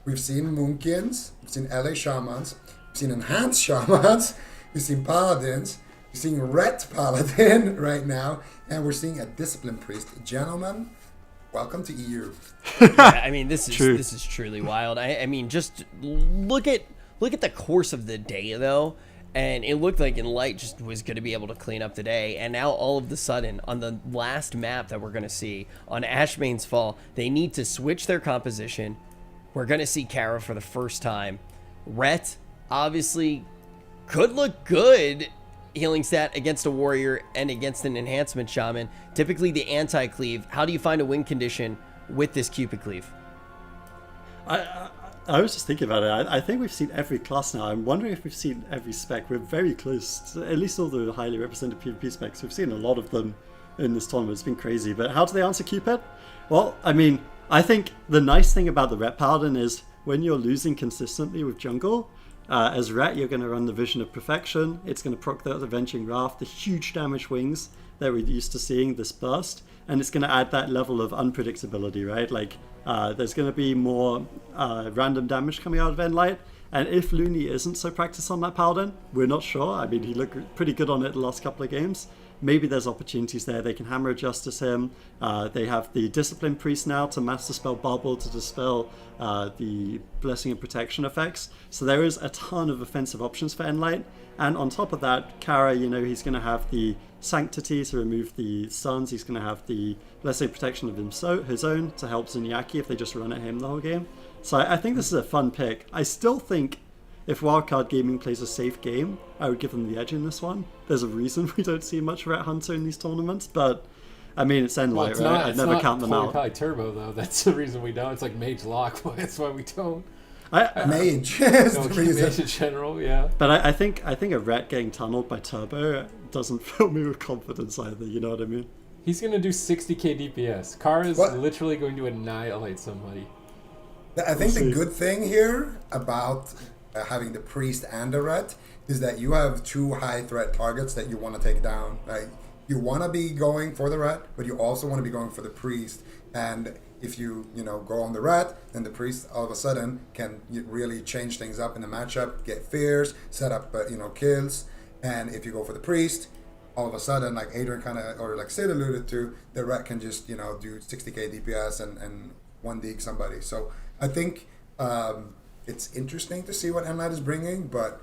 We've seen Moonkins. We've seen LA Shamans. We've seen Enhanced Shamans. We've seen Paladins. We're seeing Ret Paladin right now. And we're seeing a Discipline Priest. Gentlemen, welcome to EU. Yeah, I mean, this is truly wild. I mean, just look at the course of the day, though, and it looked like nLite just was going to be able to clean up the day, and now all of the sudden, on the last map that we're going to see, on Ashmane's Fall, they need to switch their composition. We're going to see Kara for the first time. Ret, obviously, could look good healing stat against a warrior and against an enhancement shaman. Typically the anti-cleave. How do you find a win condition with this Cupid cleave? I was just thinking about it. I think we've seen every class now. I'm wondering if we've seen every spec. We're very close to at least all the highly represented PvP specs. We've seen a lot of them in this tournament. It's been crazy. But how do they answer Cupid? Well, I mean, I think the nice thing about the Ret Paladin is when you're losing consistently with jungle, as Ret, you're going to run the Vision of Perfection. It's going to proc the Avenging Wrath, the huge damage wings that we're used to seeing, this burst, and it's going to add that level of unpredictability, right? Like, there's going to be more random damage coming out of nLite, and if Looney isn't so practiced on that Paladin, we're not sure. I mean, he looked pretty good on it the last couple of games. Maybe there's opportunities there. They can Hammer of Justice him. They have the Discipline Priest now to Mass Dispel Bubble, to dispel the Blessing and Protection effects. So there is a ton of offensive options for nLite. And on top of that, Kara, he's going to have the Sanctity to remove the stuns. He's going to have the Blessing and Protection of his own to help Zunyaki if they just run at him the whole game. So I think this is a fun pick. I still think if Wildcard Gaming plays a safe game, I would give them the edge in this one. There's a reason we don't see much Ret Hunter in these tournaments, but I mean, it's nLite, right? I'd never count them out. Probably Turbo, though. That's the reason we don't. It's like Mage Lock. That's why we don't. Mage is No, the reason. Mage in general, yeah. But I think a ret getting tunneled by Turbo doesn't fill me with confidence either. You know what I mean? He's going to do 60k DPS. Kara is What? literally going to annihilate somebody. I think We'll the see. good thing here about having the priest and the ret is that you have two high threat targets that you want to take down. Right? You want to be going for the ret, but you also want to be going for the priest. And if you go on the ret, then the priest all of a sudden can really change things up in the matchup, get fears, set up kills. And if you go for the priest, all of a sudden, like Adrian or like Sid alluded to, the ret can just do 60k DPS and one dig somebody. So I think it's interesting to see what nLite is bringing, but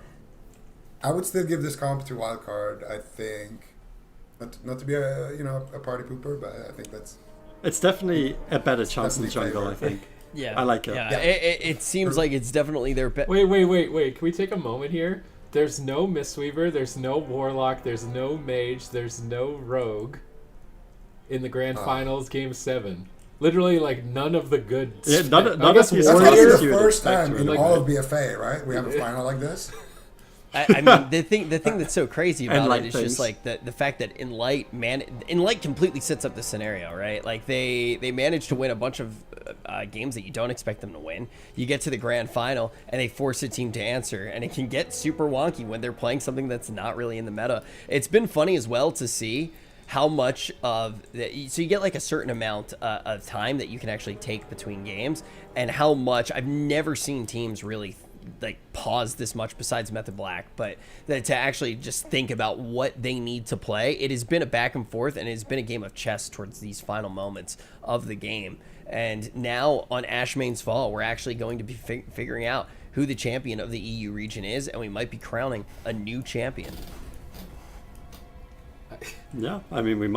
I would still give this comp to Wildcard. I think not to be a party pooper, but I think that's It's definitely a better chance than definitely jungle, I favored. think. Yeah, I like it. Yeah, Yeah. It seems like it's definitely their best. Wait. Can we take a moment here? There's no Mistweaver, there's no Warlock, there's no Mage, there's no Rogue in the Grand Finals Game 7. Literally, like, none of the good... Yeah, none of I guess these that's Warriors- probably Warriors the you would first expect time to in win. all of BFA, right? We have a final like this. I mean, the thing that's so crazy about nLite it is things. just like the fact that nLite completely sets up the scenario, right? Like they manage to win a bunch of games that you don't expect them to win. You get to the grand final and they force a team to answer, and it can get super wonky when they're playing something that's not really in the meta. It's been funny as well to see how much of so you get like a certain amount of time that you can actually take between games, and how much I've never seen teams really like pause this much besides Method Black, but that to actually just think about what they need to play. It has been a back and forth, and it has been a game of chess towards these final moments of the game. And now on Ashmane's Fall, we're actually going to be figuring out who the champion of the EU region is, and we might be crowning a new champion. Yeah, I mean, it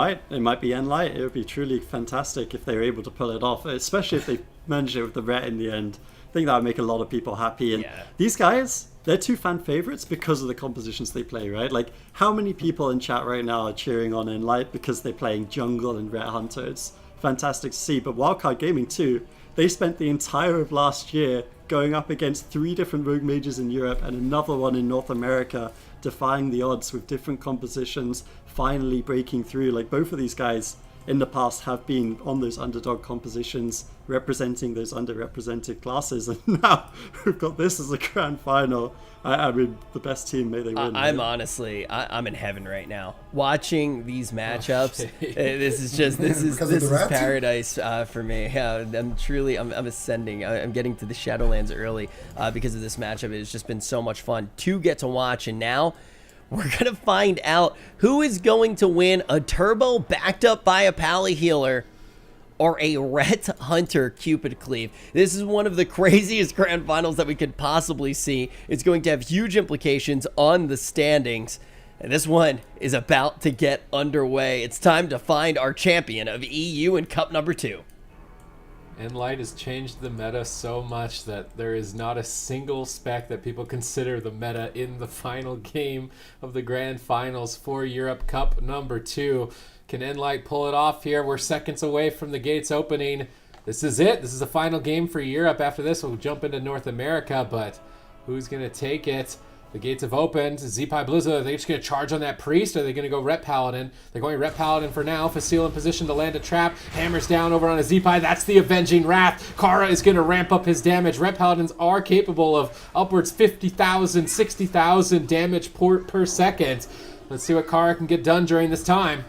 might be nLite. It would be truly fantastic if they were able to pull it off, especially if they manage it with the ret in the end. I think that would make a lot of people happy. And Yeah. these guys, they're two fan favorites because of the compositions they play, right? Like, how many people in chat right now are cheering on nLite because they're playing jungle and ret hunter? It's fantastic to see. But Wildcard Gaming too, they spent the entire of last year going up against 3 different rogue mages in Europe and another one in North America, defying the odds with different compositions, finally breaking through. Like, both of these guys in the past have been on those underdog compositions, representing those underrepresented classes, and now we've got this as a grand final. I mean, the best team, may they win. I'm right? honestly, I'm in heaven right now watching these matchups. Okay. This is Because of this the is rat? paradise for me. Yeah, I'm ascending. I'm getting to the Shadowlands early because of this matchup. It's just been so much fun to get to watch, and now we're gonna find out who is going to win: a turbo backed up by a pally healer, or a ret hunter Cupid cleave. This is one of the craziest grand finals that we could possibly see. It's going to have huge implications on the standings, and this one is about to get underway. It's time to find our champion of EU in Cup number 2. nLite has changed the meta so much that there is not a single spec that people consider the meta in the final game of the Grand Finals for Europe Cup number 2. Can nLite pull it off here? We're seconds away from the gates opening. This is it. This is the final game for Europe. After this, we'll jump into North America, but who's going to take it? The gates have opened. Zeepai Blizzard, are they just going to charge on that priest, or are they going to go Ret Paladin? They're going Ret Paladin for now. Facile in position to land a trap. Hammers down over on a Zeepai. That's the Avenging Wrath. Kara is going to ramp up his damage. Ret Paladins are capable of upwards 50,000, 60,000 damage per second. Let's see what Kara can get done during this time.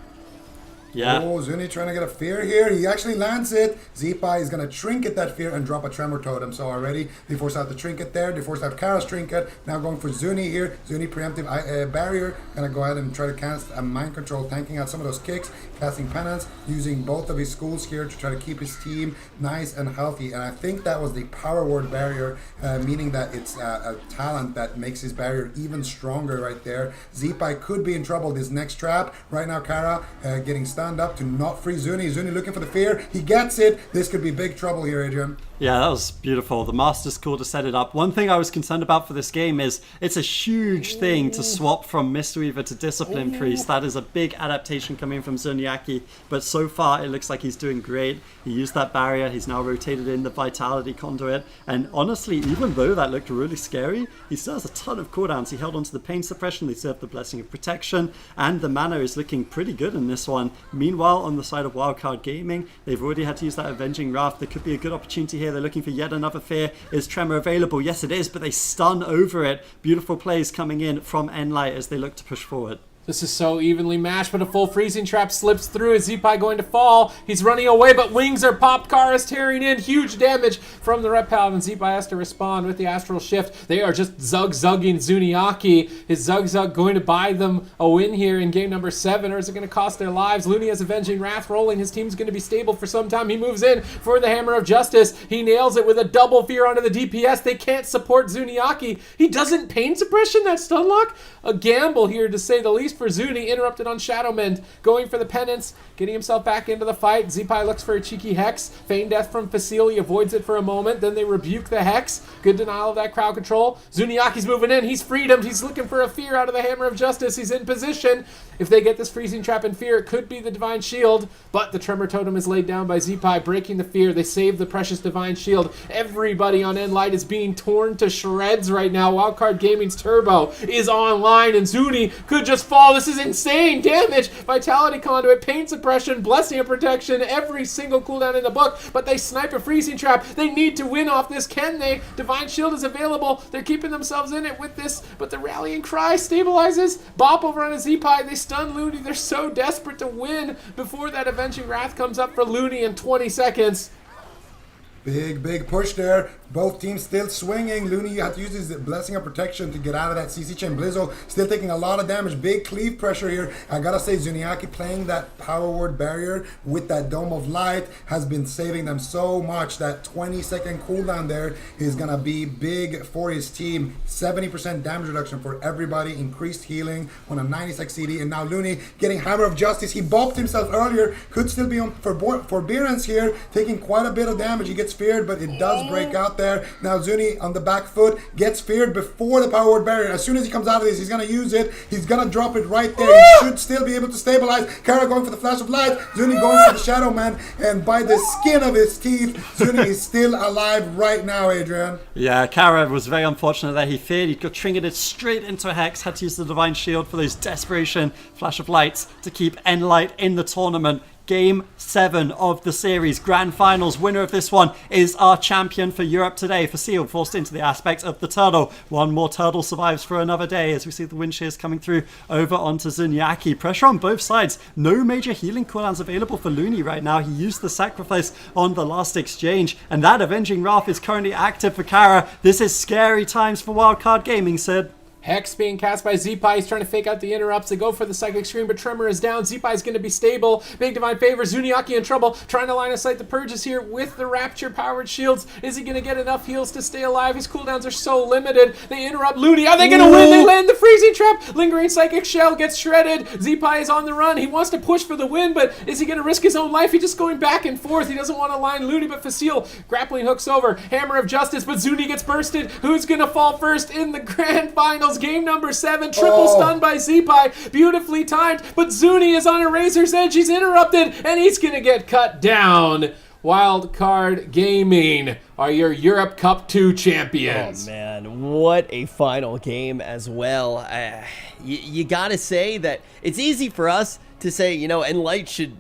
Yeah. Oh, Zuni trying to get a fear here. He actually lands it. Zeepai is going to trinket that fear and drop a tremor totem. So already they force out the trinket there. They force out Kara's trinket. Now going for Zuni here. Zuni preemptive barrier. Going to go ahead and try to cast a mind control, tanking out some of those kicks, casting penance, using both of his schools here to try to keep his team nice and healthy. And I think that was the power word barrier, meaning that it's a talent that makes his barrier even stronger right there. Zeepai could be in trouble this next trap. Right now Kara getting stunned up to not free Zuni. Zuni looking for the fear. He gets it. This could be big trouble here, Adrian. Yeah, that was beautiful. The Master's call to set it up. One thing I was concerned about for this game is it's a huge thing to swap from Mistweaver to Discipline Priest. That is a big adaptation coming from Zuniaki, but so far it looks like he's doing great. He used that barrier, he's now rotated in the Vitality Conduit, and honestly, even though that looked really scary, he still has a ton of cooldowns. He held onto the Pain Suppression, they served the Blessing of Protection, and the mana is looking pretty good in this one. Meanwhile, on the side of Wildcard Gaming, they've already had to use that Avenging Wrath. There could be a good opportunity here. They're looking for yet another Fear. Is Tremor available? Yes, it is, but they stun over it. Beautiful plays coming in from nLite as they look to push forward. This is so evenly matched, but a full freezing trap slips through. Is Zeepai going to fall? He's running away, but wings are popped. Kara is tearing in. Huge damage from the Ret Paladin. Zeepai has to respond with the Astral Shift. They are just zug-zugging Zuniaki. Is Zug-Zug going to buy them a win here in game number 7, or is it going to cost their lives? Looney has Avenging Wrath rolling. His team's going to be stable for some time. He moves in for the Hammer of Justice. He nails it with a double fear onto the DPS. They can't support Zuniaki. He doesn't Pain Suppression that stun lock. A gamble here, to say the least, for Zuni. Interrupted on Shadowmend, going for the penance, getting himself back into the fight. Zeepai looks for a cheeky Hex. Feign Death from Facile, he avoids it for a moment, then they rebuke the Hex. Good denial of that crowd control. Zuniaki's moving in, he's freedomed, he's looking for a Fear out of the Hammer of Justice. He's in position. If they get this freezing trap and Fear, it could be the Divine Shield, but the Tremor Totem is laid down by Zeepai, breaking the Fear. They save the precious Divine Shield. Everybody on nLite is being torn to shreds right now. Wildcard Gaming's Turbo is online, and Zuni could just fall. This is insane damage. Vitality Conduit, Pain Suppression, Blessing of Protection, every single cooldown in the book, but they snipe a freezing trap. They need to win off this. Can they? Divine Shield is available. They're keeping themselves in it with this, but the Rallying Cry stabilizes. Bop over on a Zeepai. They stun Looney. They're so desperate to win before that Avenging Wrath comes up for Looney in 20 seconds. Big push there. Both teams still swinging. Looney, you have to use his Blessing of Protection to get out of that CC chain. Blizzo still taking a lot of damage. Big cleave pressure here. I gotta say, Zuniaki playing that Power Word barrier with that Dome of Light has been saving them so much. That 20-second cooldown there is gonna be big for his team. 70% damage reduction for everybody. Increased healing on a 96 CD. And now Looney getting Hammer of Justice. He bopped himself earlier. Could still be on forbearance here. Taking quite a bit of damage. He gets feared, but it does break out there. Now Zuni on the back foot gets feared before the Power Word barrier. As soon as he comes out of this, he's going to use it. He's going to drop it right there. He should still be able to stabilize. Kara going for the Flash of Light. Zuni going for the Shadow Man. And by the skin of his teeth, Zuni is still alive right now, Adrian. Yeah, Kara was very unfortunate that he feared. He got trinketed straight into a Hex. Had to use the Divine Shield for those desperation Flash of Lights to keep nLite in the tournament. Game 7 of the series, Grand Finals. Winner of this one is our champion for Europe today. Facile forced into the aspect of the turtle. One more turtle survives for another day as we see the wind shears coming through over onto Zuniaki. Pressure on both sides. No major healing cooldowns available for Looney right now. He used the sacrifice on the last exchange, and that Avenging Wrath is currently active for Kara. This is scary times for Wildcard Gaming, Sid. Hex being cast by Zeepai. He's trying to fake out the interrupts. They go for the Psychic Scream, but Tremor is down. Zeepai is going to be stable. Big Divine Favor. Zuniaki in trouble. Trying to line of sight the Purges here with the Rapture powered shields. Is he going to get enough heals to stay alive? His cooldowns are so limited. They interrupt Looney. Are they going to win? They land the Freezing Trap. Lingering Psychic Shell gets shredded. Zeepai is on the run. He wants to push for the win, but is he going to risk his own life? He's just going back and forth. He doesn't want to line Looney, but Facile grappling hooks over. Hammer of Justice, but Zuni gets bursted. Who's going to fall first in the Grand Finals? Game number 7. Triple stun by Zeepai. Beautifully timed, but Zuni is on a razor's edge. He's interrupted, and he's going to get cut down. Wildcard Gaming are your Europe Cup 2 champions. Oh, man. What a final game as well. You got to say that it's easy for us to say, you know, nLite should